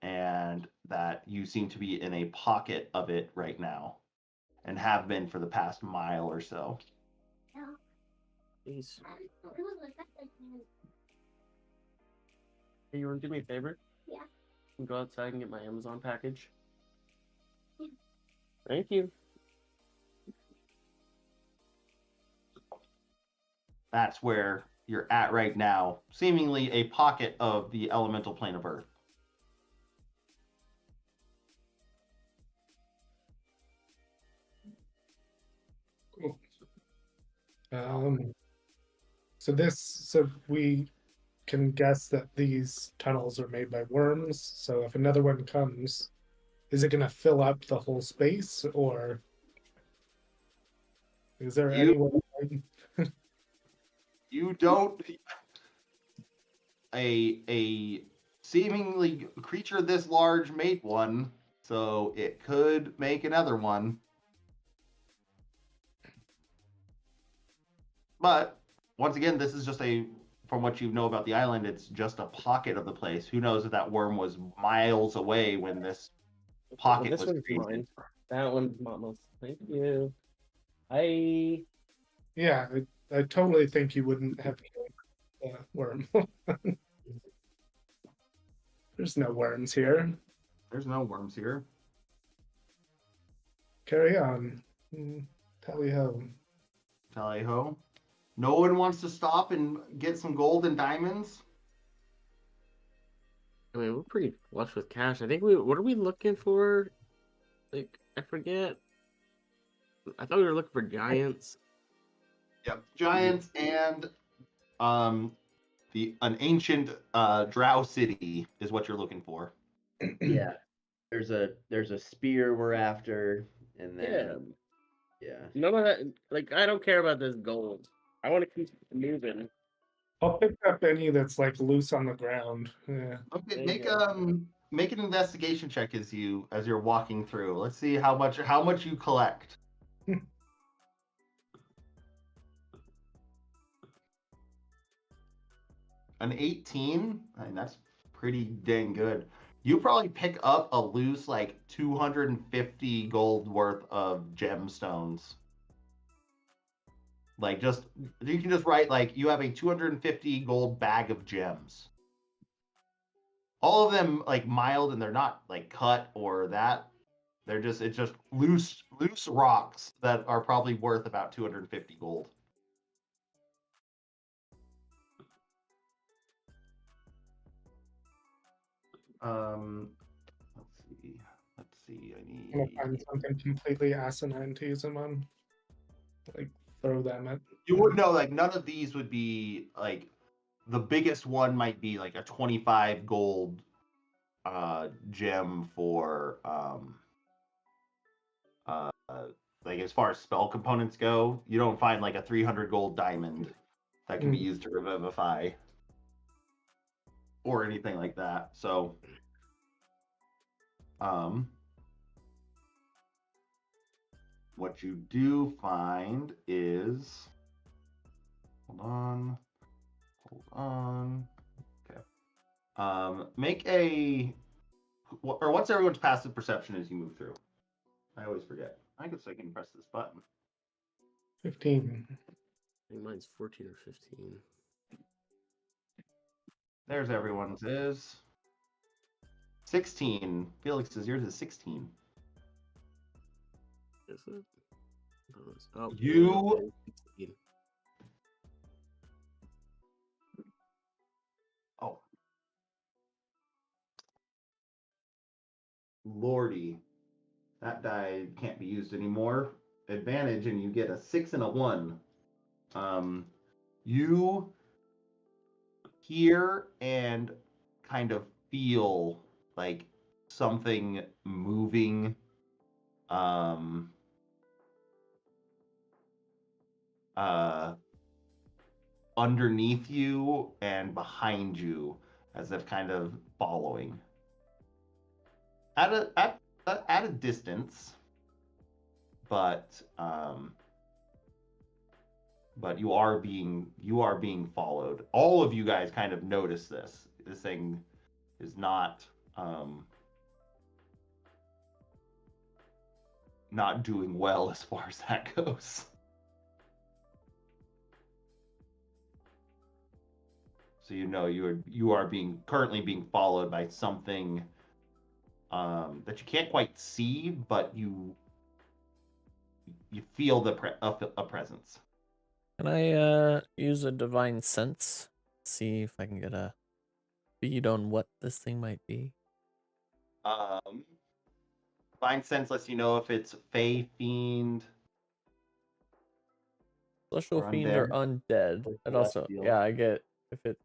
A: and that you seem to be in a pocket of it right now, and have been for the past mile or so.
C: Jeez. Hey, you want to do me a favor?
G: Yeah.
C: You can go outside and get my Amazon package. Yeah. Thank you.
A: That's where you're at right now, seemingly a pocket of the elemental plane of Earth.
D: Cool. So we can guess that these tunnels are made by worms. So if another one comes, is it going to fill up the whole space, or is there
A: You-
D: anyone?
A: You don't. A seemingly creature this large made one, so it could make another one. But once again, this is just from what you know about the island, it's just a pocket of the place. Who knows if that worm was miles away when this pocket
C: this
A: was
C: one's
A: created.
C: mine. That one's Mama's. Thank you.
D: Yeah, I totally think you wouldn't have killed the worm. There's no worms here.
A: There's no worms here.
D: Carry on. Tally ho.
A: Tally ho. No one wants to stop and get some gold and diamonds.
C: I mean, we're pretty flush with cash. I think what are we looking for? Like, I forget. I thought we were looking for giants.
A: Yep, giants and an ancient drow city is what you're looking for.
F: Yeah. There's a spear we're after, and
C: Yeah.
F: then yeah.
C: None of that. Like, I don't care about this gold. I want to keep moving.
D: I'll pick up any that's like loose on the ground. Yeah.
A: Okay,
C: There you
A: make
C: go.
A: make an investigation check as you're walking through. Let's see how much you collect. An 18? I mean, that's pretty dang good. You probably pick up a loose like 250 gold worth of gemstones. Like you can just write like you have a 250 gold bag of gems. All of them like mild and they're not like cut or that. It's just loose rocks that are probably worth about 250 gold. Let's see.
D: I'm gonna find something completely asinine to use them on. Like throw them at.
A: You would know like none of these would be like the biggest one might be like a 25 gold gem for like as far as spell components go. You don't find like a 300 gold diamond that can be used to revivify or anything like that. So what you do find is hold on. Okay. Make what's everyone's passive perception as you move through? I always forget. I guess I can press this button.
D: 15.
C: I think mine's 14 or 15.
A: There's everyone's is 16. Felix's yours is 16.
C: Is it? Oh,
A: You-
C: 16.
A: Oh. Lordy. That die can't be used anymore. Advantage, and you get a 6 and a 1. You hear and kind of feel like something moving underneath you and behind you as if kind of following at a distance, but you are being followed. All of you guys kind of notice this thing is not doing well as far as that goes. So you are currently being followed by something that you can't quite see, but you feel a presence.
B: Can I use a divine sense? See if I can get a bead on what this thing might be.
A: Divine sense lets you know if it's Fey, Fiend,
B: Celestial
A: or
B: fiend or
A: undead.
B: undead.
F: Or
B: And also,
F: celestial.
B: yeah, I get if it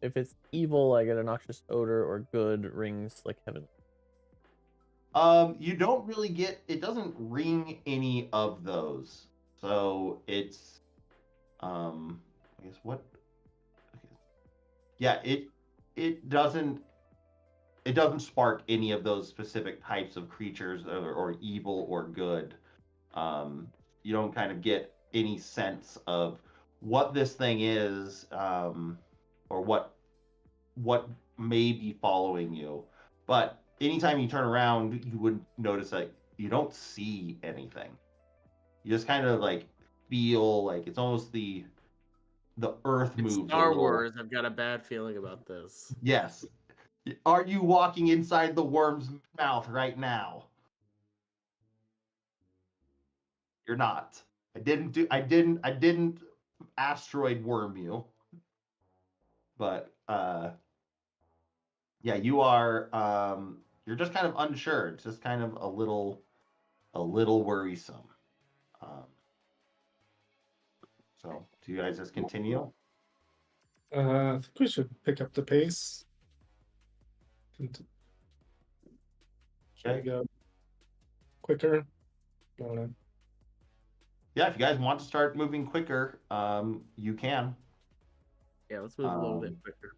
B: If it's evil, I get a noxious odor, or good, rings like heaven.
A: You don't really get, it doesn't ring any of those. So it's I guess what okay. Yeah, it doesn't spark any of those specific types of creatures or evil or good. You don't kind of get any sense of what this thing is, or what may be following you. But anytime you turn around, you would notice that you don't see anything. You just kind of like feel like it's almost the earth
C: It's
A: moves a
C: Star
A: little.
C: Wars. I've got a bad feeling about this.
A: Yes. Are you walking inside the worm's mouth right now? You're not. I didn't asteroid worm you. But yeah, you are you're just kind of unsure. It's just kind of a little worrisome. So do you guys just continue?
D: I think we should pick up the pace. Should we
A: Okay.
D: go quicker? I don't know.
A: Yeah, if you guys want to start moving quicker, you can.
C: Yeah, let's move a little bit quicker.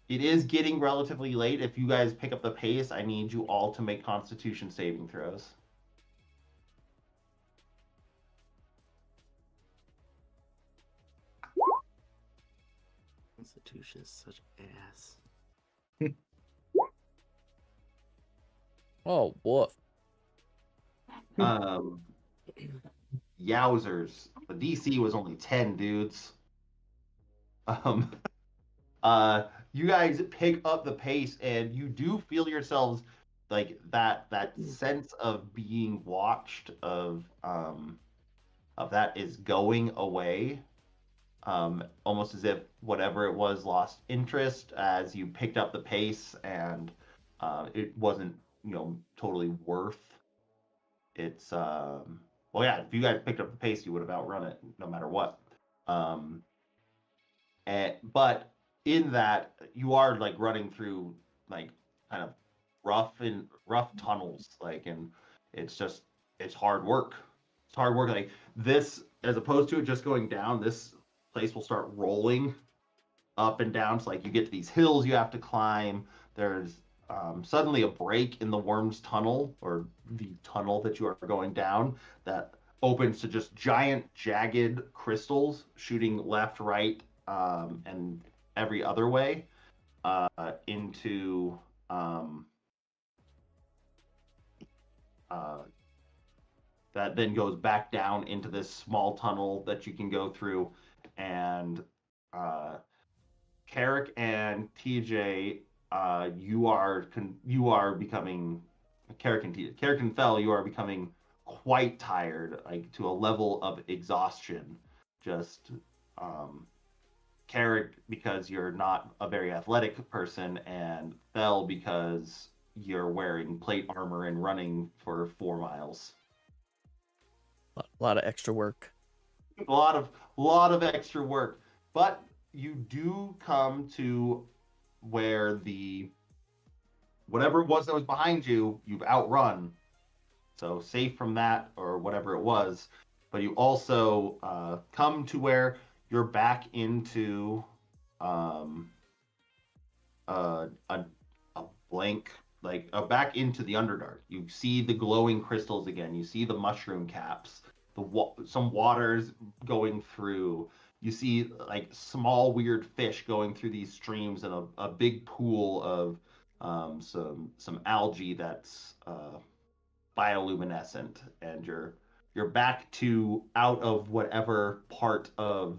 A: It is getting relatively late. If you guys pick up the pace, I need you all to make Constitution saving throws.
C: Constitution is such ass.
B: Oh, woof.
A: Yowzers. The DC was only 10 dudes. You guys pick up the pace and you do feel yourselves like that sense of being watched, of that is going away. Almost as if whatever it was lost interest as you picked up the pace, and it wasn't, totally worth its well, yeah, if you guys picked up the pace, you would have outrun it no matter what. But in that, you are like running through like kind of rough tunnels, like, and it's hard work. It's hard work. Like this, as opposed to it just going down, this place will start rolling up and down. So like you get to these hills you have to climb. There's suddenly a break in the worm's tunnel, or the tunnel that you are going down, that opens to just giant jagged crystals shooting left, right, and every other way into that then goes back down into this small tunnel that you can go through. And Carrick and TJ, you are becoming, Carrick and TJ, Carrick and Fell, you are becoming quite tired, like to a level of exhaustion. Just Carrick because you're not a very athletic person, and Fell because you're wearing plate armor and running for 4 miles.
B: A lot of extra work.
A: A lot of extra work, but you do come to where whatever it was that was behind you, you've outrun, so safe from that or whatever it was. But you also come to where you're back into a blank, like back into the Underdark. You see the glowing crystals again. You see the mushroom caps. Some waters going through. You see like small weird fish going through these streams, and a big pool of some algae that's bioluminescent. And you're back to out of whatever part of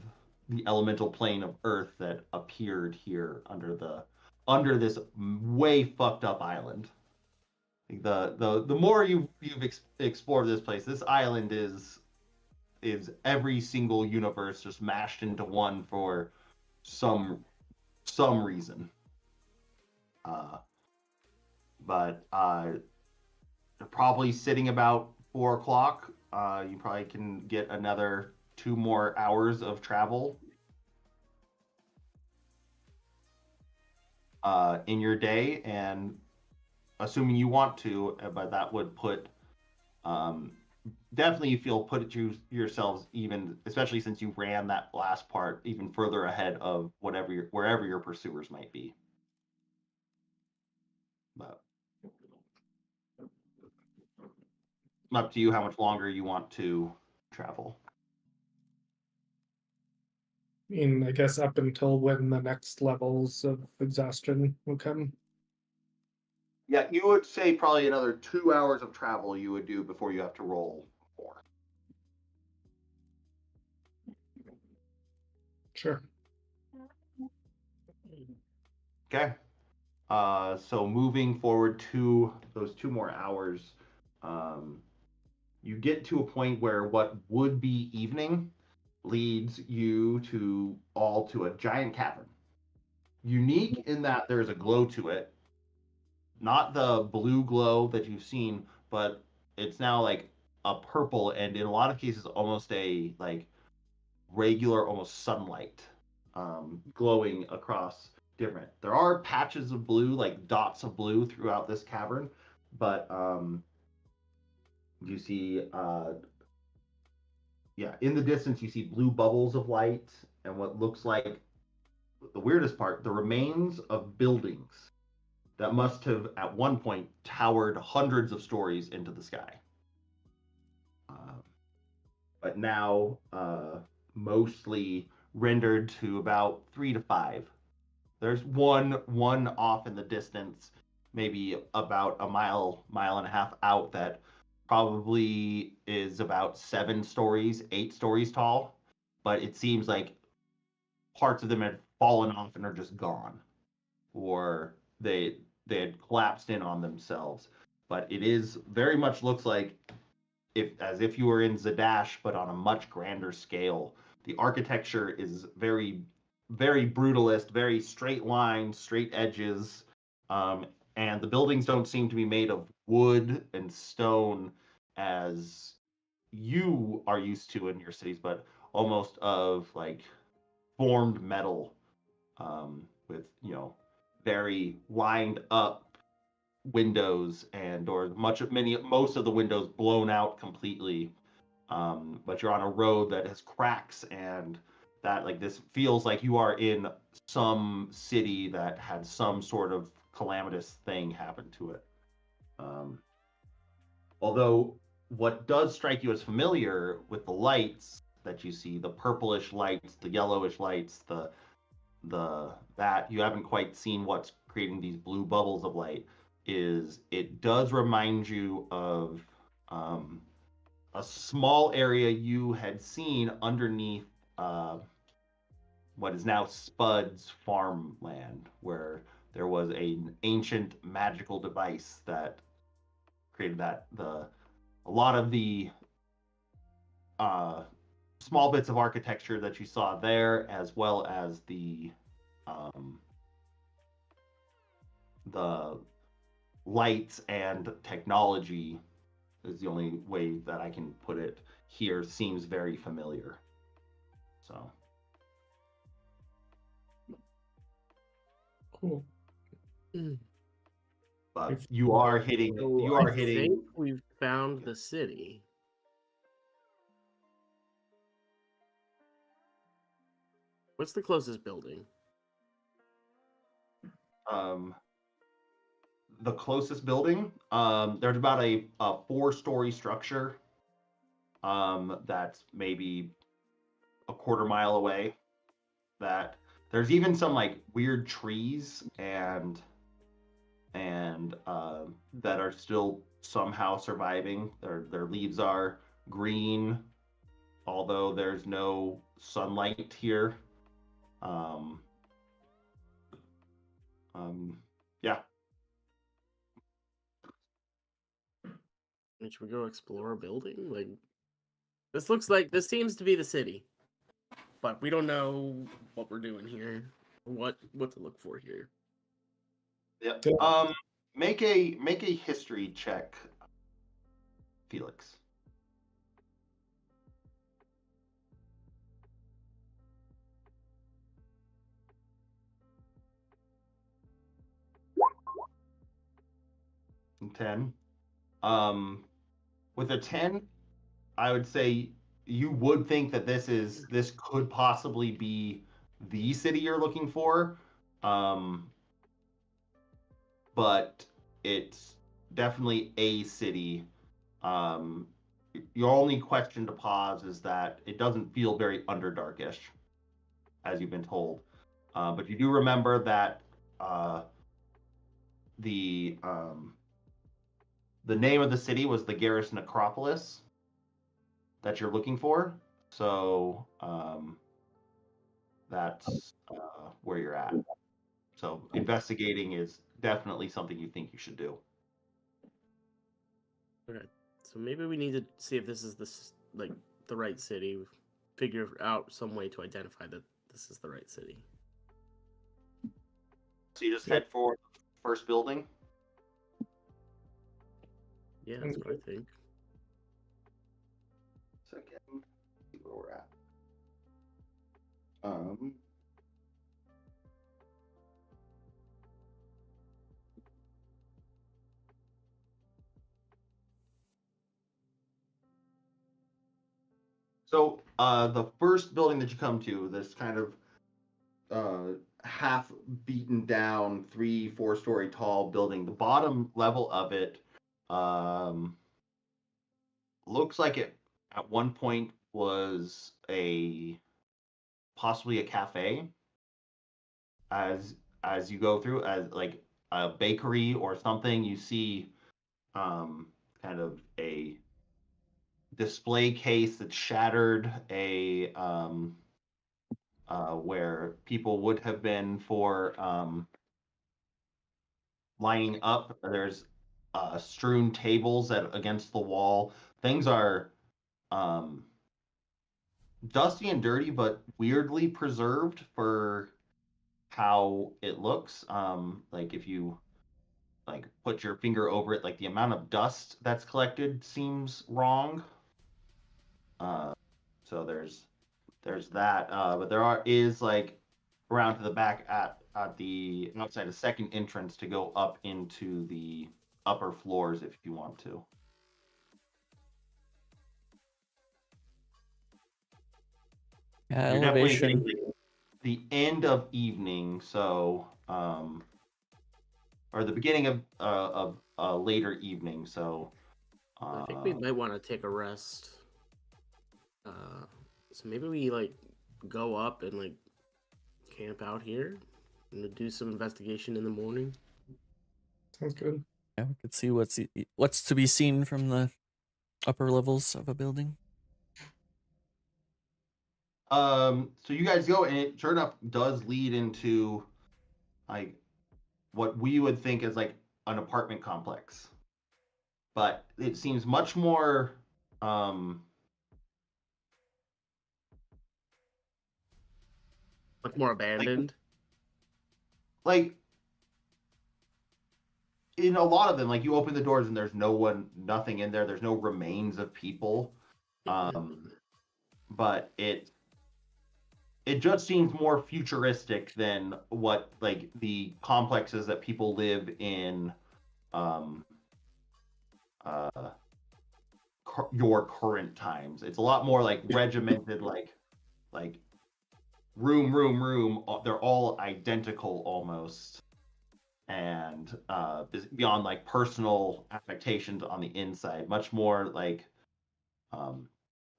A: the elemental plane of Earth that appeared here under this way fucked up island. The more you've explored this place, this island is every single universe just mashed into one for some reason. But probably sitting about 4 o'clock. You probably can get another 2 more hours of travel. in your day, and assuming you want to, but that would put definitely you feel put yourselves even, especially since you ran that last part even further ahead of wherever your pursuers might be. But up to you how much longer you want to travel.
D: I mean, I guess up until when the next levels of exhaustion will come.
A: Yeah, you would say probably another 2 hours of travel you would do before you have to roll more.
D: Sure.
A: Okay. So moving forward to those 2 more hours, you get to a point where what would be evening leads you to a giant cavern. Unique in that there's a glow to it, not the blue glow that you've seen, but it's now like a purple, and in a lot of cases almost a like regular, almost sunlight, glowing across different. There are patches of blue, like dots of blue throughout this cavern, but you see, yeah, in the distance you see blue bubbles of light and what looks like, the weirdest part, the remains of buildings that must have at one point towered hundreds of stories into the sky. But now mostly rendered to about 3 to 5. There's one off in the distance, maybe about a mile and a half out, that probably is about 7 stories, 8 stories tall. But it seems like parts of them had fallen off and are just gone, or they had collapsed in on themselves. But it is very much looks like as if you were in Zadash, but on a much grander scale. The architecture is very, very brutalist, very straight lines, straight edges, and the buildings don't seem to be made of wood and stone as you are used to in your cities, but almost of like formed metal, with very lined up windows and doors. Most of the windows blown out completely, but you're on a road that has cracks, and that like this feels like you are in some city that had some sort of calamitous thing happen to it. Although what does strike you as familiar with the lights that you see, the purplish lights, the yellowish lights, the that you haven't quite seen what's creating these blue bubbles of light, is it does remind you of a small area you had seen underneath what is now Spud's farmland, where there was an ancient magical device that created a lot of the uh, small bits of architecture that you saw there, as well as the lights and technology, is the only way that I can put it here, seems very familiar. So
D: Cool.
A: but you are hitting
C: I think we've found the city. What's the closest building?
A: The closest building, there's about a 4-story structure that's maybe a quarter mile away. That there's even some like weird trees and that are still somehow surviving. Their leaves are green, although there's no sunlight here. Yeah.
C: Should we go explore a building? Like, this seems to be the city, but we don't know what we're doing here, what to look for here.
A: Yep. Make a history check, Felix. 10. With a 10, I would say you would think that this could possibly be the city you're looking for. But it's definitely a city. Your only question to pause is that it doesn't feel very Underdarkish, as you've been told. But you do remember that the name of the city was the Garrison Acropolis that you're looking for. So that's where you're at. So investigating is definitely something you think you should do.
C: Okay, so maybe we need to see if this is the right city. Figure out some way to identify that this is the right city.
A: So you just head for the first building.
C: Yeah, that's what I think.
A: Second, see where we're at. So the first building that you come to, this kind of half beaten down 3-4 story tall building, the bottom level of it looks like it at one point was possibly a cafe. As you go through, as like a bakery or something, you see kind of a display case that's shattered, where people would have been for lining up. There's strewn tables against the wall. Things are dusty and dirty, but weirdly preserved for how it looks. Like if you like put your finger over it, like the amount of dust that's collected seems wrong. So there's that, but is like around to the back at the outside a second entrance to go up into the upper floors if you want to.
B: Yeah,
A: You're definitely
B: elevation.
A: hitting the end of evening, so or the beginning of later evening. So
C: I think we might want to take a rest. So maybe we go up and camp out here and do some investigation in the morning.
D: Sounds good.
B: Yeah, we could see what's to be seen from the upper levels of a building.
A: So you guys go, and it sure enough does lead into like what we would think is like an apartment complex, but it seems much more
C: Much more abandoned.
A: like in a lot of them, like you open the doors and there's nothing in there. There's no remains of people. But it just seems more futuristic than what like the complexes that people live in your current times. It's a lot more like regimented, like room. They're all identical almost, and beyond like personal affectations on the inside, much more like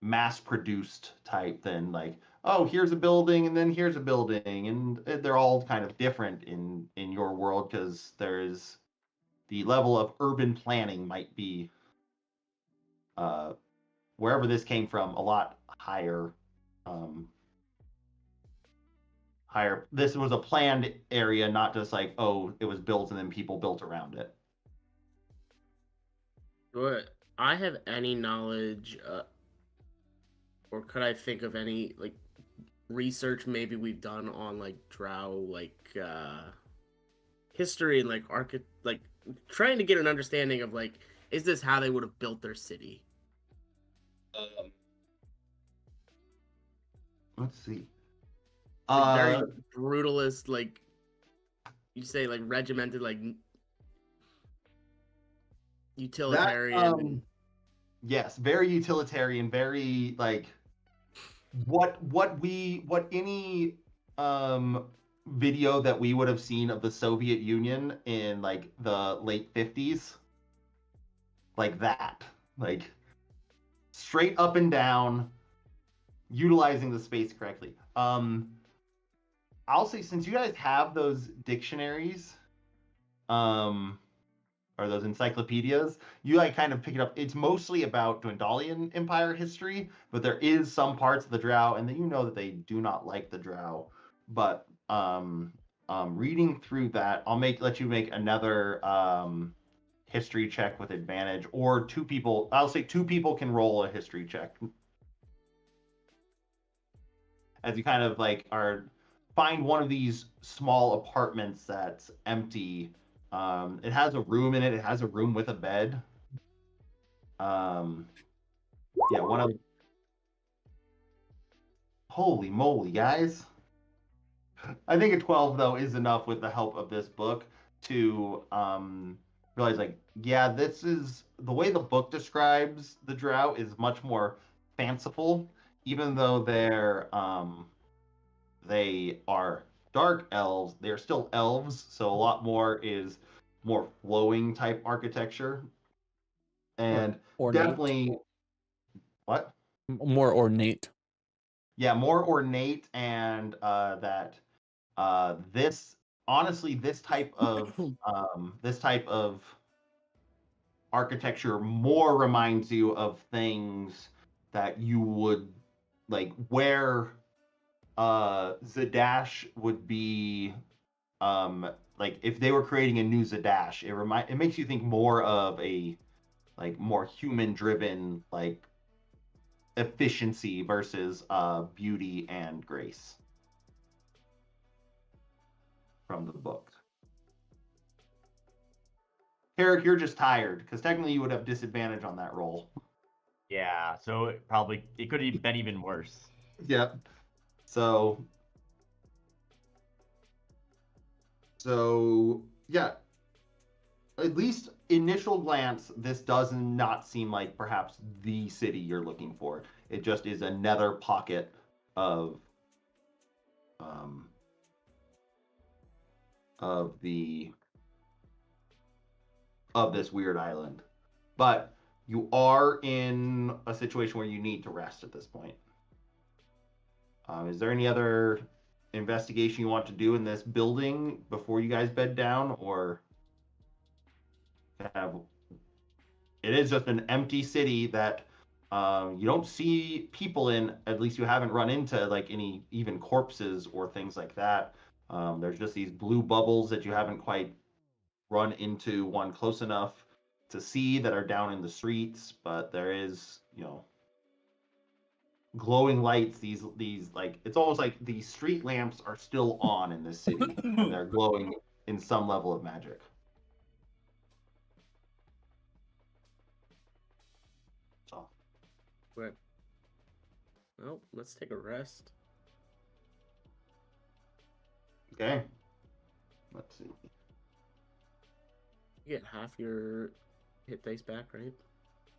A: mass produced type than like, oh, here's a building and then here's a building, and they're all kind of different in your world because there's the level of urban planning might be wherever this came from a lot higher. This was a planned area, not just like, oh, it was built and then people built around it.
C: Do I have any knowledge, or could I think of any research maybe we've done on Drow history and trying to get an understanding of is this how they would have built their city?
A: Let's see.
C: Very brutalist, you say regimented, utilitarian.
A: Yes, very utilitarian, very like what any video that we would have seen of the Soviet Union in like the late 50s, like that, like straight up and down, utilizing the space correctly. I'll say, since you guys have those dictionaries, or those encyclopedias, you like kind of pick it up. It's mostly about Dwendalian Empire history, but there is some parts of the Drow, and then you know that they do not like the Drow. But reading through that, let you make another history check with advantage, or two people. I'll say two people can roll a history check as you kind of like find one of these small apartments that's empty. It has a room in it. It has a room with a bed. Yeah, one of. Holy moly, guys! I think a 12 though is enough with the help of this book to realize, like, yeah, this is the way the book describes the Drow is much more fanciful, even though they are dark elves. They're still elves, so a lot more is more flowing type architecture, and
B: Ornate.
A: definitely what?
B: More ornate.
A: Yeah, more ornate, and that this honestly this type of architecture more reminds you of things that you would like where Zadash would be, like if they were creating a new Zadash, it makes you think more of a like more human driven like efficiency versus beauty and grace from the book. Eric, you're just tired because technically you would have disadvantage on that roll.
E: Yeah, so it could have been even worse.
A: Yep. So yeah, at least initial glance, this does not seem like perhaps the city you're looking for. It just is another pocket of this weird island. But you are in a situation where you need to rest at this point. Is there any other investigation you want to do in this building before you guys bed down, or have? It is just an empty city that you don't see people in. At least you haven't run into like any even corpses or things like that. There's just these blue bubbles that you haven't quite run into one close enough to see that are down in the streets, but there is, glowing lights. These like it's almost like the street lamps are still on in this city, and they're glowing in some level of magic. So.
C: Well, let's take a rest.
A: Okay. Let's see.
C: You get half your hit dice back, right?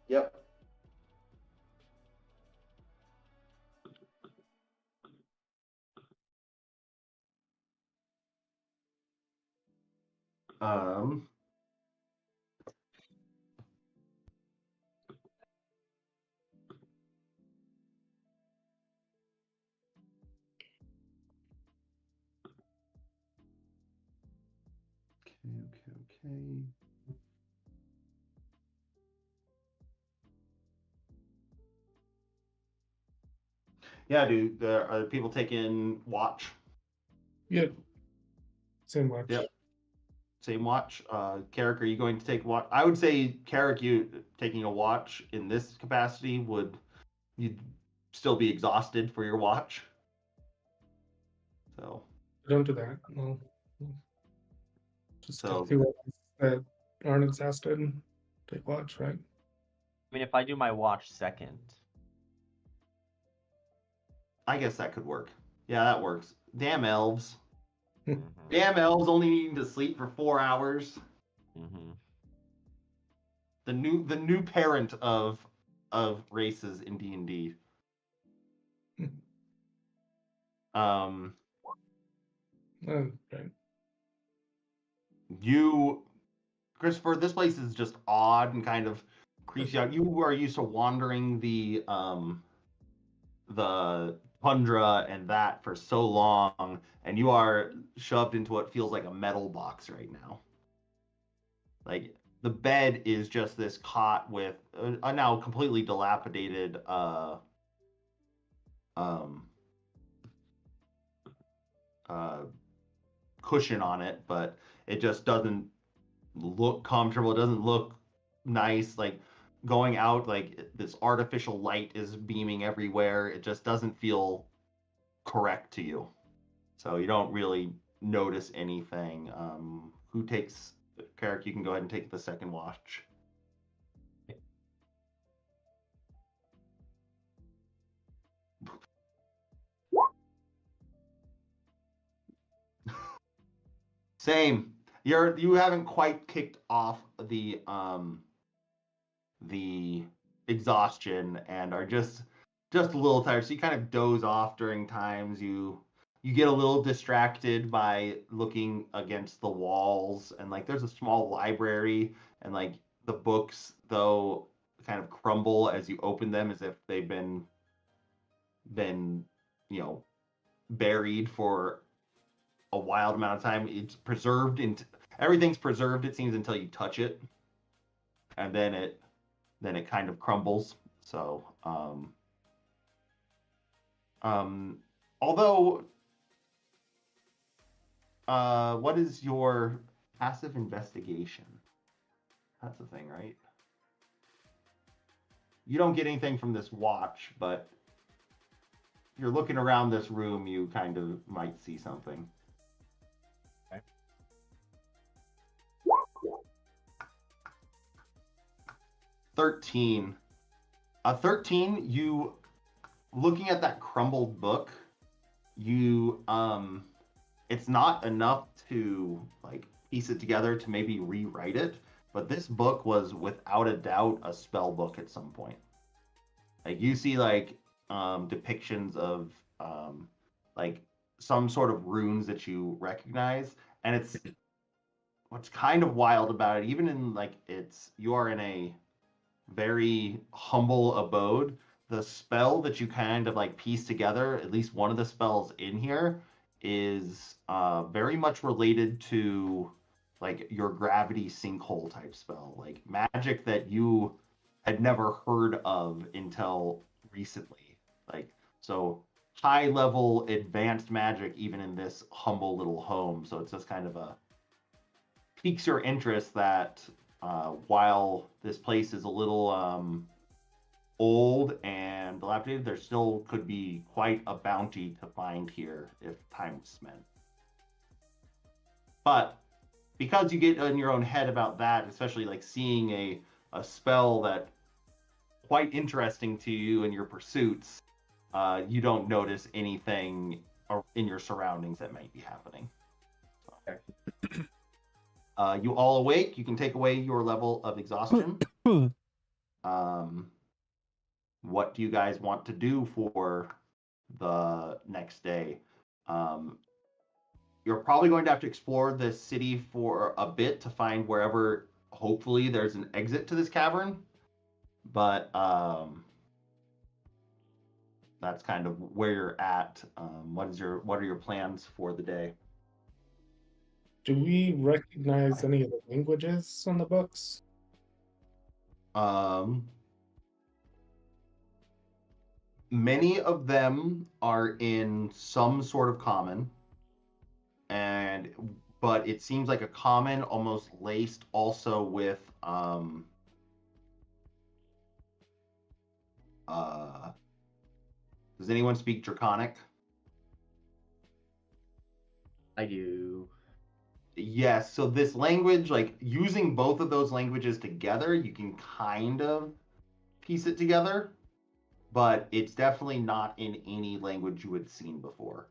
A: Yep. Okay. Yeah, dude. Are people taking watch?
D: Yep. Same watch.
A: Yep. Same watch. Carrick, are you going to take watch? I would say, Carrick, you taking a watch in this capacity you'd still be exhausted for your watch. So.
D: Don't do that. No. Just
A: So.
D: do what that aren't exhausted. Take watch, right?
E: I mean, if I do my watch second.
A: I guess that could work. Yeah, that works. Damn elves.
E: Mhm.
A: Damn elves only needing to sleep for 4 hours.
E: Mhm.
A: the new parent of races in D&D.
D: Okay.
A: You, Christopher, this place is just odd and kind of creeps you out. You are used to wandering the tundra and that for so long, and you are shoved into what feels like a metal box right now. Like the bed is just this cot with a now completely dilapidated cushion on it, but it just doesn't look comfortable. It doesn't look nice. Like going out, like this artificial light is beaming everywhere. It just doesn't feel correct to you. So you don't really notice anything. Who takes Carrick? You can go ahead and take the second watch. Same. You haven't quite kicked off the exhaustion and are just a little tired. So you kind of doze off during times. You get a little distracted by looking against the walls, and like there's a small library, and like the books though kind of crumble as you open them as if they've been buried for a wild amount of time. It's preserved everything's preserved, it seems, until you touch it, and then it kind of crumbles. So although what is your passive investigation? That's the thing, right? You don't get anything from this watch, but you're looking around this room, you kind of might see something. 13. 13, you looking at that crumbled book, you it's not enough to like piece it together to maybe rewrite it, but this book was without a doubt a spell book at some point. Like you see like depictions of like some sort of runes that you recognize, and it's what's kind of wild about it, even in like you are in a very humble abode. The spell that you kind of like piece together, at least one of the spells in here, is very much related to like your gravity sinkhole type spell, like magic that you had never heard of until recently. Like, so high level advanced magic even in this humble little home. So it's just kind of piques your interest that while this place is a little old and dilapidated, there still could be quite a bounty to find here if time was spent. But because you get in your own head about that, especially like seeing a spell that quite interesting to you in your pursuits, you don't notice anything in your surroundings that might be happening. So. You all awake. You can take away your level of exhaustion. What do you guys want to do for the next day? You're probably going to have to explore the city for a bit to find wherever, hopefully, there's an exit to this cavern. But that's kind of where you're at. What are your plans for the day?
D: Do we recognize any of the languages on the books?
A: Many of them are in some sort of common, but it seems like a common almost laced also with does anyone speak Draconic?
F: I do.
A: Yes, so this language, like using both of those languages together, you can kind of piece it together, but it's definitely not in any language you had seen before.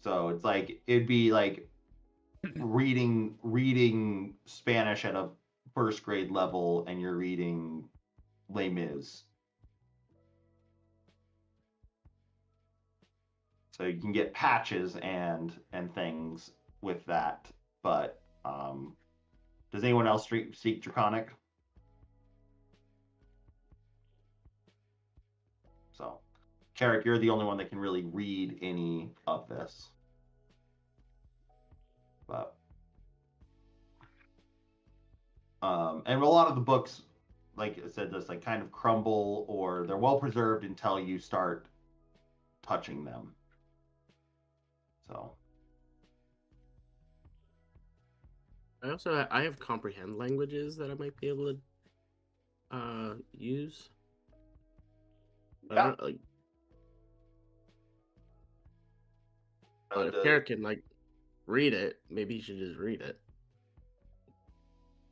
A: So it's like it'd be like reading Spanish at a first grade level and you're reading Les Mis. So you can get patches and things with that, but does anyone else seek Draconic? So, Carrick, you're the only one that can really read any of this. But and a lot of the books, like I said, just like kind of crumble or they're well preserved until you start touching them. So
C: I have comprehend languages that I might be able to use. I
A: yeah.
C: don't, like, but if Carrick can like read it, maybe he should just read it.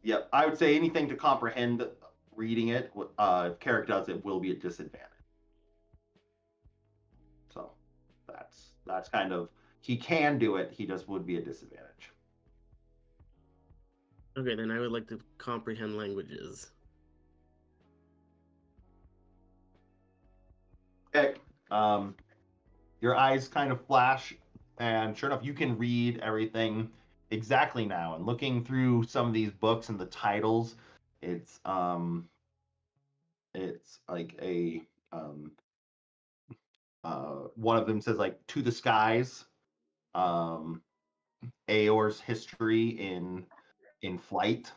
A: Yep, I would say anything to comprehend reading it. If Carrick does, it will be a disadvantage. So that's kind of, he can do it. He just would be a disadvantage.
C: Okay, then I would like to comprehend languages.
A: Okay. Your eyes kind of flash, and sure enough, you can read everything exactly now. And looking through some of these books and the titles, it's like a one of them says like "To the Skies," Aor's history in flight.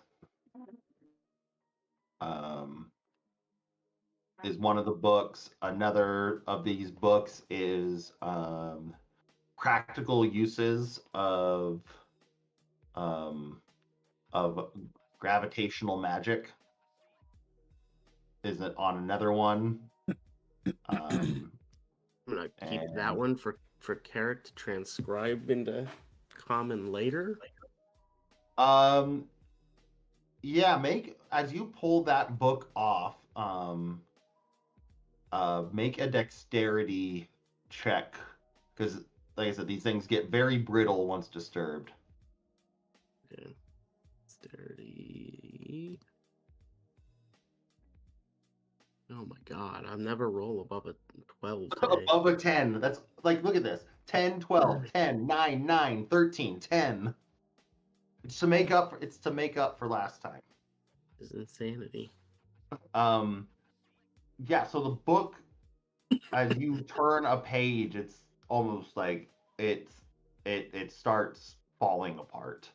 A: Is one of the books. Another of these books is practical uses of gravitational magic. Is it on another one?
C: I'm gonna keep that one for Carrick to transcribe into common later.
A: Yeah, as you pull that book off, make a dexterity check, because like I said, these things get very brittle once disturbed.
C: Okay. Dexterity. Oh my god, I'll never roll above a 12 today.
A: Above a 10. That's like, look at this. 10, 12, 10, 9, 9, 13, 10. It's to make up for last time.
C: This is insanity.
A: Yeah, so the book, as you turn a page, it's almost like it starts falling apart.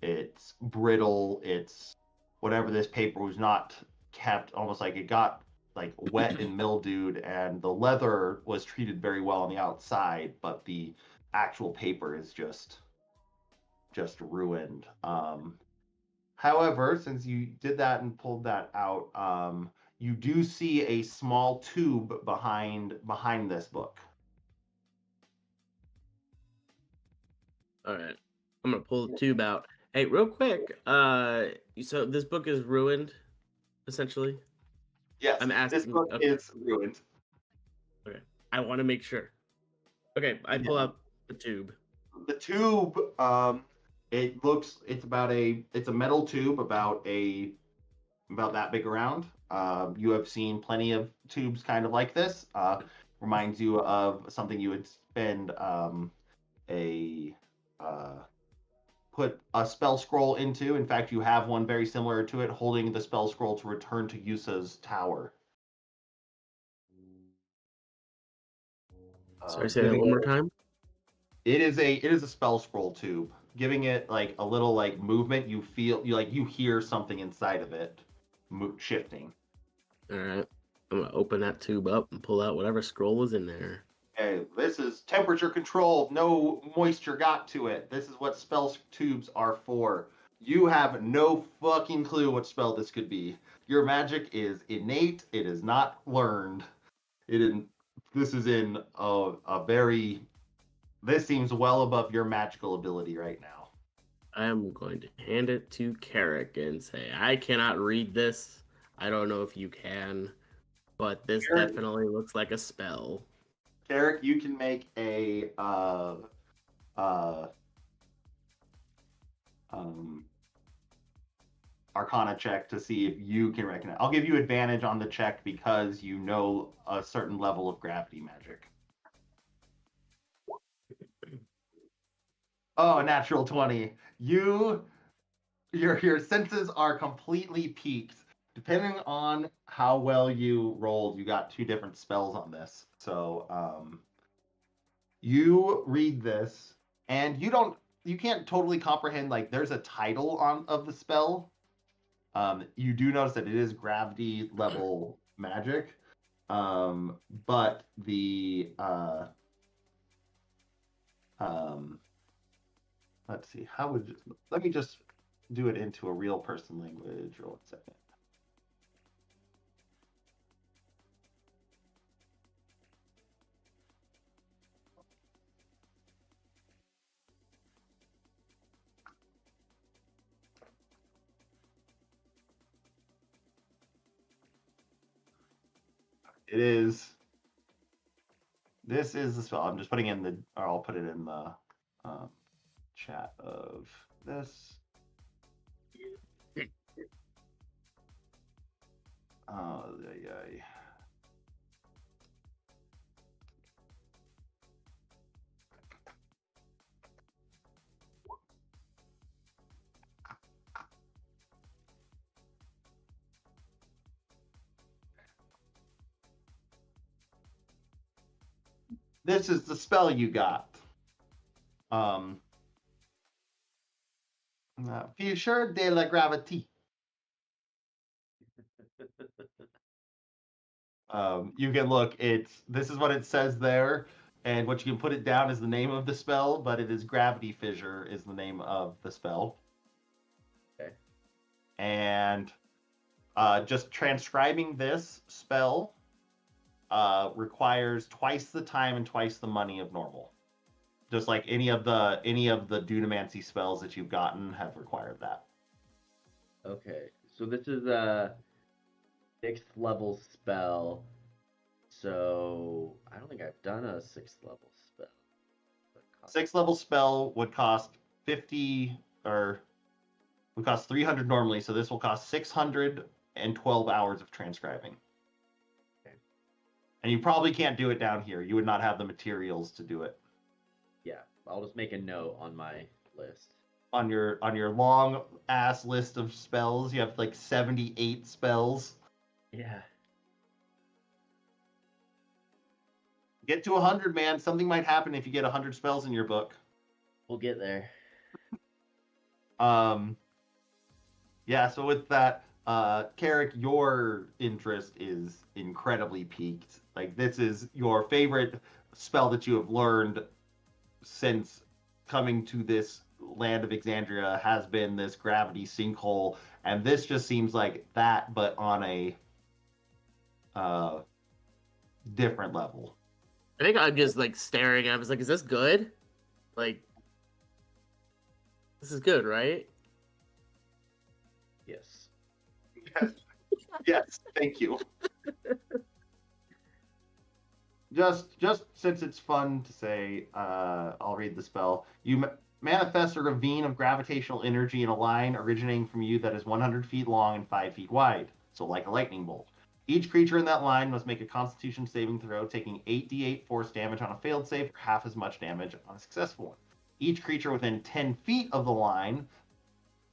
A: It's brittle, it's whatever this paper was not kept, almost like it got like wet and mildewed, and the leather was treated very well on the outside, but the actual paper is just ruined. However, since you did that and pulled that out, you do see a small tube behind this book.
C: All right, I'm gonna pull the tube out. Hey, real quick. So this book is ruined, essentially.
A: Yes,
C: I'm asking.
A: this book is ruined.
C: Okay, I want to make sure. Okay, I pull out the tube.
A: The tube, it's a metal tube about that big around. You have seen plenty of tubes kind of like this. Reminds you of something you would spend put a spell scroll into. In fact, you have one very similar to it, holding the spell scroll to return to Yusa's tower.
C: Sorry, say that one more time.
A: It is a spell scroll tube. Giving it like a little like movement, you hear something inside of it shifting.
C: All right, I'm gonna open that tube up and pull out whatever scroll is in there.
A: Hey, this is temperature controlled. No moisture got to it. This is what spell tubes are for. You have no fucking clue what spell this could be. Your magic is innate. It is not learned. This is in a very. This seems well above your magical ability right now.
C: I'm going to hand it to Carrick and say, I cannot read this. I don't know if you can, but this definitely looks like a spell.
A: Carrick, you can make a Arcana check to see if you can recognize. I'll give you advantage on the check because you know a certain level of gravity magic. Oh, natural 20. Your senses are completely peaked. Depending on how well you rolled, you got 2 different spells on this. So you read this, and you can't totally comprehend, like, there's a title of the spell. You do notice that it is gravity level magic, but the let's see, let me just do it into a real person language. Or 1 second. This is the spell. I'm just putting or I'll put it in the chat of this. Oh, yeah. This is the spell you got. Fissure de la Gravité. You can look. This is what it says there, and what you can put it down is the name of the spell, but it is Gravity Fissure is the name of the spell.
F: Okay.
A: And just transcribing this spell requires twice the time and twice the money of normal. Just like any of the Dunamancy spells that you've gotten have required that.
F: Okay, so this is a 6th level spell. So I don't think I've done a 6th level spell.
A: 6th level spell would cost 50 or would cost 300 normally, so this will cost 612 hours of transcribing.
F: Okay.
A: And you probably can't do it down here. You would not have the materials to do it.
F: Yeah, I'll just make a note on my list.
A: On your long ass list of spells, you have like 78 spells.
F: Yeah.
A: Get to 100, man. Something might happen if you get 100 spells in your book.
F: We'll get there.
A: Yeah, so with that, Carrick, your interest is incredibly peaked. Like, this is your favorite spell that you have learned since coming to this land of Exandria has been this gravity sinkhole, and this just seems like that, but on a different level.
C: I think I'm just like staring. I was like, "Is this good? Like, this is good, right?"
F: Yes.
A: Yes, thank you. Just since it's fun to say, I'll read the spell. You manifest a ravine of gravitational energy in a line originating from you that is 100 feet long and 5 feet wide, so like a lightning bolt. Each creature in that line must make a Constitution saving throw, taking 8d8 force damage on a failed save, or half as much damage on a successful one. Each creature within 10 feet of the line,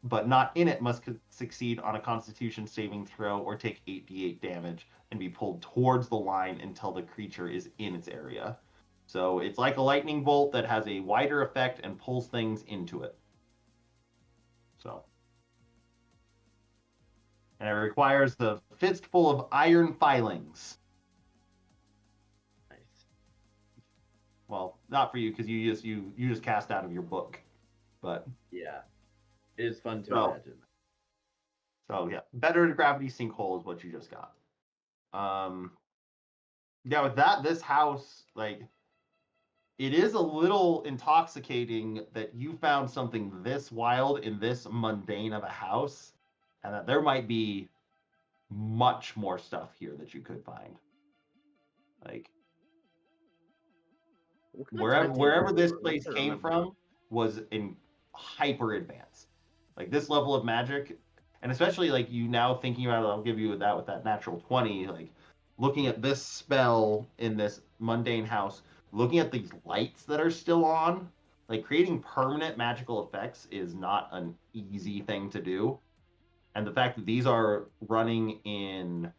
A: but not in it, must succeed on a Constitution saving throw or take 8d8 damage and be pulled towards the line until the creature is in its area. So it's like a lightning bolt that has a wider effect and pulls things into it. So. And it requires a fistful of iron filings.
F: Nice.
A: Well, not for you because you just cast out of your book, but
F: Yeah. It is fun to
A: So-
F: imagine.
A: so yeah, better gravity sinkhole is what you just got. Yeah, with that, this house, like, it is a little intoxicating that you found something this wild in this mundane of a house, and that there might be much more stuff here that you could find. Like,
C: What kind of time
A: wherever
C: table
A: this
C: was it?
A: place
C: I don't
A: came
C: remember.
A: from was in hyper advanced. Like, this level of magic And especially like you now thinking about it, I'll give you that with that natural 20, like looking at this spell in this mundane house, looking at these lights that are still on, like creating permanent magical effects is not an easy thing to do. And the fact that these are running in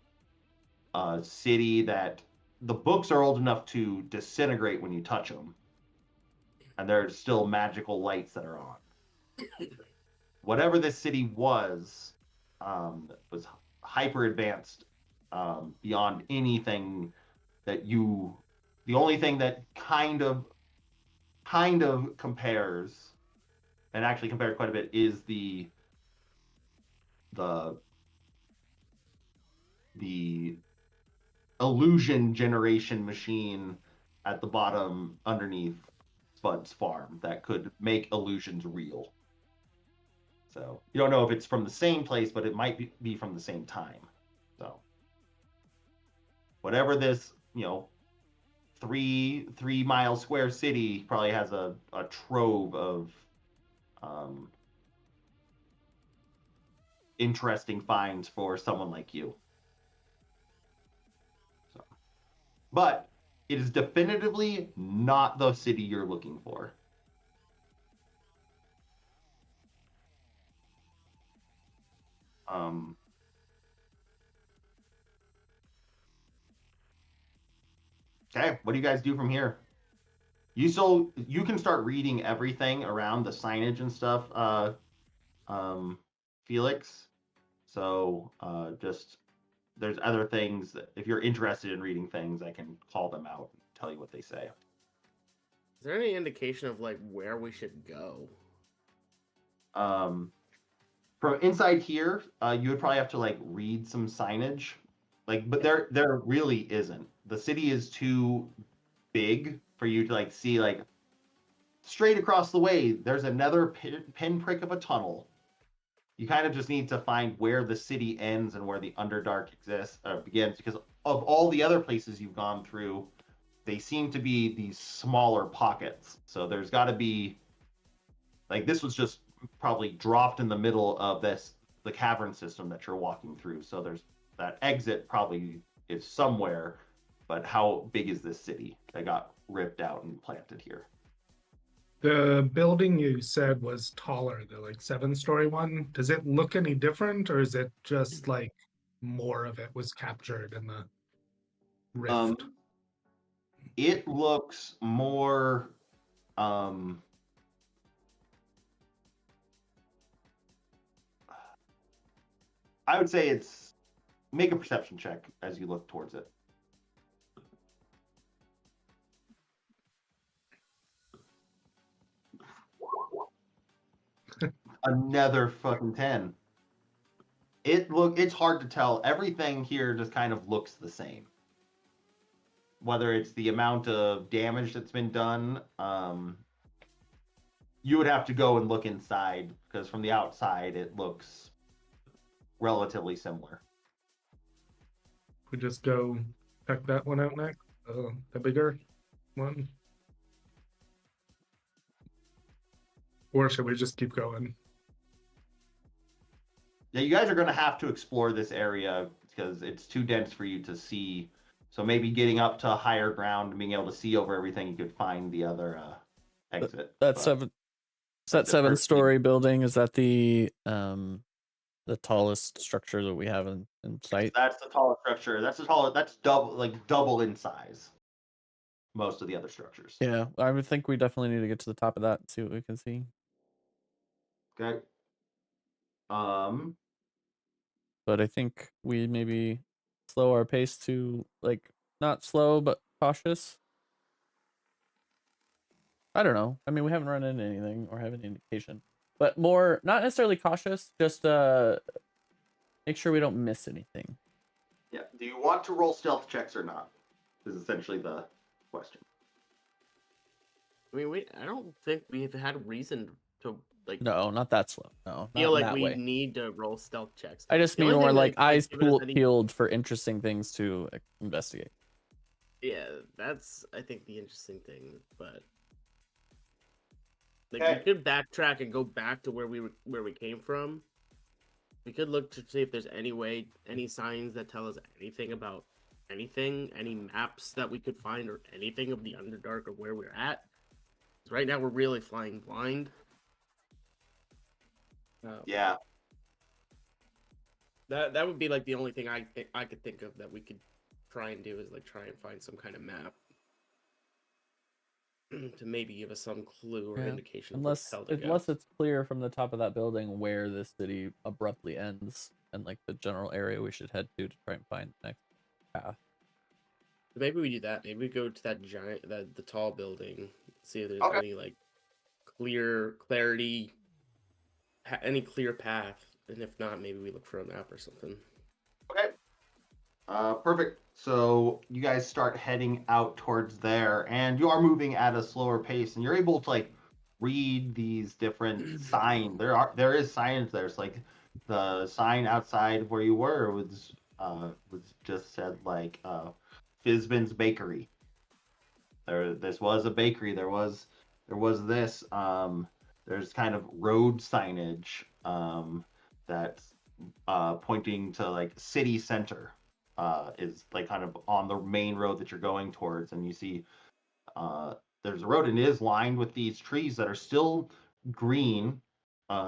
A: a city that the books are old enough to disintegrate when you touch them, and there's still magical lights that are on. Whatever this city was hyper advanced, beyond anything that you. The only thing that kind of compares, and actually compares quite a bit, is the the illusion generation machine at the bottom underneath Spud's farm that could make illusions real. So you don't know if it's from the same place, but it might be from the same time. So whatever this, 3 mile square city probably has a trove of interesting finds for someone like you. So, but it is definitively not the city you're looking for. Okay, what do you guys do from here? You can start reading everything around the signage and stuff, Felix. So just there's other things that if you're interested in reading things, I can call them out and tell you what they say.
C: Is there any indication of like where we should go?
A: From inside here, you would probably have to like read some signage, but there really isn't. The city is too big for you to like see like straight across the way. There's another pinprick of a tunnel. You kind of just need to find where the city ends and where the Underdark begins, because of all the other places you've gone through, they seem to be these smaller pockets. So there's got to be like this was just probably dropped in the middle of the cavern system that you're walking through. So there's that exit probably is somewhere, but how big is this city that got ripped out and planted here?
D: The building you said was taller, the like 7-story one. Does it look any different, or is it just like more of it was captured in the rift?
A: It looks more I would say make a perception check as you look towards it. Another fucking 10. It's hard to tell. Everything here just kind of looks the same. Whether it's the amount of damage that's been done, you would have to go and look inside, because from the outside it looks relatively similar.
D: We just go check that one out next, the bigger one, or should we just keep going?
A: Yeah, you guys are going to have to explore this area because it's too dense for you to see. So maybe getting up to higher ground and being able to see over everything, you could find the other exit.
B: That 7-story building, is that the tallest structure that we have in sight?
A: That's the tallest structure. That's double in size. Most of the other structures.
B: Yeah, I would think we definitely need to get to the top of that and see what we can see.
A: Okay.
B: But I think we maybe slow our pace to like not slow but cautious. I don't know. I mean, we haven't run into anything or have any indication, but more not necessarily cautious. Just make sure we don't miss anything.
A: Yeah. Do you want to roll stealth checks or not? Is essentially the question.
C: I mean, I don't think we've had reason to like.
B: No, not that slow. No,
C: feel
B: not
C: like
B: that
C: we
B: way.
C: need to roll stealth checks.
B: I just
C: The
B: mean
C: only
B: more
C: thing
B: like
C: that, like,
B: eyes
C: given us any-
B: peeled for interesting things to investigate.
C: Yeah, that's I think the interesting thing, but like
A: Okay.
C: we could backtrack and go back to where we came from. We could look to see if there's any signs that tell us anything about anything, any maps that we could find, or anything of the Underdark or where we're at. 'Cause right now, we're really flying blind.
A: Yeah.
C: That would be like the only thing I could think of that we could try and do is like try and find some kind of map to maybe give us some clue or
B: Yeah.
C: indication of what the hell to
B: Unless
C: go.
B: it's clear from the top of that building where this city abruptly ends and like the general area we should head to try and find the next path.
C: Maybe we do that. Maybe we go to that the tall building, see if there's
A: Okay.
C: any like any clear path, and if not, maybe we look for a map or something.
A: Okay. Perfect. So you guys start heading out towards there, and you are moving at a slower pace, and you're able to like read these different signs. There is signs there. It's like the sign outside where you were was just said like Fizbin's Bakery. This was a bakery. There was this. There's kind of road signage that's pointing to like city center. Is like kind of on the main road that you're going towards, and you see there's a road and it is lined with these trees that are still green,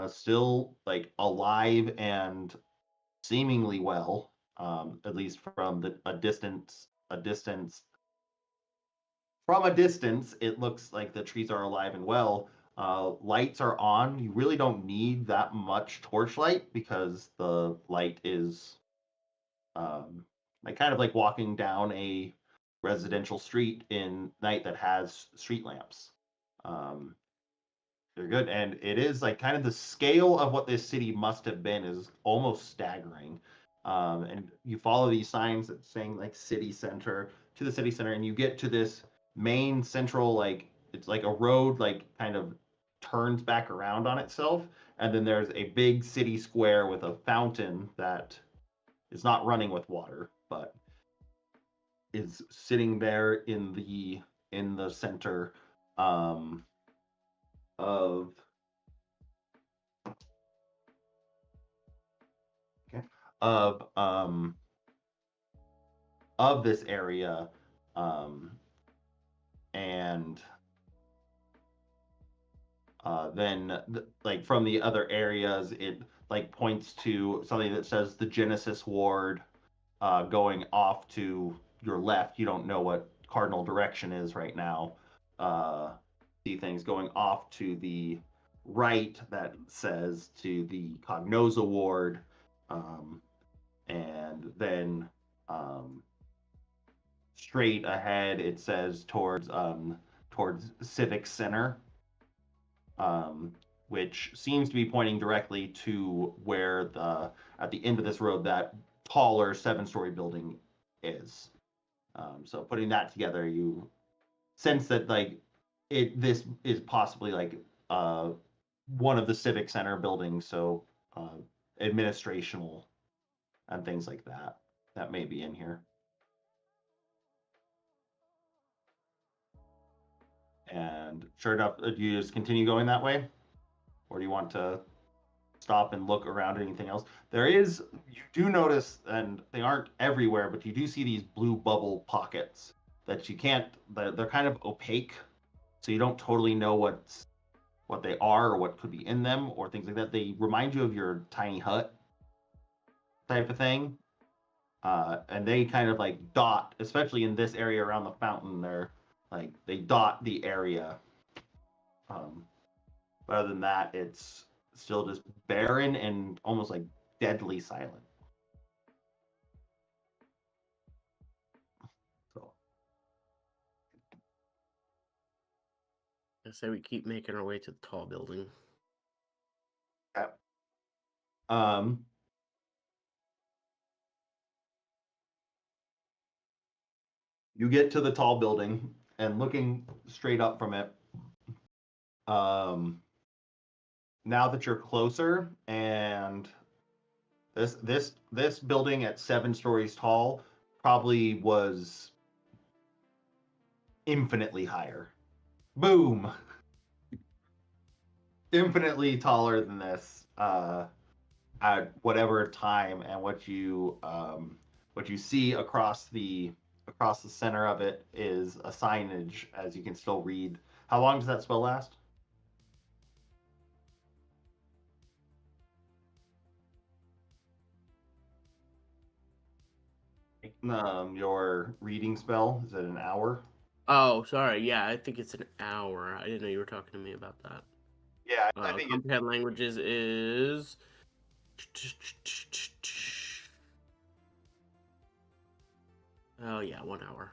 A: still like alive and seemingly well, at least from a distance. From a distance, it looks like the trees are alive and well. Lights are on. You really don't need that much torchlight because the light is like kind of like walking down a residential street in night that has street lamps. Um, they're good, and it is like kind of the scale of what this city must have been is almost staggering. And you follow these signs that saying like city center to the city center, and you get to this main central like it's like a road like kind of turns back around on itself, and then there's a big city square with a fountain that is not running with water, but is sitting there in the center um, of okay, of um, of this area, um, and then like from the other areas, it like points to something that says the Genesis Ward going off to your left. You don't know what cardinal direction is right now. See things going off to the right that says to the Cognosa Ward, and then straight ahead it says towards Civic Center, um, which seems to be pointing directly to where the at the end of this road that taller 7-story building is. So putting that together, you sense that like this is possibly like one of the civic center buildings, so administrational and things like that may be in here. And sure enough, do you just continue going that way, or do you want to stop and look around at anything else? You do notice, and they aren't everywhere, but you do see these blue bubble pockets that you can't, they're kind of opaque, so you don't totally know what they are or what could be in them or things like that. They remind you of your tiny hut type of thing. And they kind of like dot, especially in this area around the fountain, they dot the area. But other than that, it's still just barren and almost like deadly silent. So
C: I say we keep making our way to the tall building.
A: okay. Um you get to the tall building and looking straight up from it. Now that you're closer, and this building at 7 stories tall probably was infinitely higher. Boom. Infinitely taller than this. at whatever time, and what you see across the center of it is a signage, as you can still read. How long does that spell last? Your reading spell, is it an hour?
C: Oh, sorry. Yeah, I think it's an hour. I didn't know you were talking to me about that.
A: Yeah, I think
C: Comprehend languages is. Oh yeah, 1 hour.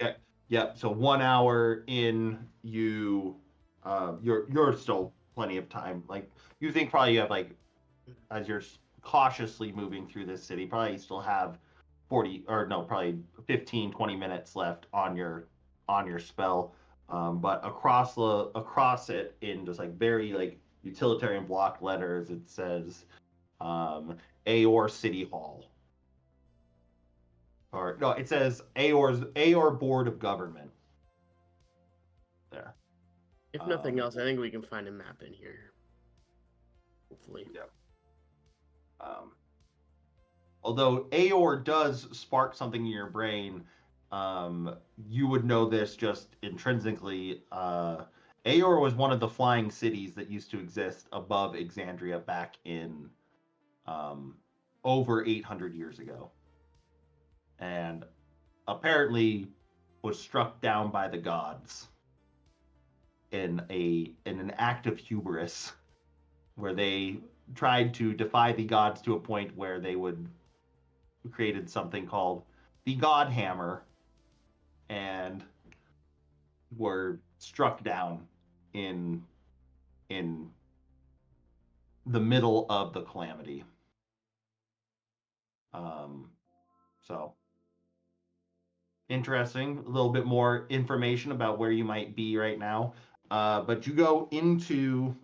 A: Okay. Yeah. So 1 hour in, you're still plenty of time. Like, you think probably you have, like, as you're cautiously moving through this city, probably you still have 40, or no, probably 15, 20 minutes left on your spell. But across it, in just like very like utilitarian block letters, it says Aor City Hall. Or no, it says Aor Board of Government. There.
C: If nothing else, I think we can find a map in here. Hopefully.
A: Yeah. Although Aor does spark something in your brain, you would know this just intrinsically. Aor was one of the flying cities that used to exist above Exandria back in over 800 years ago, and apparently was struck down by the gods in an act of hubris, where they tried to defy the gods to a point where they would created something called the God Hammer, and were struck down in the middle of the calamity. So interesting. A little bit more information about where you might be right now. But you go into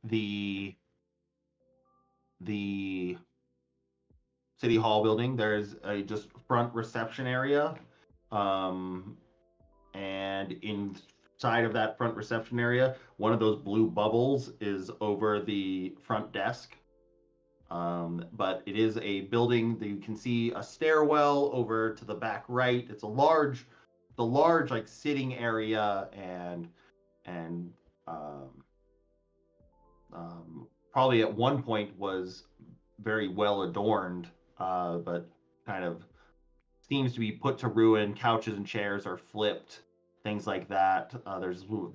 A: the city hall building. There's a just front reception area, and inside of that front reception area, one of those blue bubbles is over the front desk. But it is a building that you can see a stairwell over to the back right. It's a large like sitting area, and um, probably at one point was very well adorned, but kind of seems to be put to ruin. Couches and chairs are flipped, things like that.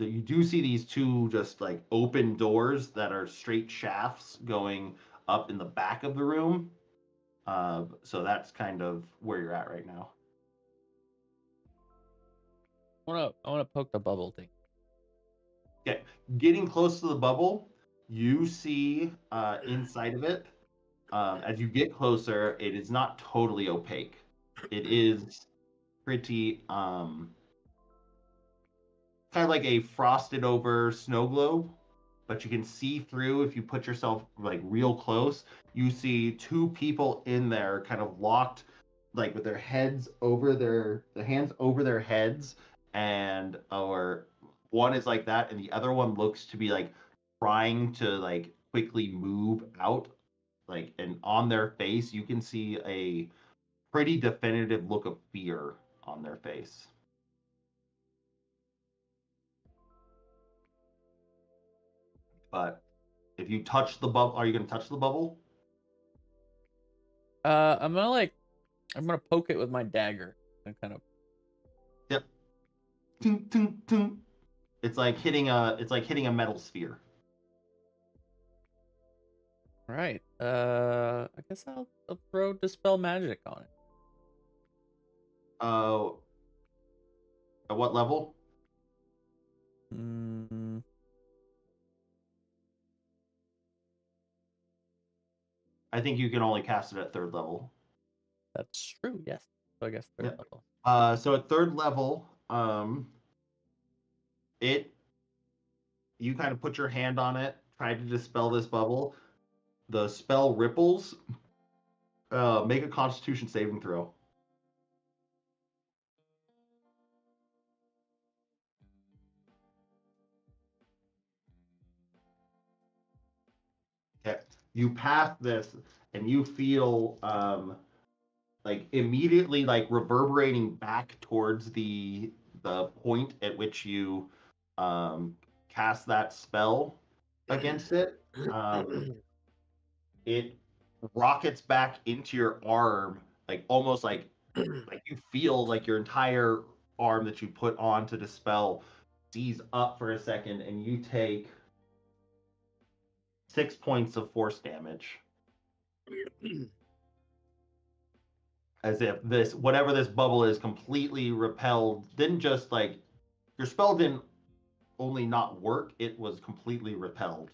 A: You do see these two just like open doors that are straight shafts going up in the back of the room. So that's kind of where you're at right now.
B: I wanna poke the bubble thing.
A: Okay, getting close to the bubble, you see inside of it. As you get closer, it is not totally opaque. It is pretty kind of like a frosted over snow globe, but you can see through if you put yourself like real close. You see two people in there kind of locked, like with their hands over their heads, and or one is like that, and the other one looks to be like trying to like quickly move out, like, and on their face you can see a pretty definitive look of fear on their face. But if you touch the bubble, are you going to touch the bubble?
B: I'm gonna poke it with my dagger and kind of.
A: Yep. Tung, tung, tung. It's like hitting a metal sphere.
B: All right. I guess I'll throw dispel magic on it.
A: At what level?
B: Mm,
A: I think you can only cast it at third level.
B: that's true. Yes. So I guess third
A: Yep.
B: level.
A: So at third level, you kind of put your hand on it, try to dispel this bubble. The spell ripples. Make a Constitution saving throw. you pass this and you feel like immediately like reverberating back towards the point at which you cast that spell against it. It rockets back into your arm, like almost like you feel like your entire arm that you put on to dispel sees up for a second, and you take 6 points of force damage. As if this, whatever this bubble is, completely repelled. Didn't just like, your spell didn't only not work, it was completely repelled.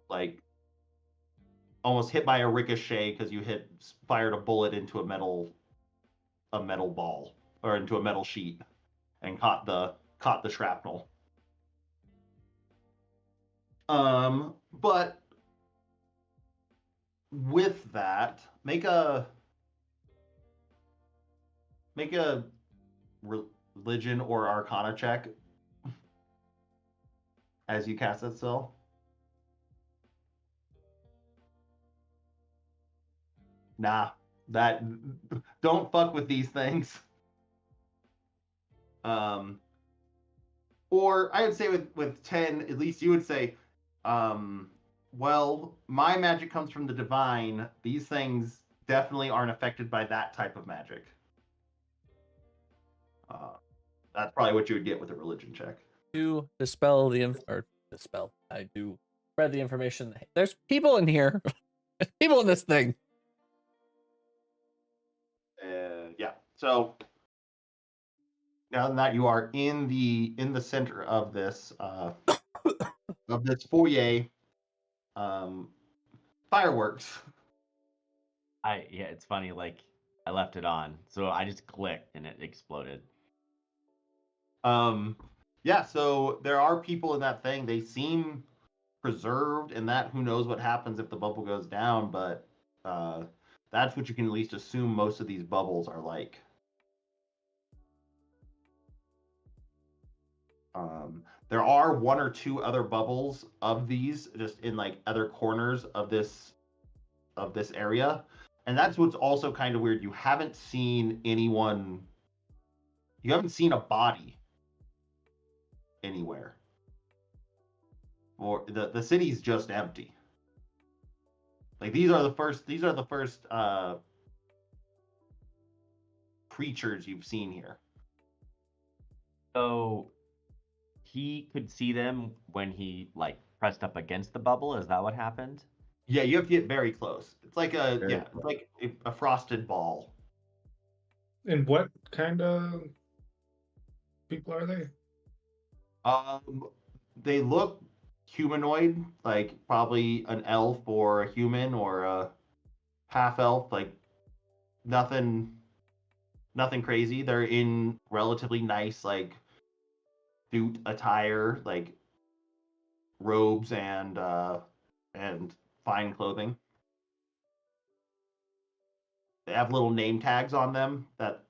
A: Like, almost hit by a ricochet because you fired a bullet into a metal ball, or into a metal sheet, and caught the shrapnel. But with that, make a religion or arcana check as you cast that spell. Nah, that don't fuck with these things. Or I would say with 10, at least you would say, well, my magic comes from the divine. These things definitely aren't affected by that type of magic. That's probably what you would get with a religion check.
B: To dispel I do spread the information. There's people in here. There's people in this thing.
A: Yeah. So now that you are in the center of this foyer, fireworks.
E: Yeah, it's funny. Like I left it on, so I just clicked and it exploded.
A: Yeah. So there are people in that thing. They seem preserved, and that who knows what happens if the bubble goes down, but that's what you can at least assume most of these bubbles are like. There are one or two other bubbles of these just in like other corners of this area, and that's what's also kind of weird. You haven't seen a body anywhere, or the city's just empty. Like these are the first creatures you've seen here.
E: So he could see them when he like pressed up against the bubble. Is that what happened?
A: Yeah, you have to get very close. It's like
E: Very
A: it's like a frosted ball.
D: And what kind of people are they?
A: They look humanoid, like probably an elf or a human or a half elf, like nothing crazy. They're in relatively nice like suit attire, like robes and fine clothing. They have little name tags on them that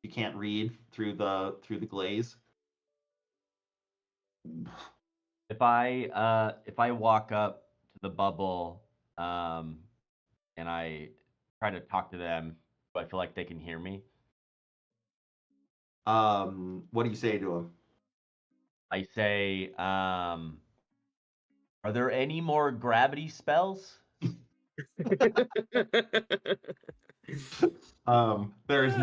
A: you can't read through the glaze.
E: If I walk up to the bubble, and I try to talk to them, do I feel like they can hear me?
A: What do you say to them?
E: I say, are there any more gravity spells?
A: There is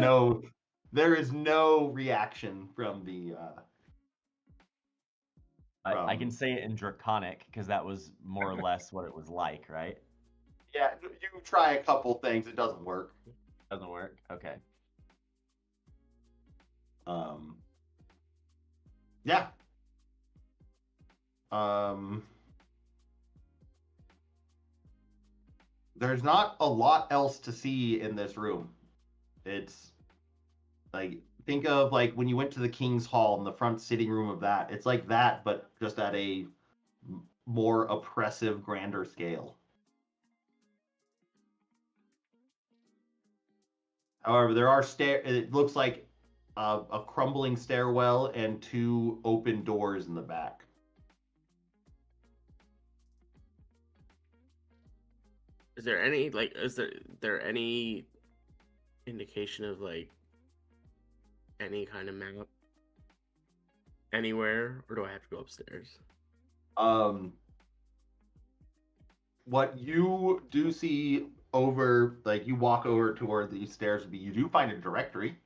A: no reaction from the
E: I can say it in Draconic because that was more or less what it was like, right?
A: yeah, you try a couple things, it doesn't work.
E: Doesn't work? Okay.
A: Yeah. There's not a lot else to see in this room. It's like, think of like when you went to the King's Hall in the front sitting room of that. It's like that, but just at a more oppressive, grander scale. However, there are it looks like a crumbling stairwell and two open doors in the back.
C: Is there any there any indication of like any kind of map anywhere, or do I have to go upstairs?
A: What you do see over, like you walk over toward these stairs, would be you do find a directory.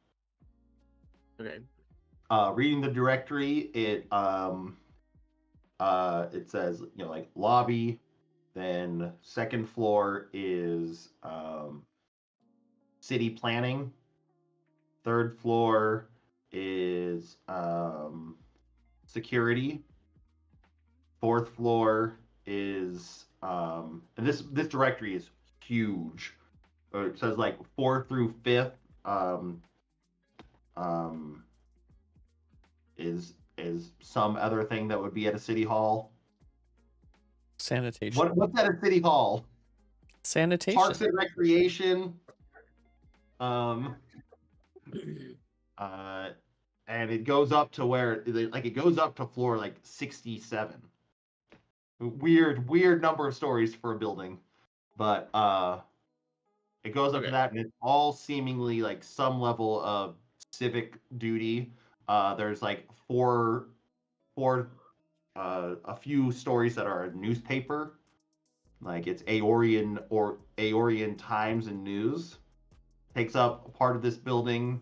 C: Okay.
A: Reading the directory, it says, you know, like lobby, then second floor is city planning, third floor is security, fourth floor is and this directory is huge. It says like 4th through 5th is some other thing that would be at a city hall.
B: Sanitation.
A: What's at a city hall?
B: Sanitation.
A: Parks and recreation. And it goes up to where, like, it goes up to floor like 67. Weird number of stories for a building, but it goes up to that, and it's all seemingly like some level of civic duty. There's like a few stories that are a newspaper, like it's Aeorian Times and News. Takes up a part of this building.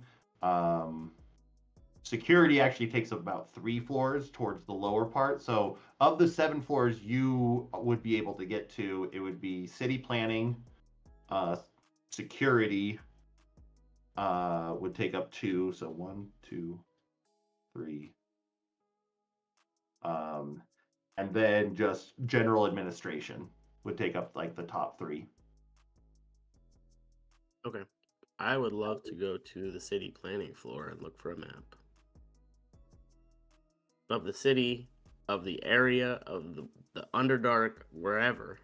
A: Security actually takes up about 3 floors towards the lower part. So of the 7 floors you would be able to get to, it would be city planning, security would take up 2. So 1, 2, 3. And then just general administration would take up like the top 3.
C: Okay. I would love to go to the city planning floor and look for a map of the city, of the area, of the Underdark, wherever.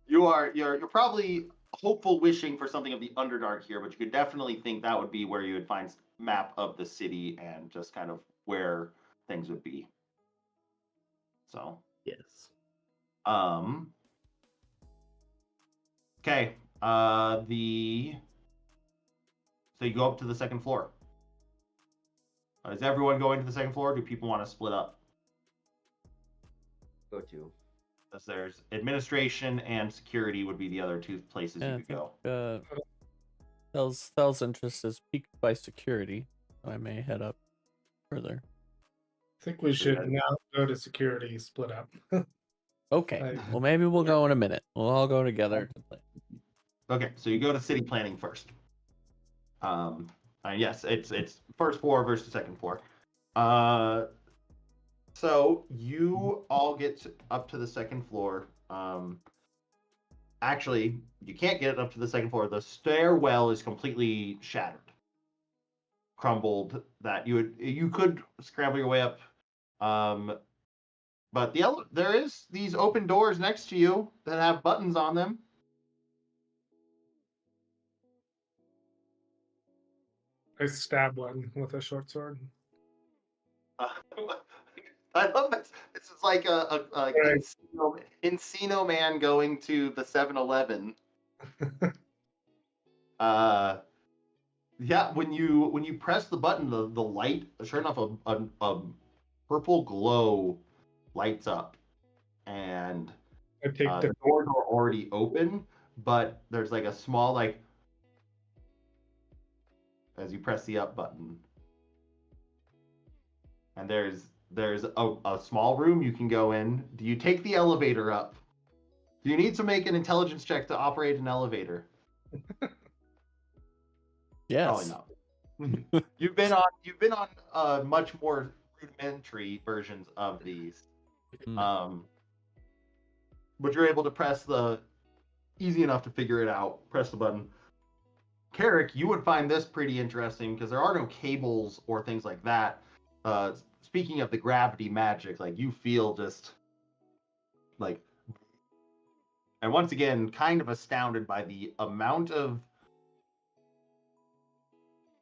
A: You're probably hopeful wishing for something of the Underdark here, but you could definitely think that would be where you would find map of the city and just kind of where things would be. So
C: yes.
A: Okay. So you go up to the second floor. Is everyone going to the second floor? Or do people want to split up?
F: Go to.
A: Because there's administration and security would be the other 2 places you could go.
B: Thel's interest is piqued by security. I may head up further.
D: I think we should now go to security, split up.
B: Okay. Well, maybe we'll go in a minute. We'll all go together to play.
A: Okay, so you go to city planning first. Yes, it's first floor versus second floor. So you all get up to the second floor. Actually, you can't get up to the second floor. The stairwell is completely shattered, crumbled. That you could scramble your way up. But there is these open doors next to you that have buttons on them.
D: I stab one with a short sword.
A: I love this. This is like a Encino man going to the 7-Eleven. Yeah, when you press the button, the light, sure enough, a purple glow lights up, and the doors are already open, but there's like a small, like, as you press the up button, and there's a small room you can go in. Do you take the elevator up? Do you need to make an intelligence check to operate an elevator?
B: Yes.
A: Probably not. You've been on much more rudimentary versions of these. But you're able to press easy enough to figure it out. Press the button. Carrick, you would find this pretty interesting because there are no cables or things like that. Speaking of the gravity magic, like, you feel just like, and once again, kind of astounded by the amount of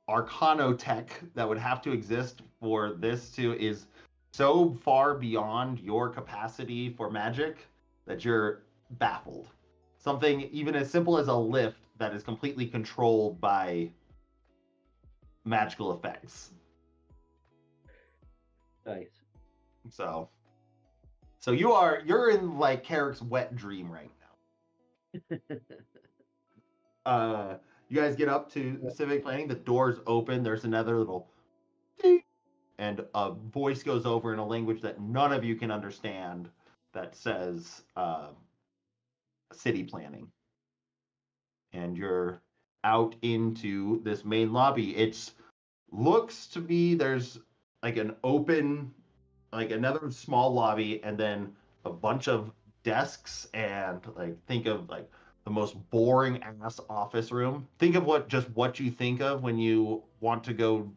A: arcanotech that would have to exist for this is so far beyond your capacity for magic that you're baffled. something even as simple as a lift that is completely controlled by magical effects.
F: Nice.
A: So you're in like Carrick's wet dream right now. You guys get up to the civic planning. The doors open. There's another little ding, and a voice goes over in a language that none of you can understand that says city planning. And you're out into this main lobby. It looks to be there's like an open, like another small lobby, and then a bunch of desks, and like think of like the most boring ass office room. Think of what you think of when you want to go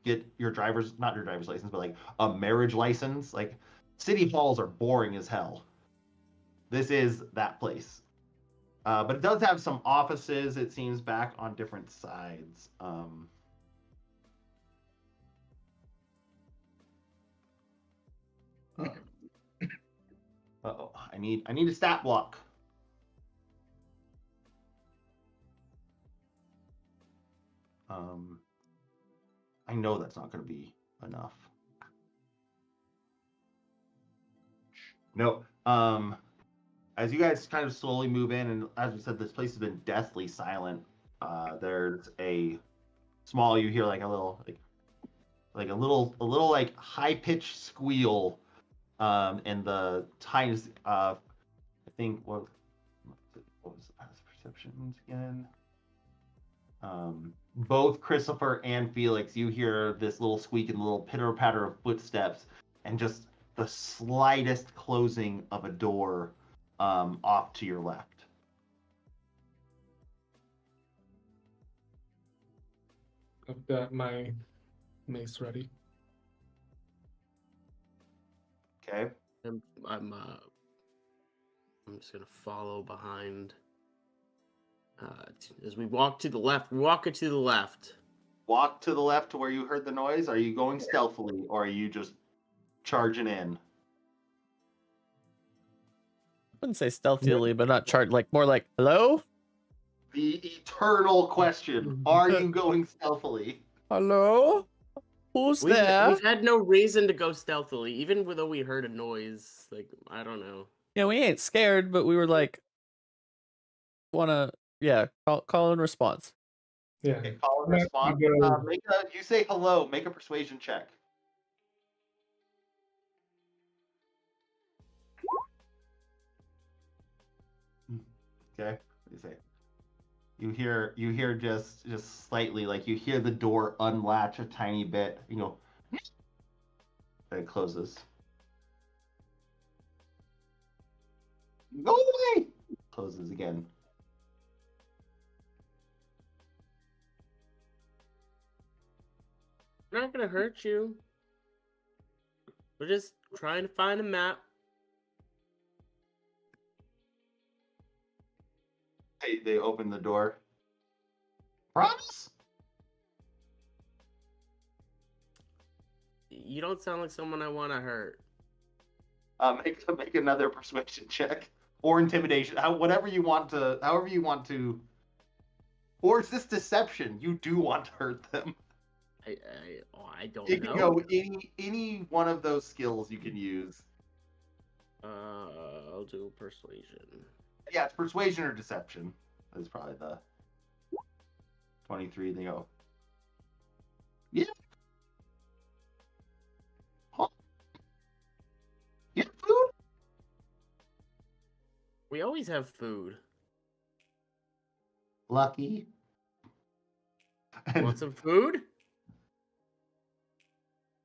A: get your not your driver's license, but like a marriage license. Like city halls are boring as hell. This is that place. But it does have some offices, it seems, back on different sides. Uh-oh, I need a stat block. I know that's not going to be enough. No. As you guys kind of slowly move in, and as we said, this place has been deathly silent. There's a small. You hear like a little, like a little like high pitched squeal, and the tiniest. I think what was the perceptions again? Both Christopher and Felix, you hear this little squeak and little pitter patter of footsteps, and just the slightest closing of a door off to your left.
D: I've got my mace ready.
A: Okay.
C: I'm just gonna follow behind. As we walk to the left, walk it to the left.
A: Walk to the left to where you heard the noise. Are you going stealthily, or are you just charging in?
B: I wouldn't say stealthily, but not like more like hello.
A: The eternal question: are you going stealthily?
B: Hello? Who's there?
C: We've had no reason to go stealthily, even though we heard a noise. Like, I don't know.
B: Yeah, we ain't scared, but we were like, call in response.
D: Yeah.
A: Okay, call and response. You say hello. Make a persuasion check. Okay. You say. You hear just slightly, like you hear the door unlatch a tiny bit. You go. Then it closes. Go away. Closes again.
C: We're not gonna hurt you. We're just trying to find a map.
A: They open the door. Promise?
C: You don't sound like someone I want to hurt.
A: Make another persuasion check or intimidation, however you want to. Or is this deception? You do want to hurt them.
C: I don't
A: You
C: know.
A: can go any one of those skills you can use.
C: I'll do persuasion.
A: Yeah, it's persuasion or deception. That's probably the 23. They go. Yeah. Huh? You have food?
C: We always have food.
A: Lucky.
C: Want some food?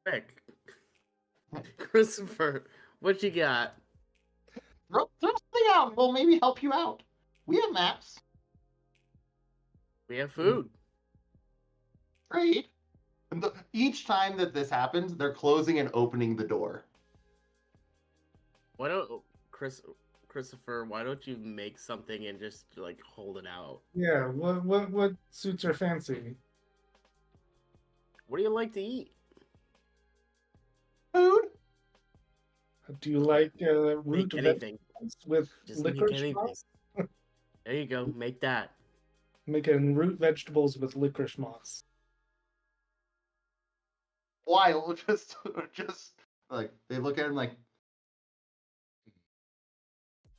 C: Rick. Christopher, what you got?
A: Throw something out. We'll maybe help you out. We have maps.
C: We have food.
A: Great. And each time that this happens, they're closing and opening the door.
C: Why don't Christopher? Why don't you make something and just like hold it out?
D: Yeah. What suits your fancy?
C: What do you like to eat?
A: Food?
D: Do you like root
C: Make anything.
D: vegetables with
C: Just make
D: licorice
C: anything.
D: sauce?
C: There you go. Make that.
D: Making root vegetables with licorice moss.
A: Wild, just like they look at him like,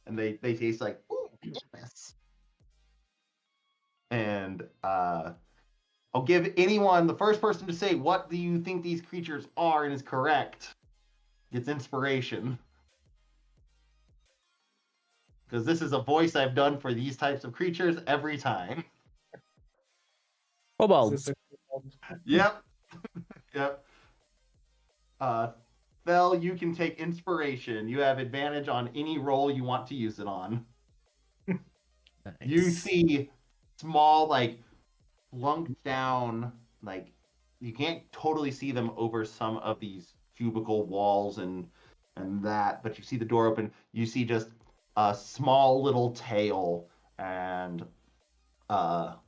A: and they taste like, ooh, yes. And I'll give anyone, the first person to say what do you think these creatures are and is correct gets inspiration. Because this is a voice I've done for these types of creatures every time.
B: Kobolds.
D: Is this a-
A: Yep. Yep. Fel, you can take inspiration. You have advantage on any roll you want to use it on. You
B: Nice.
A: see small, like, plunked down, like, you can't totally see them over some of these cubicle walls and that, but you see the door open. You see just a small little tail and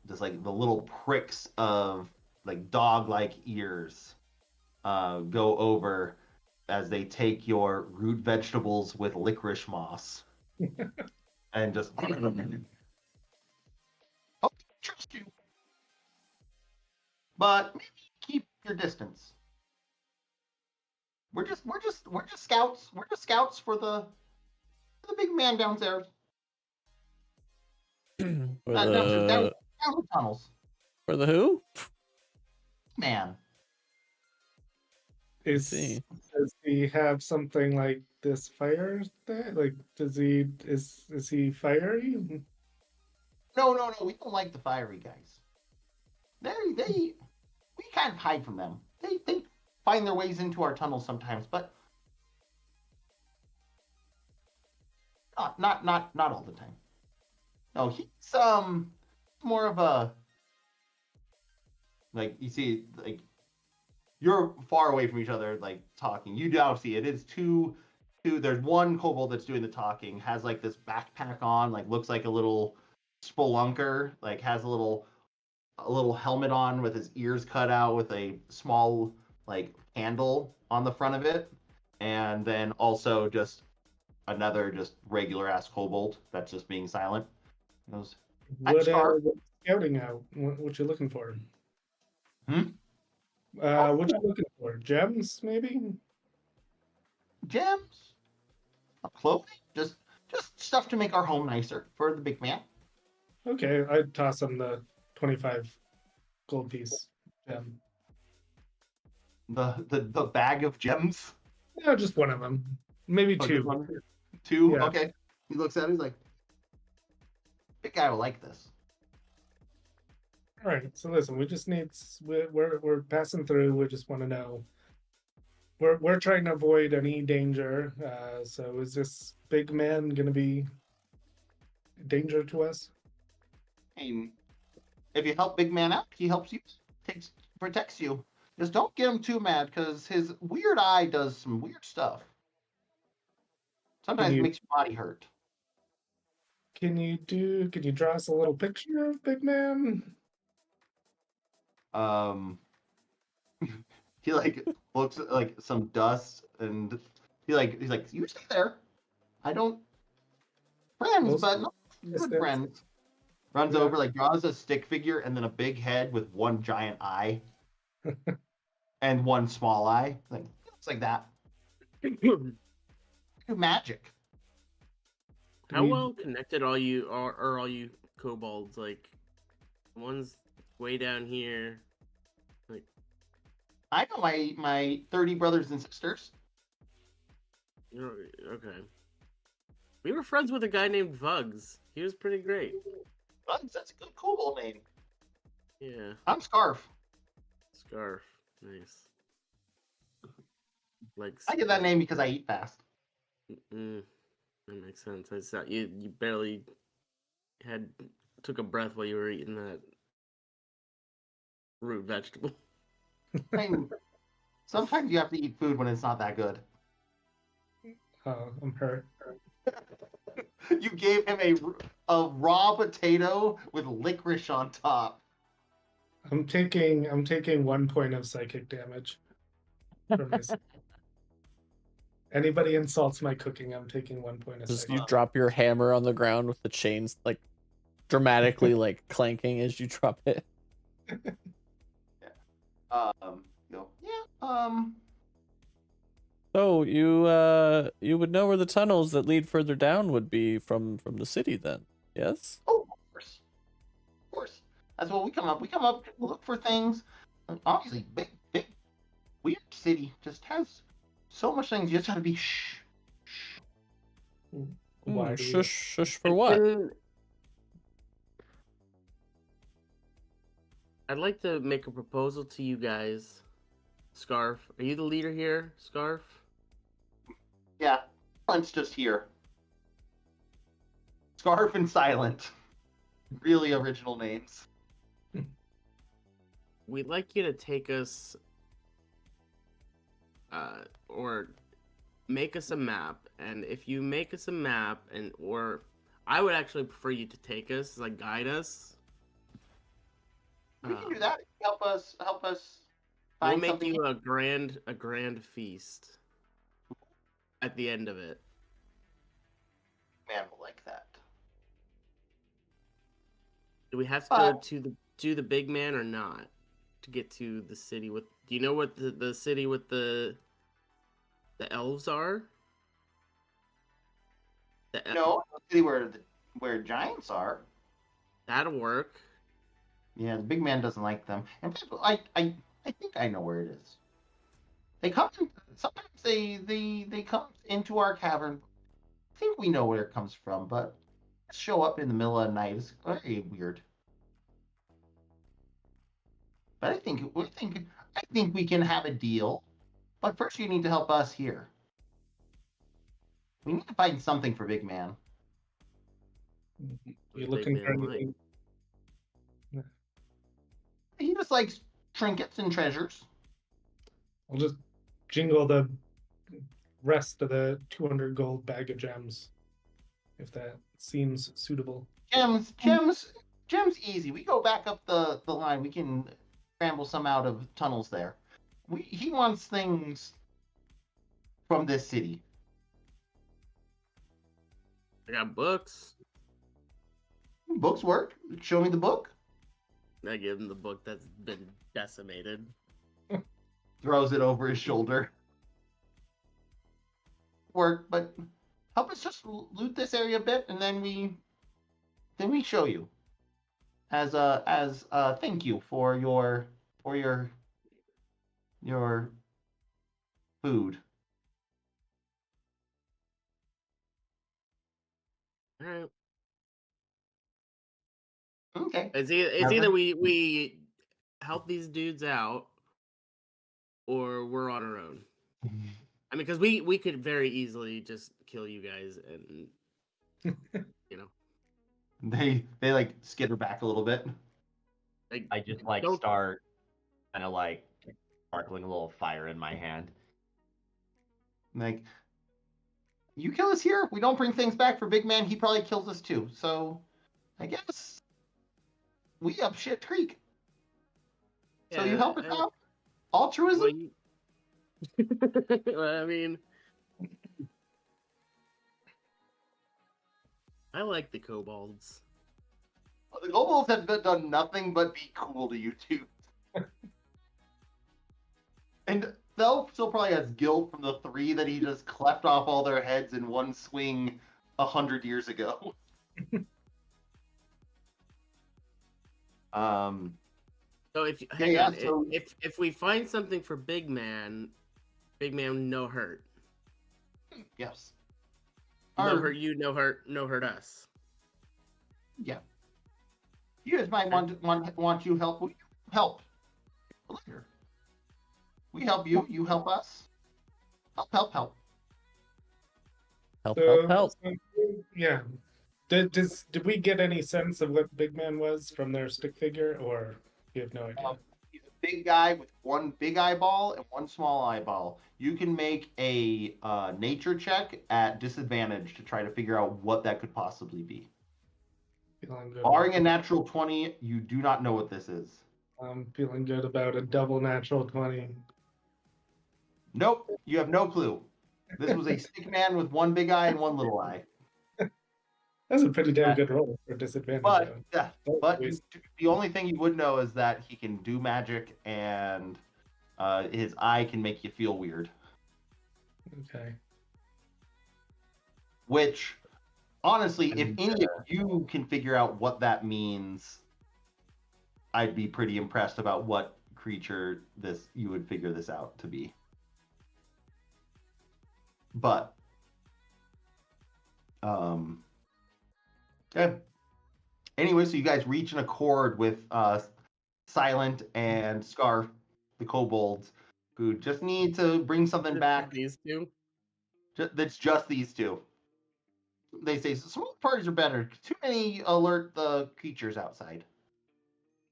A: just like the little pricks of like dog-like ears go over as they take your root vegetables with licorice moss and just oh, trust you, but maybe keep your distance. We're just scouts. We're just scouts for the big man downstairs.
B: For
A: Down
B: the
A: the tunnels.
B: for the who?
A: Man.
D: Does
B: see.
D: he have something like this fire there? Like, is he fiery?
A: No. We don't like the fiery guys. We kind of hide from them. They find their ways into our tunnels sometimes, but not all the time. No, he's more of a, like, you see, like, you're far away from each other, like, talking. You now see it is two. There's one kobold that's doing the talking, has like this backpack on, like looks like a little spelunker, like has a little helmet on with his ears cut out with a small like handle on the front of it, and then also just another just regular ass kobold that's just being silent. He goes,
D: What
A: Scarf.
D: scouting out? What you looking for?
A: Hmm?
D: What you looking for? Gems, maybe?
A: Gems, clothing, just stuff to make our home nicer for the big man.
D: Okay, I'd toss him the 25 gold piece gem.
A: The bag of gems.
D: Yeah, just one of them. Maybe
A: Oh,
D: two.
A: just one? Two?
D: Yeah.
A: Okay. He looks at it, he's like, big guy will like this.
D: All right. So listen, we just need we're passing through. We just want to know. We're trying to avoid any danger. So is this big man gonna be a danger to us?
A: And if you help big man out, he helps you, protects you. Just don't get him too mad, because his weird eye does some weird stuff. Sometimes it makes your body hurt.
D: Can you draw us a little picture of big man?
A: He like looks at like some dust, and he's like, you stay there. I don't friends, but not good friends. Runs over, like draws a stick figure and then a big head with one giant eye and one small eye. Like looks like that. Do magic.
C: How well connected are all you kobolds? Like, one's way down here. Like,
A: I know my 30 brothers and sisters.
C: okay. We were friends with a guy named Vugs. He was pretty great.
A: Bugs, that's a good kobold name.
C: Yeah.
A: I'm Scarf.
C: Scarf. Nice. Like,
A: I get that name because I eat fast.
C: That makes sense. I saw you barely took a breath while you were eating that root vegetable.
A: I mean, sometimes you have to eat food when it's not that good.
D: Oh, I'm hurt.
A: You gave him a raw potato with licorice on top.
D: I'm taking 1 point of psychic damage from this. Anybody insults my cooking, I'm taking 1 point of
B: Just
D: psychic.
B: you drop your hammer on the ground with the chains like dramatically like clanking as you drop it. So you would know where the tunnels that lead further down would be from the city then, yes?
A: Oh, of course. That's what we come up. We come up to look for things. Obviously, big, weird city just has so much things. You just gotta be shh.
D: Why do we-
B: Shush for what?
C: I'd like to make a proposal to you guys. Scarf, are you the leader here, Scarf?
A: Yeah, Silent's just here. Scarf and Silent. Really original names.
C: We'd like you to take us, or make us a map. And if you make us a map, or I would actually prefer you to take us, like guide us.
A: We can do that. Help us
C: We'll
A: find
C: make
A: something.
C: you a grand feast at the end of it.
A: Man will like that.
C: Do we have to go to the big man or not to get to the city with? Do you know what the city with the elves are?
A: No, the city where giants are.
C: That'll work.
A: Yeah, the big man doesn't like them. And I think I know where it is. They come in, sometimes they come into our cavern. I think we know where it comes from, but show up in the middle of the night is very weird. But I think we can have a deal. But first you need to help us here. We need to find something for Big Man.
D: You
C: Big
D: looking for
C: man
D: anything?
A: He just likes trinkets and treasures.
D: I'll just jingle the rest of the 200 gold bag of gems, if that seems suitable.
A: Gems, easy. We go back up the line. We can scramble some out of tunnels there. He wants things from this city.
C: I got books.
A: Books work. Show me the book.
C: I give him the book that's been decimated.
A: Throws it over his shoulder. Work, but help us just loot this area a bit, and then we show you as a thank you for your food.
C: All right.
A: Okay.
C: It's either we help these dudes out, or we're on our own. I mean, because we could very easily just kill you guys, and you know.
A: They like skitter back a little bit.
C: Like,
E: I just like
C: don't-
E: start kind of like sparkling a little fire in my hand.
A: Like, you kill us here, we don't bring things back for Big Man. He probably kills us too. So, I guess we up shit creek. So you help us out. Altruism.
C: Well, I mean, I like the kobolds.
A: The kobolds have done nothing but be cool to you two. And Thel still probably has guilt from the 3 that he just cleft off all their heads in one swing 100 years ago.
C: So if we find something for Big Man, no hurt.
A: Yes.
C: No hurt you, no hurt us.
A: Yeah. You guys might want you help. We help. Later. We help you. You help us. Help.
B: Help.
D: Yeah. Did we get any sense of what Big Man was from their stick figure, or you have no idea?
A: He's a big guy with one big eyeball and one small eyeball. You can make a nature check at disadvantage to try to figure out what that could possibly be.
D: Feeling good.
A: Barring a natural 20, you do not know what this is.
D: I'm feeling good about a double natural 20.
A: Nope, you have no clue. This was a stick man with one big eye and one little eye.
D: That's a pretty damn good roll for disadvantage.
A: But
D: though.
A: but the only thing you would know is that he can do magic, and his eye can make you feel weird.
D: Okay.
A: Which, honestly, if
E: And,
A: any of you can figure out what that means, I'd be pretty impressed about what creature you would figure this out to be. But okay. Anyway, so you guys reach an accord with Silent and Scarf, the kobolds, who just need to bring something back.
C: These two.
A: That's just these two. They say small parties are better. Too many alert the creatures outside.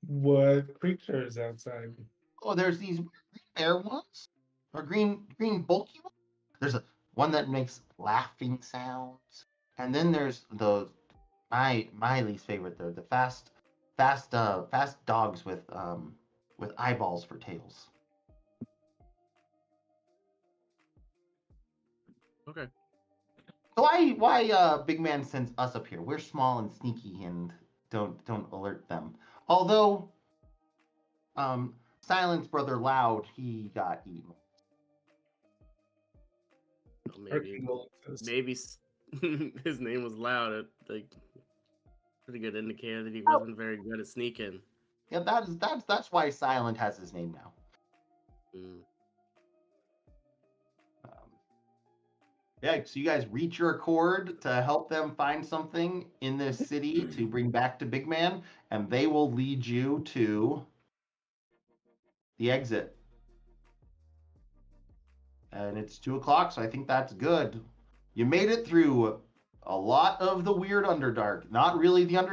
D: What creature is outside?
A: Oh, there's these green bear ones, or green bulky ones. There's one that makes laughing sounds, and then there's my least favorite. The fast dogs with eyeballs for tails.
C: Okay.
A: So why big man sends us up here? We're small and sneaky and don't alert them. Although Silent's brother Loud, he got eaten.
C: Well, maybe his name was Loud. Like pretty good indicator that he wasn't very good at sneaking.
A: Yeah, that's why Silent has his name now.
C: Mm.
A: Yeah, so you guys reach your accord to help them find something in this city to bring back to Big Man, and they will lead you to the exit. And it's 2:00, so I think that's good. You made it through a lot of the weird Underdark. Not really the Underdark.